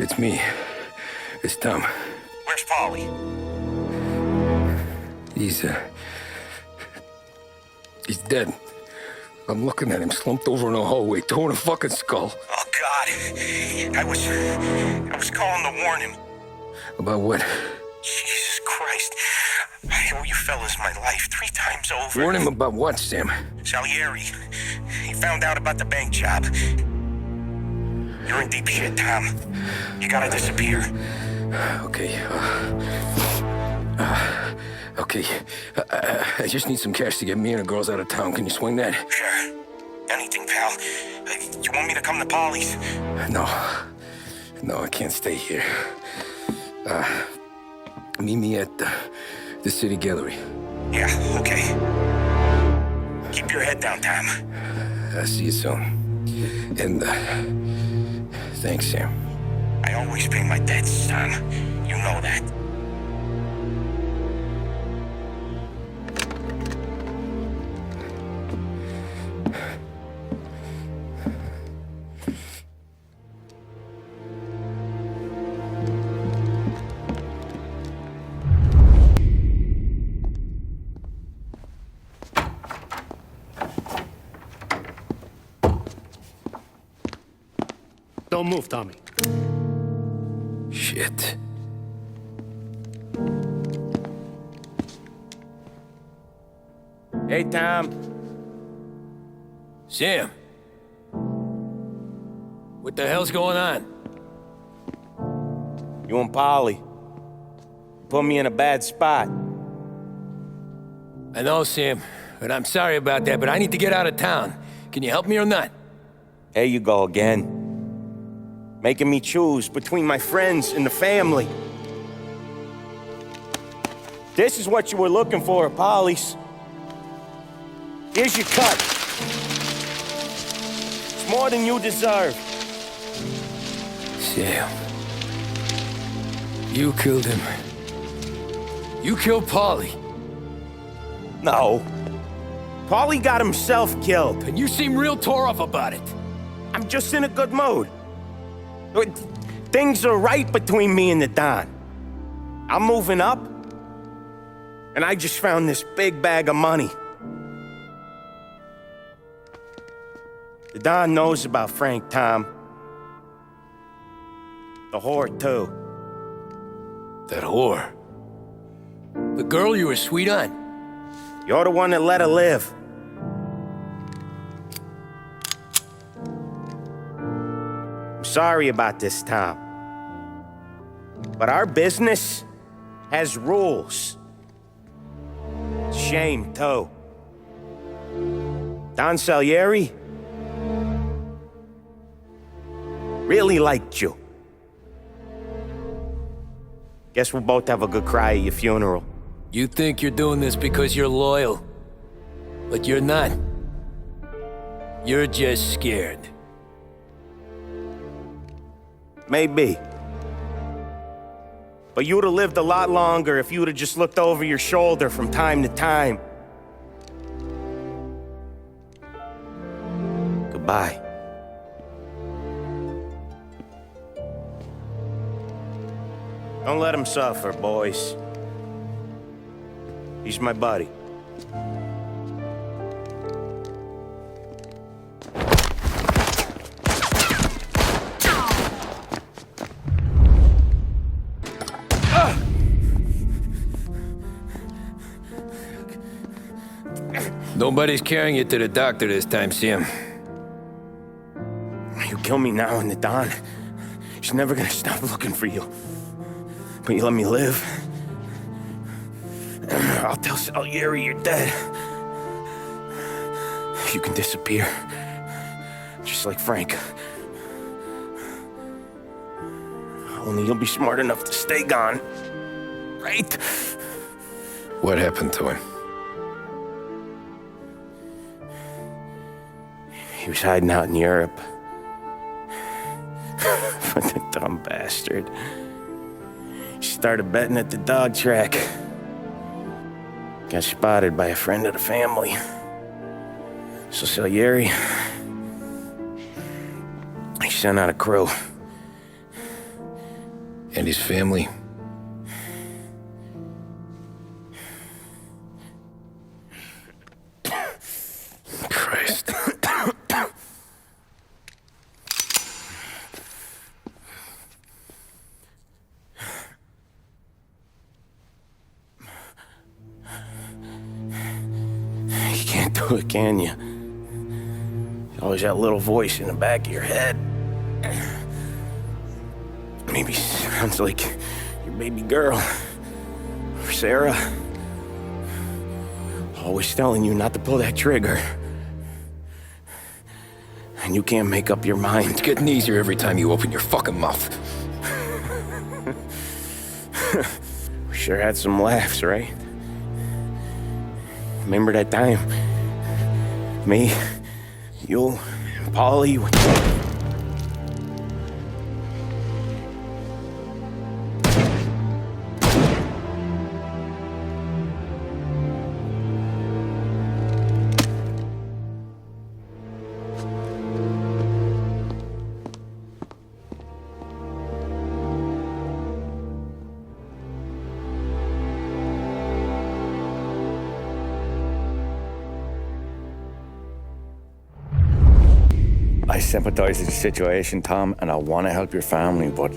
It's me. It's Tom. Where's Paulie? He's dead. I'm looking at him slumped over in the hallway, torn a fucking skull. Oh, God. I was calling to warn him. About what? Jesus Christ. I owe you fellas my life 3 times over. Warn him about what, Sam? Salieri. He found out about the bank job. You're in deep shit, Tom. You gotta disappear. Okay. Okay. I just need some cash to get me and the girls out of town. Can you swing that? Sure. Anything, pal. You want me to come to Paulie's? No. No, I can't stay here. Meet me at the city gallery. Yeah, okay. Keep your head down, Tom. I'll see you soon. And, thanks, Sam. I always pay my debts, Tom. You know that. Don't move, Tommy. Shit. Hey, Tom. Sam. What the hell's going on? You and Paulie put me in a bad spot. I know, Sam, and I'm sorry about that, but I need to get out of town. Can you help me or not? There you go again. Making me choose between my friends and the family. This is what you were looking for at Paulie's. Here's your cut. It's more than you deserve. Sam. You killed him. You killed Paulie. No. Paulie got himself killed. And you seem real tore up about it. I'm just in a good mood. Things are right between me and the Don. I'm moving up, and I just found this big bag of money. The Don knows about Frank, Tom. The whore, too. That whore? The girl you were sweet on? You're the one that let her live. Sorry about this, Tom. But our business has rules. Shame, too. Don Salieri really liked you. Guess we'll both have a good cry at your funeral. You think you're doing this because you're loyal, but you're not. You're just scared. Maybe. But you'd have lived a lot longer if you'd have just looked over your shoulder from time to time. Goodbye. Don't let him suffer, boys. He's my buddy. Nobody's carrying you to the doctor this time, Sam. You kill me now and the Don. She's never gonna stop looking for you. But you let me live. I'll tell Salieri you're dead. You can disappear. Just like Frank. Only you'll be smart enough to stay gone. Right? What happened to him? He was hiding out in Europe. But the dumb bastard. He started betting at the dog track. Got spotted by a friend of the family. So Salieri, he sent out a crew. And his family. Christ. You can't do it, can you? There's always that little voice in the back of your head. Maybe sounds like your baby girl. Or Sarah. Always telling you not to pull that trigger. And you can't make up your mind. It's getting easier every time you open your fucking mouth. We sure had some laughs, right? Remember that time? Me, you, and Paulie. I sympathize with the situation, Tom, and I want to help your family, but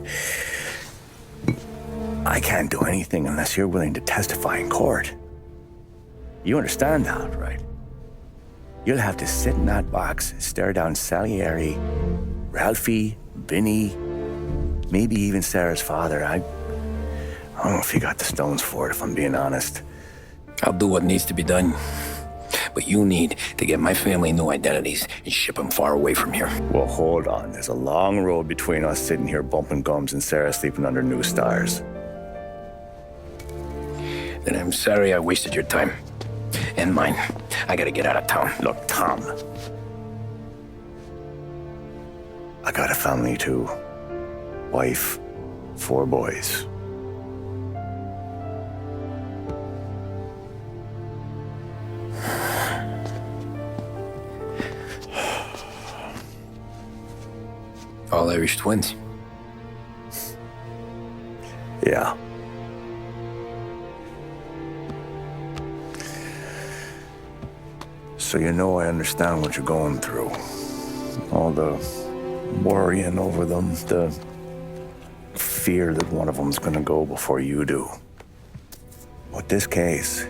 I can't do anything unless you're willing to testify in court. You understand that, right? You'll have to sit in that box, stare down Salieri, Ralphie, Vinny, maybe even Sarah's father. I don't know if you got the stones for it, if I'm being honest. I'll do what needs to be done. But you need to get my family new identities and ship them far away from here. Well, hold on. There's a long road between us sitting here bumping gums and Sarah sleeping under new stars. Then I'm sorry I wasted your time. And mine. I gotta get out of town. Look, Tom. I got a family too. Wife, 4 boys. All Irish twins. Yeah. So you know I understand what you're going through. All the worrying over them, the fear that one of them's gonna go before you do. With this case,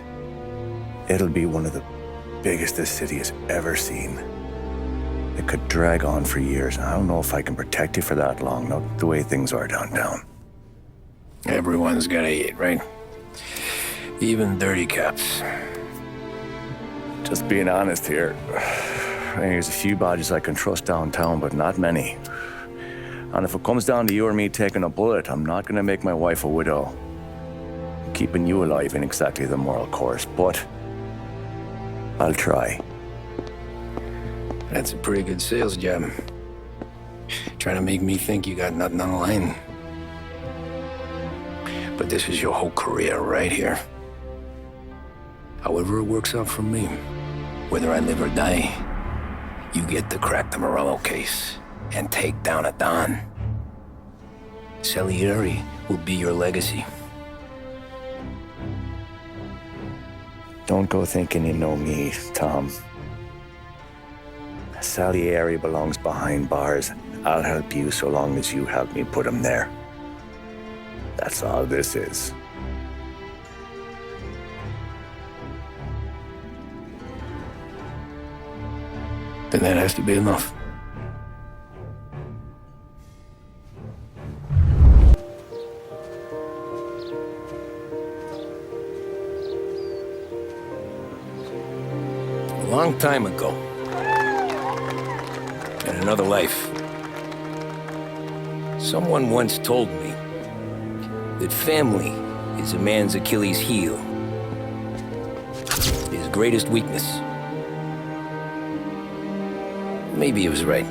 it'll be one of the biggest this city has ever seen. It could drag on for years. I don't know if I can protect you for that long, not the way things are downtown. Everyone's gotta eat, right? Even dirty cops. Just being honest here. There's a few bodies I can trust downtown, but not many. And if it comes down to you or me taking a bullet, I'm not gonna make my wife a widow. Keeping you alive ain't exactly the moral course, but I'll try. That's a pretty good sales job. Trying to make me think you got nothing on the line. But this is your whole career right here. However it works out for me, whether I live or die, you get to crack the Morello case and take down a Don. Salieri will be your legacy. Don't go thinking you know me, Tom. Salieri belongs behind bars. I'll help you so long as you help me put him there. That's all this is. Then that has to be enough. A long time ago, in another life, someone once told me that family is a man's Achilles heel, his greatest weakness. Maybe he was right.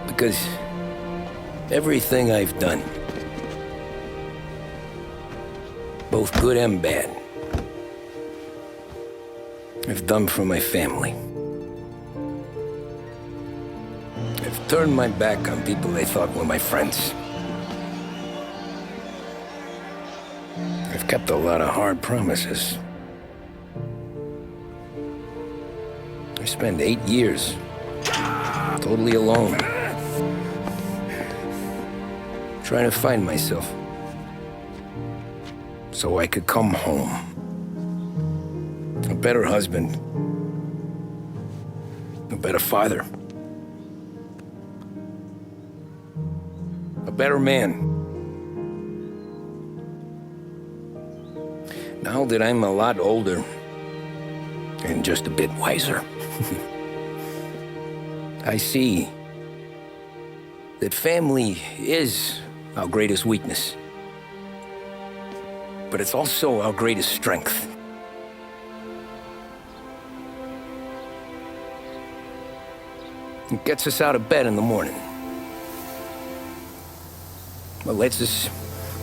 Because everything I've done, both good and bad, I've done for my family. I've turned my back on people they thought were my friends. I've kept a lot of hard promises. I spent 8 years totally alone, trying to find myself so I could come home. A better husband, a better father, a better man. Now that I'm a lot older and just a bit wiser, I see that family is our greatest weakness, but it's also our greatest strength. It gets us out of bed in the morning. It lets us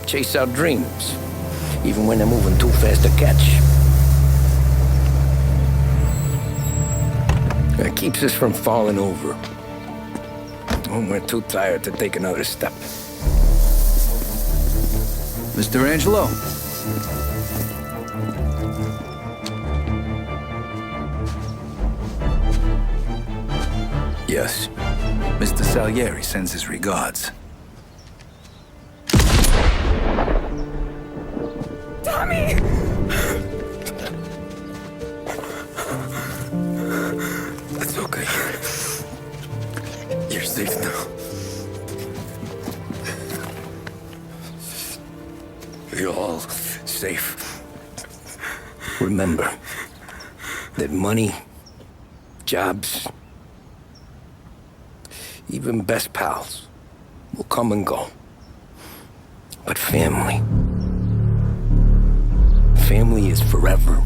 chase our dreams, even when they're moving too fast to catch. It keeps us from falling over when we're too tired to take another step. Mr. Angelo. Yes. Mr. Salieri sends his regards. Tommy! That's okay. You're safe now. You're all safe. Remember that money, jobs, even best pals will come and go. But family is forever.